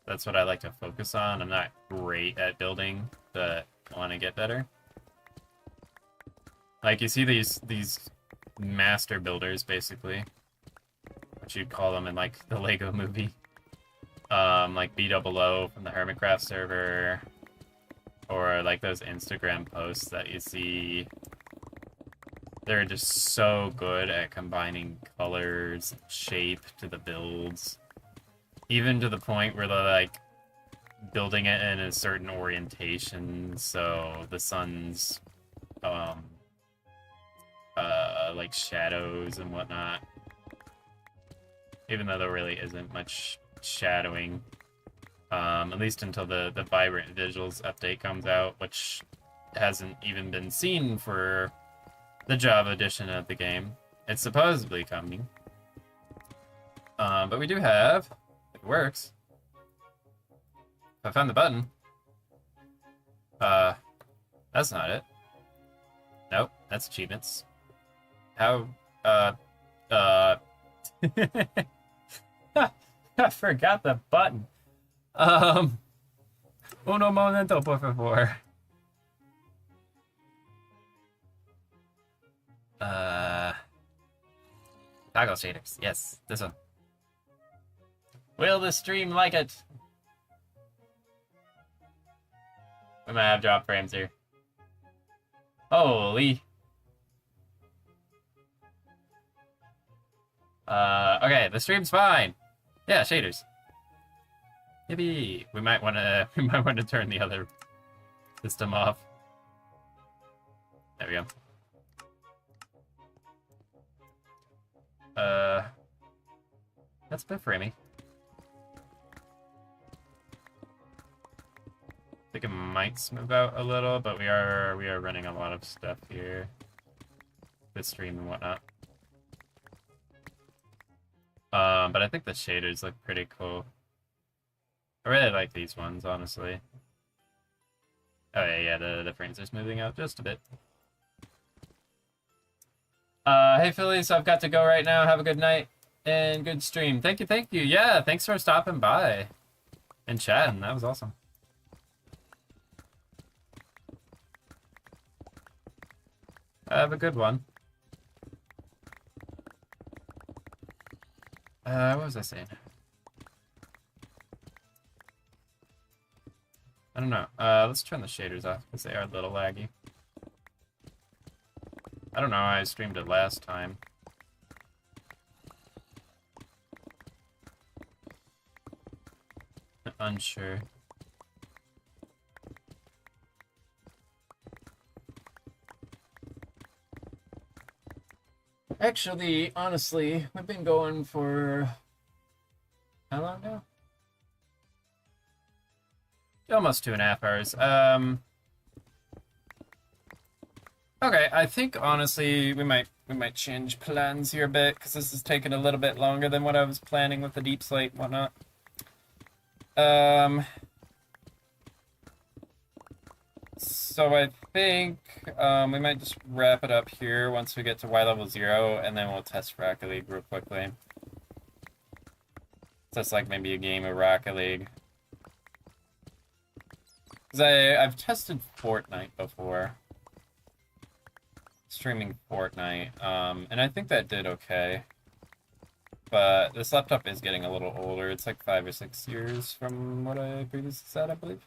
A: that's what I like to focus on. I'm not great at building, but I want to get better. Like, you see these master builders, basically, what you'd call them in, like, the Lego movie. Like B00 from the Hermitcraft server, or like those Instagram posts that you see. They're just so good at combining colors, shape to the builds. Even to the point where they're, like, building it in a certain orientation, so the sun's, like, shadows and whatnot. Even though there really isn't much shadowing. At least until the Vibrant Visuals update comes out, which hasn't even been seen for the Java edition of the game. It's supposedly coming. But we do have, if it works, if I found the button, that's not it. Nope, that's achievements. How, I forgot the button. Uno momento, por favor. Toggle shaders. Yes, this one. Will the stream like it? We might have drop frames here. Holy. Okay, the stream's fine. Yeah, shaders. Maybe we might want to turn the other system off. There we go. That's a bit framey. I think it might smooth out a little, but we are running a lot of stuff here. This stream and whatnot. But I think the shaders look pretty cool. I really like these ones, honestly. Oh yeah, the frames are smoothing out just a bit. Hey Philly, so I've got to go right now. Have a good night and good stream. Thank you. Yeah, thanks for stopping by and chatting. That was awesome. Have a good one. What was I saying? I don't know. Let's turn the shaders off because they are a little laggy. I don't know how I streamed it last time. unsure. Actually, honestly, we've been going for how long now? Almost 2.5 hours. Okay, I think honestly we might change plans here a bit because this is taking a little bit longer than what I was planning with the deep slate and whatnot. So I think we might just wrap it up here once we get to Y level 0, and then we'll test Rocket League real quickly. Just like maybe a game of Rocket League. Because I've tested Fortnite before. Streaming Fortnite, and I think that did okay. But this laptop is getting a little older. It's like 5 or 6 years from what I previously said, I believe.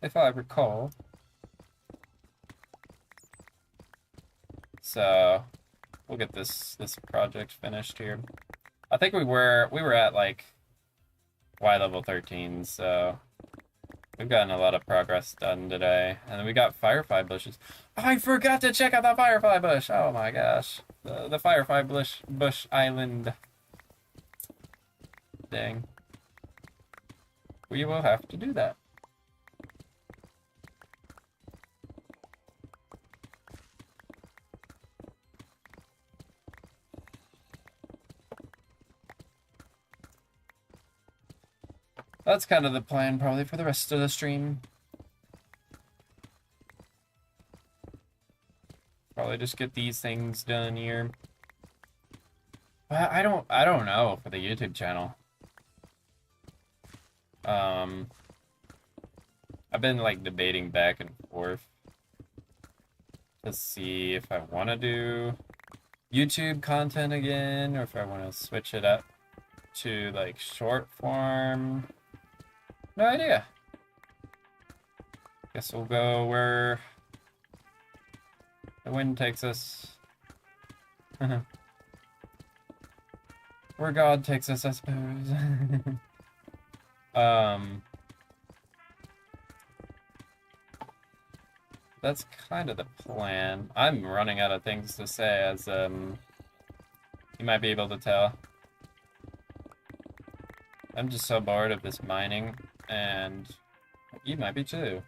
A: If I recall. So we'll get this project finished here. I think we were at like Y level 13, so we've gotten a lot of progress done today. And then we got firefly bushes. I forgot to check out the firefly bush. Oh my gosh. The firefly bush island. Dang. We will have to do that. That's kind of the plan probably for the rest of the stream. Probably just get these things done here. But I don't know for the YouTube channel. I've been like debating back and forth to see if I want to do YouTube content again or if I want to switch it up to like short form. No idea. Guess we'll go where the wind takes us. Where God takes us, I suppose. That's kind of the plan. I'm running out of things to say, as you might be able to tell. I'm just so bored of this mining, and you might be too.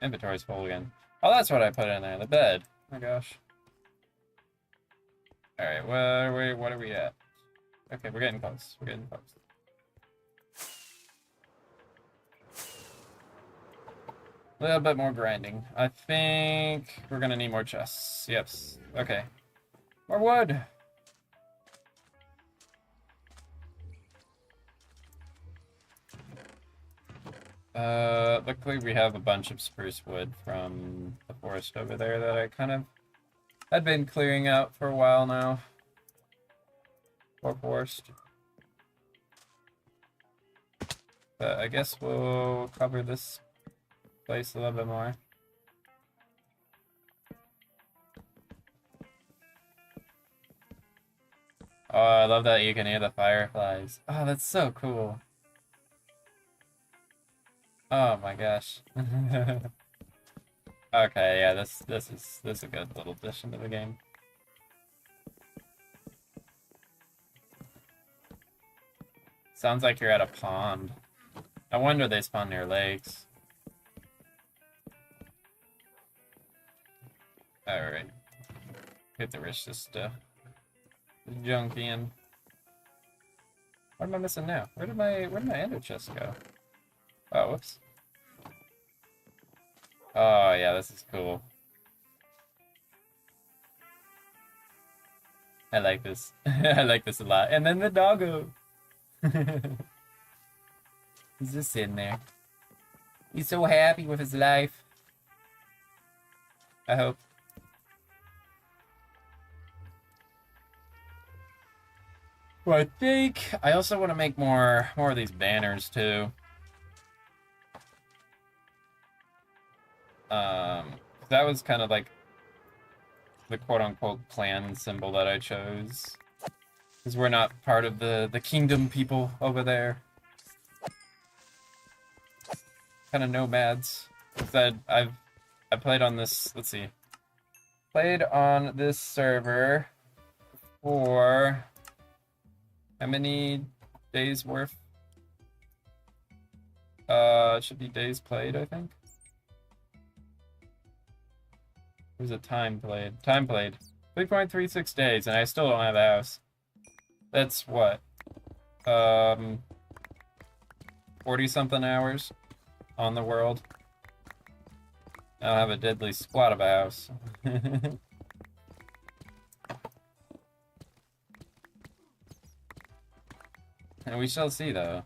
A: Inventory's full again. Oh, that's what I put in there, the bed. Oh my gosh. Alright, what are we at? Okay, we're getting close. We're getting close. A little bit more grinding. I think we're gonna need more chests. Yes. Okay. More wood! Luckily we have a bunch of spruce wood from the forest over there that I kind of had been clearing out for a while now. Or forest. But I guess we'll cover this place a little bit more. Oh, I love that you can hear the fireflies. Oh, that's so cool. Oh my gosh. Okay, yeah, this is a good little addition to the game. Sounds like you're at a pond. I wonder they spawn near lakes. Alright. Get the rich just junk in. What am I missing now? Where did my ender chest go? Oh, whoops. Oh yeah, this is cool. I like this. I like this a lot. And then the doggo. He's just sitting there. He's so happy with his life. I hope. Well, I think I also want to make more of these banners too. That was kind of like the quote-unquote clan symbol that I chose. Because we're not part of the kingdom people over there. Kind of nomads. Instead, I played on this, let's see. Played on this server for how many days worth? It should be days played, I think. Where's the time played? Time played. 3.36 days, and I still don't have a house. That's what? 40-something hours on the world. I don't have a deadly squat of a house. And we shall see, though.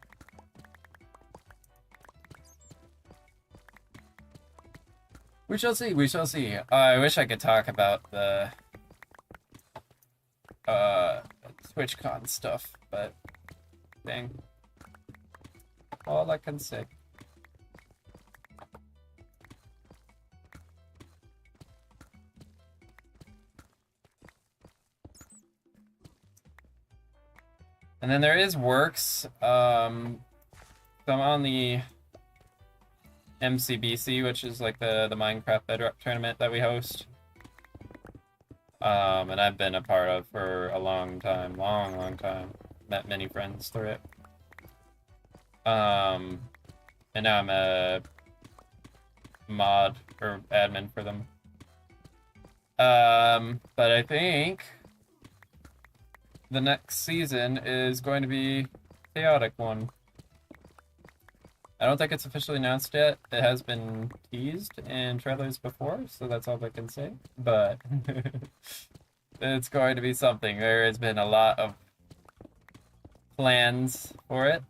A: We shall see, we shall see. I wish I could talk about the TwitchCon stuff, but dang. All I can say. And then there is Works. So I'm on the MCBC, which is like the Minecraft Bedrock tournament that we host. And I've been a part of for a long time, long time. Met many friends through it. And now I'm a mod or admin for them. But I think the next season is going to be a chaotic one. I don't think it's officially announced yet. It has been teased in trailers before, so that's all I can say. But it's going to be something. There has been a lot of plans for it.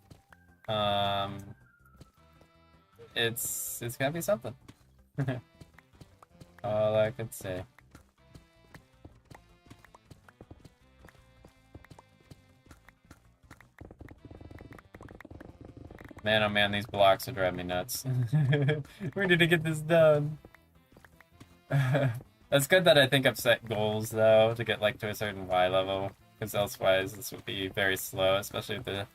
A: It's gonna be something. All I can say. Man, oh man, these blocks are driving me nuts. We need to get this done. That's good that I think I've set goals, though, to get, like, to a certain Y level. Because elsewise, this would be very slow, especially with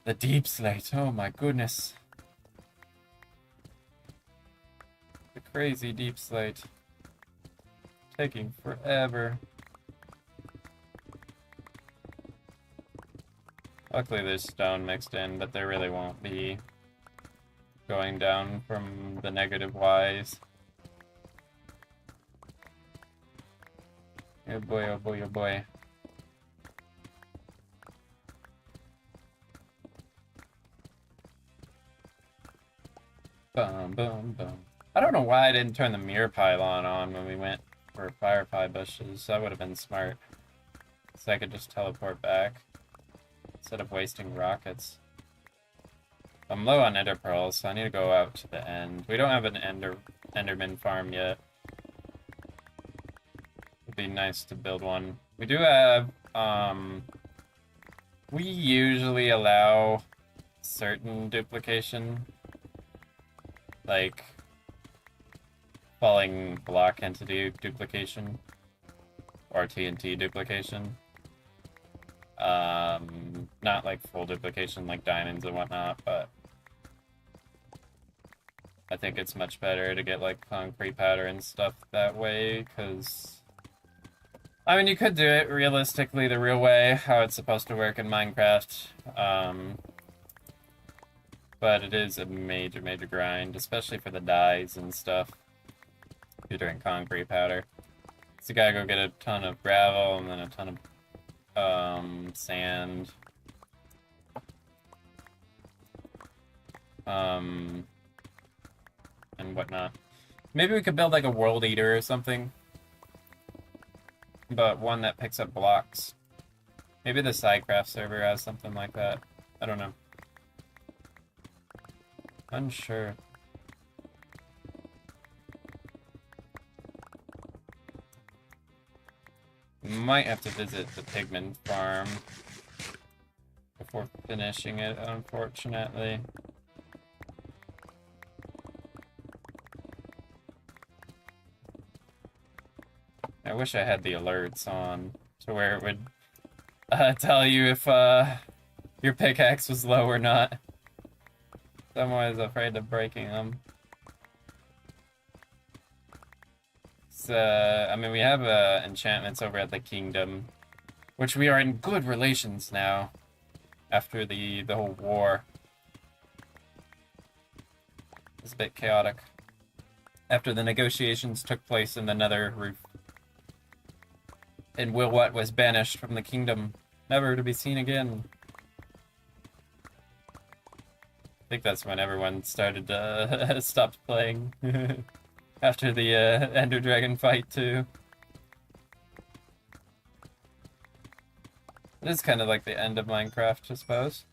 A: the deep slate. Oh my goodness. The crazy deep slate. Taking forever. Luckily there's stone mixed in, but there really won't be going down from the negative Ys. Oh boy, oh boy, oh boy. Boom, boom, boom. I don't know why I didn't turn the mirror pylon on when we went for firefly bushes. That would have been smart. So I could just teleport back instead of wasting rockets. I'm low on ender pearls, so I need to go out to the end. We don't have an enderman farm yet. It'd be nice to build one. We do have, we usually allow certain duplication, like falling block entity duplication, or TNT duplication. Not like full duplication like diamonds and whatnot, but I think it's much better to get like concrete powder and stuff that way, because I mean, you could do it realistically the real way, how it's supposed to work in Minecraft, but it is a major grind, especially for the dyes and stuff, if you're doing concrete powder. So you gotta go get a ton of gravel and then a ton of sand. And whatnot. Maybe we could build like a world eater or something. But one that picks up blocks. Maybe the Sidecraft server has something like that. I don't know. Unsure. Might have to visit the pigment farm before finishing it, unfortunately. I wish I had the alerts on to where it would tell you if your pickaxe was low or not. I'm always afraid of breaking them. So, I mean, we have enchantments over at the kingdom, which we are in good relations now after the whole war. It's a bit chaotic. After the negotiations took place in the Nether Roof, and Wilwat was banished from the kingdom, never to be seen again. I think that's when everyone started stopped playing after the Ender Dragon fight too. It is kind of like the end of Minecraft, I suppose.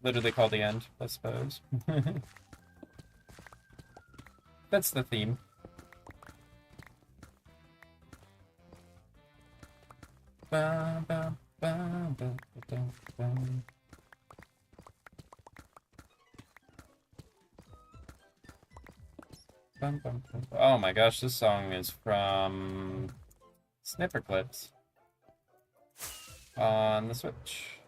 A: Literally called the end, I suppose. That's the theme. Oh my gosh, this song is from Snipper Clips on the Switch.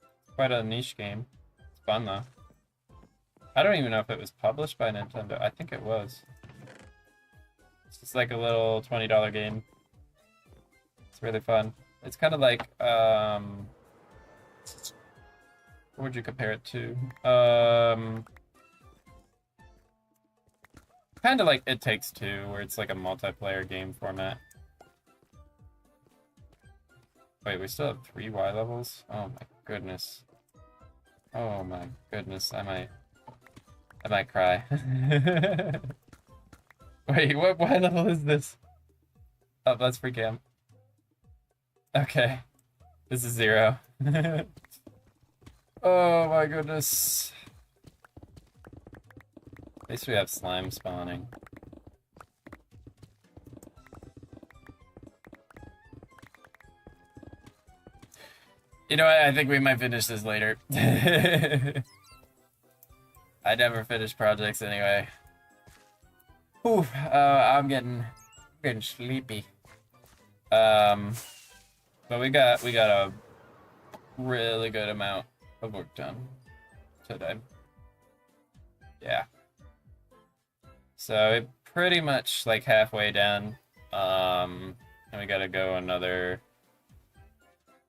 A: It's quite a niche game. It's fun though. I don't even know if it was published by Nintendo. I think it was. It's just like a little $20 game. It's really fun. It's kind of like, what would you compare it to? Kind of like It Takes Two, where it's like a multiplayer game format. Wait, we still have 3 Y levels? Oh my goodness. Oh my goodness, I might cry. Wait, what Y level is this? Oh, that's free cam. Okay. This is 0. Oh my goodness. At least we have slime spawning. You know what? I think we might finish this later. I never finish projects anyway. Ooh, I'm getting sleepy. But we got a really good amount of work done today. Yeah. So we're pretty much like halfway done. And we gotta go another.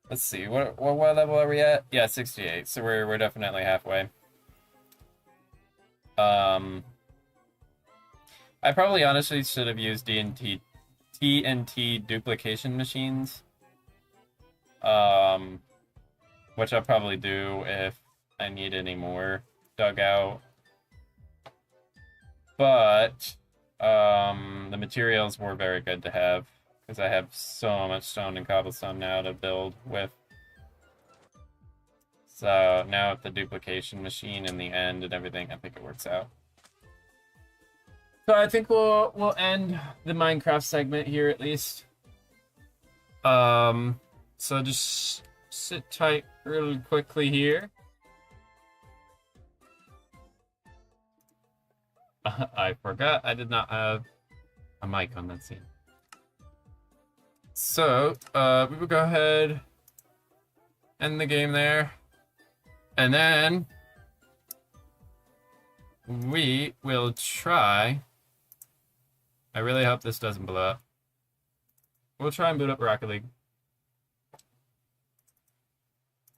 A: Let's see, what level are we at? Yeah, 68. So we're definitely halfway. I probably honestly should have used TNT duplication machines. Which I'll probably do if I need any more dug out. But the materials were very good to have because I have so much stone and cobblestone now to build with. So now with the duplication machine in the end and everything, I think it works out. So I think we'll end the Minecraft segment here at least. So just sit tight really quickly here. I forgot I did not have a mic on that scene. So, we will go ahead, end the game there, and then we will try. I really hope this doesn't blow up. We'll try and boot up Rocket League.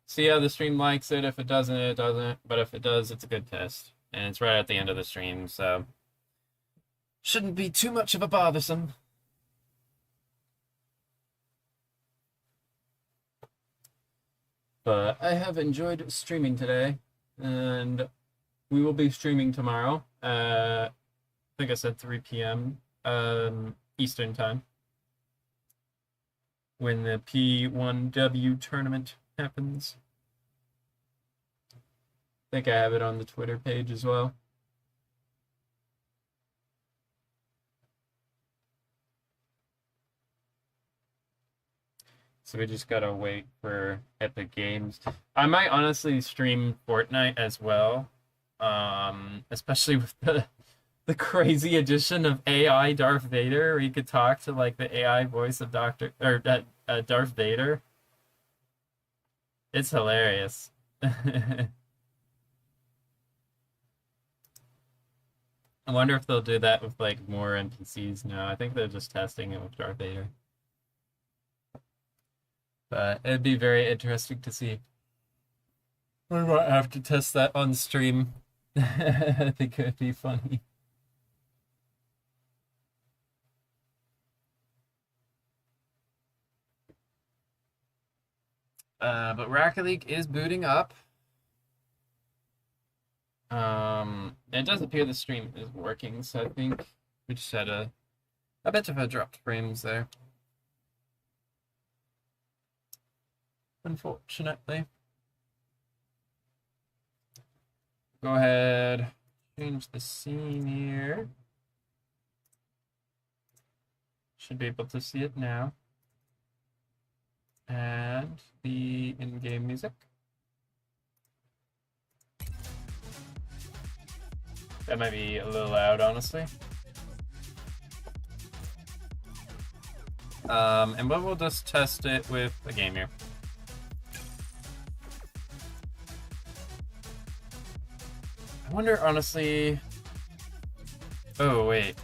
A: See how the stream likes it. If it doesn't, it doesn't. But if it does, it's a good test. And it's right at the end of the stream, so shouldn't be too much of a bothersome. But I have enjoyed streaming today, and we will be streaming tomorrow. I think I said 3 p.m. Eastern time when the P1W tournament happens. I think I have it on the Twitter page as well. So we just gotta wait for Epic Games. I might honestly stream Fortnite as well, especially with the crazy addition of AI Darth Vader, where you could talk to like the AI voice of Darth Vader. It's hilarious. I wonder if they'll do that with like more NPCs now. I think they're just testing it with Darth Vader. But it'd be very interesting to see. We might have to test that on stream. I think it'd be funny. But Rocket League is booting up. It does appear the stream is working, so I think we just had a bit of a dropped frames there. Unfortunately. Go ahead, change the scene here. Should be able to see it now. And the in-game music. That might be a little loud, honestly. And we'll just test it with a game here. I wonder, honestly... Oh, wait.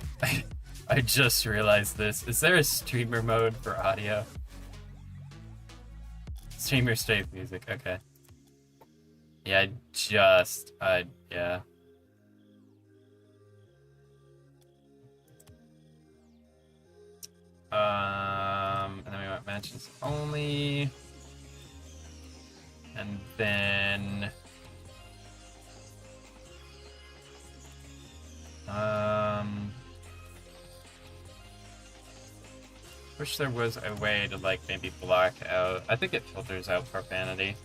A: I just realized this. Is there a streamer mode for audio? Streamer save music, okay. Yeah, yeah. And then we want matches only. And then... Wish there was a way to like maybe block out. I think it filters out profanity.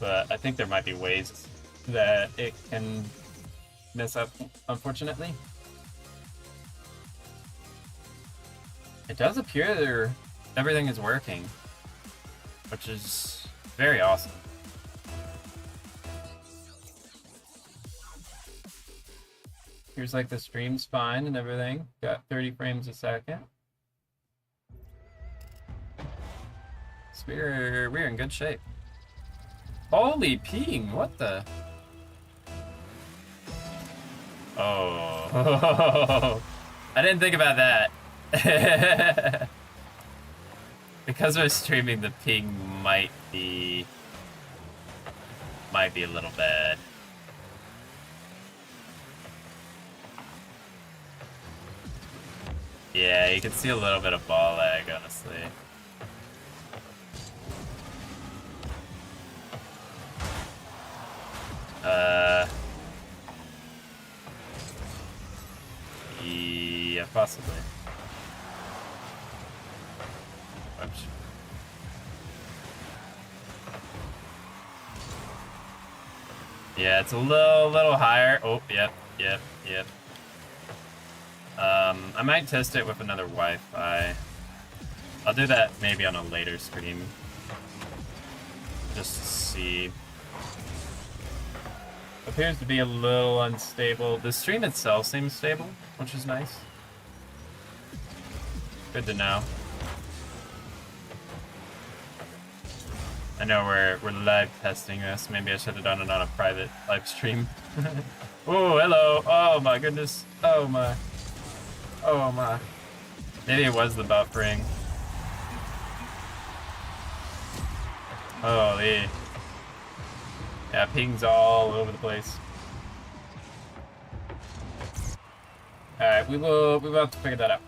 A: But I think there might be ways that it can mess up, unfortunately. It does appear everything is working, which is very awesome. Here's like the stream's fine and everything. Got 30 frames a second. So we're in good shape. Holy ping, what the? Oh. I didn't think about that. Because we're streaming, the ping might be a little bad. Yeah, you can see a little bit of ball lag, honestly. Yeah, possibly. Oops. Yeah, it's a little higher. Oh, yep. I might test it with another Wi-Fi. I'll do that maybe on a later stream. Just to see. Appears to be a little unstable. The stream itself seems stable, which is nice. Good to know. I know we're live testing this. Maybe I should have done it on a private live stream. Oh, hello. Oh my goodness. Oh my. Maybe it was the buffering. Holy. Yeah, pings all over the place. Alright, we will have to figure that out.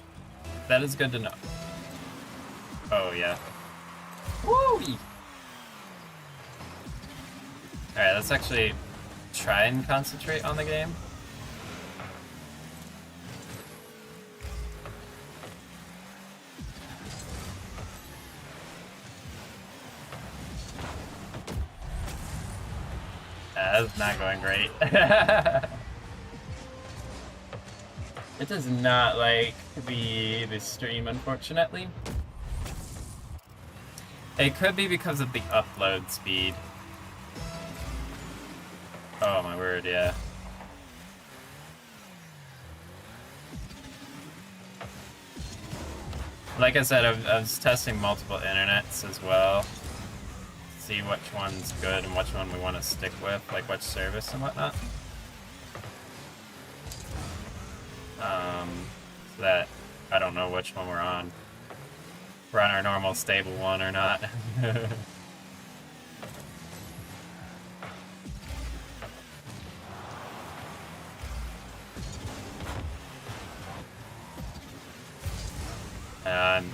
A: That is good to know. Oh yeah. Woo! Alright, let's actually try and concentrate on the game. That's not going great. It does not like the stream, unfortunately. It could be because of the upload speed. Oh my word, yeah. Like I said, I was testing multiple internets as well. See which one's good and which one we want to stick with, like which service and whatnot. So that I don't know which one we're on. We're on our normal stable one or not.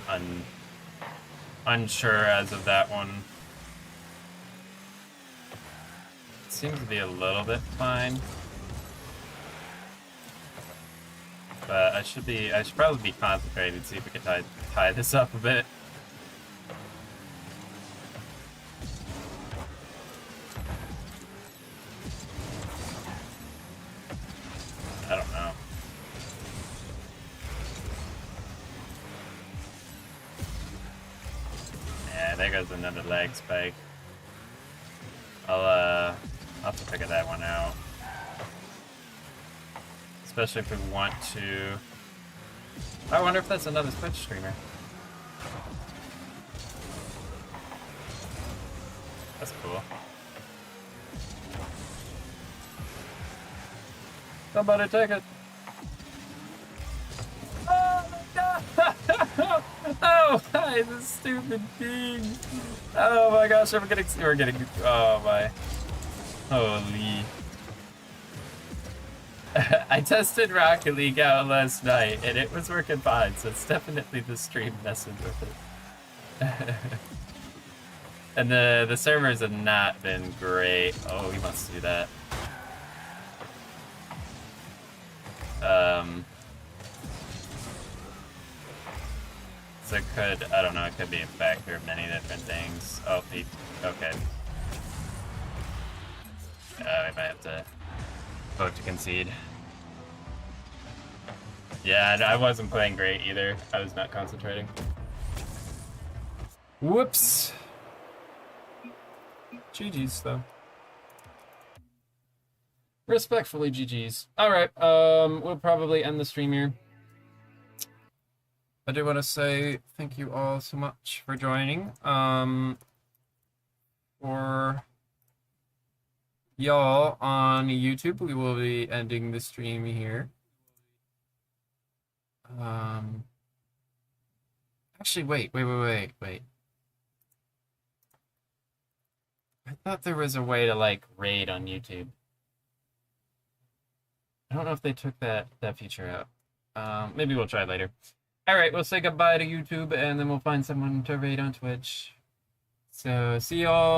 A: I'm unsure as of that one. It seems to be a little bit fine. But I should probably be concentrated to see if we can tie this up a bit. I don't know. Yeah, there goes another leg spike. I'll have to figure that one out. Especially if we want to... I wonder if that's another Twitch streamer. That's cool. Somebody take it. Oh my god! Oh my, this stupid thing! Oh my gosh, we're getting. Oh my. Holy. I tested Rocket League out last night and it was working fine, so it's definitely the stream messing with it. And the servers have not been great. Oh, he wants to do that. So it could, I don't know, it could be a factor of many different things. Oh, okay. We might have to vote to concede. Yeah, I wasn't playing great either. I was not concentrating. Whoops. GG's though. Respectfully, GG's. Alright, we'll probably end the stream here. I do want to say thank you all so much for joining. For y'all on YouTube, we will be ending the stream here. Actually, wait. I thought there was a way to, like, raid on YouTube. I don't know if they took that feature out. Maybe we'll try later. Alright, we'll say goodbye to YouTube, and then we'll find someone to raid on Twitch. So, see y'all.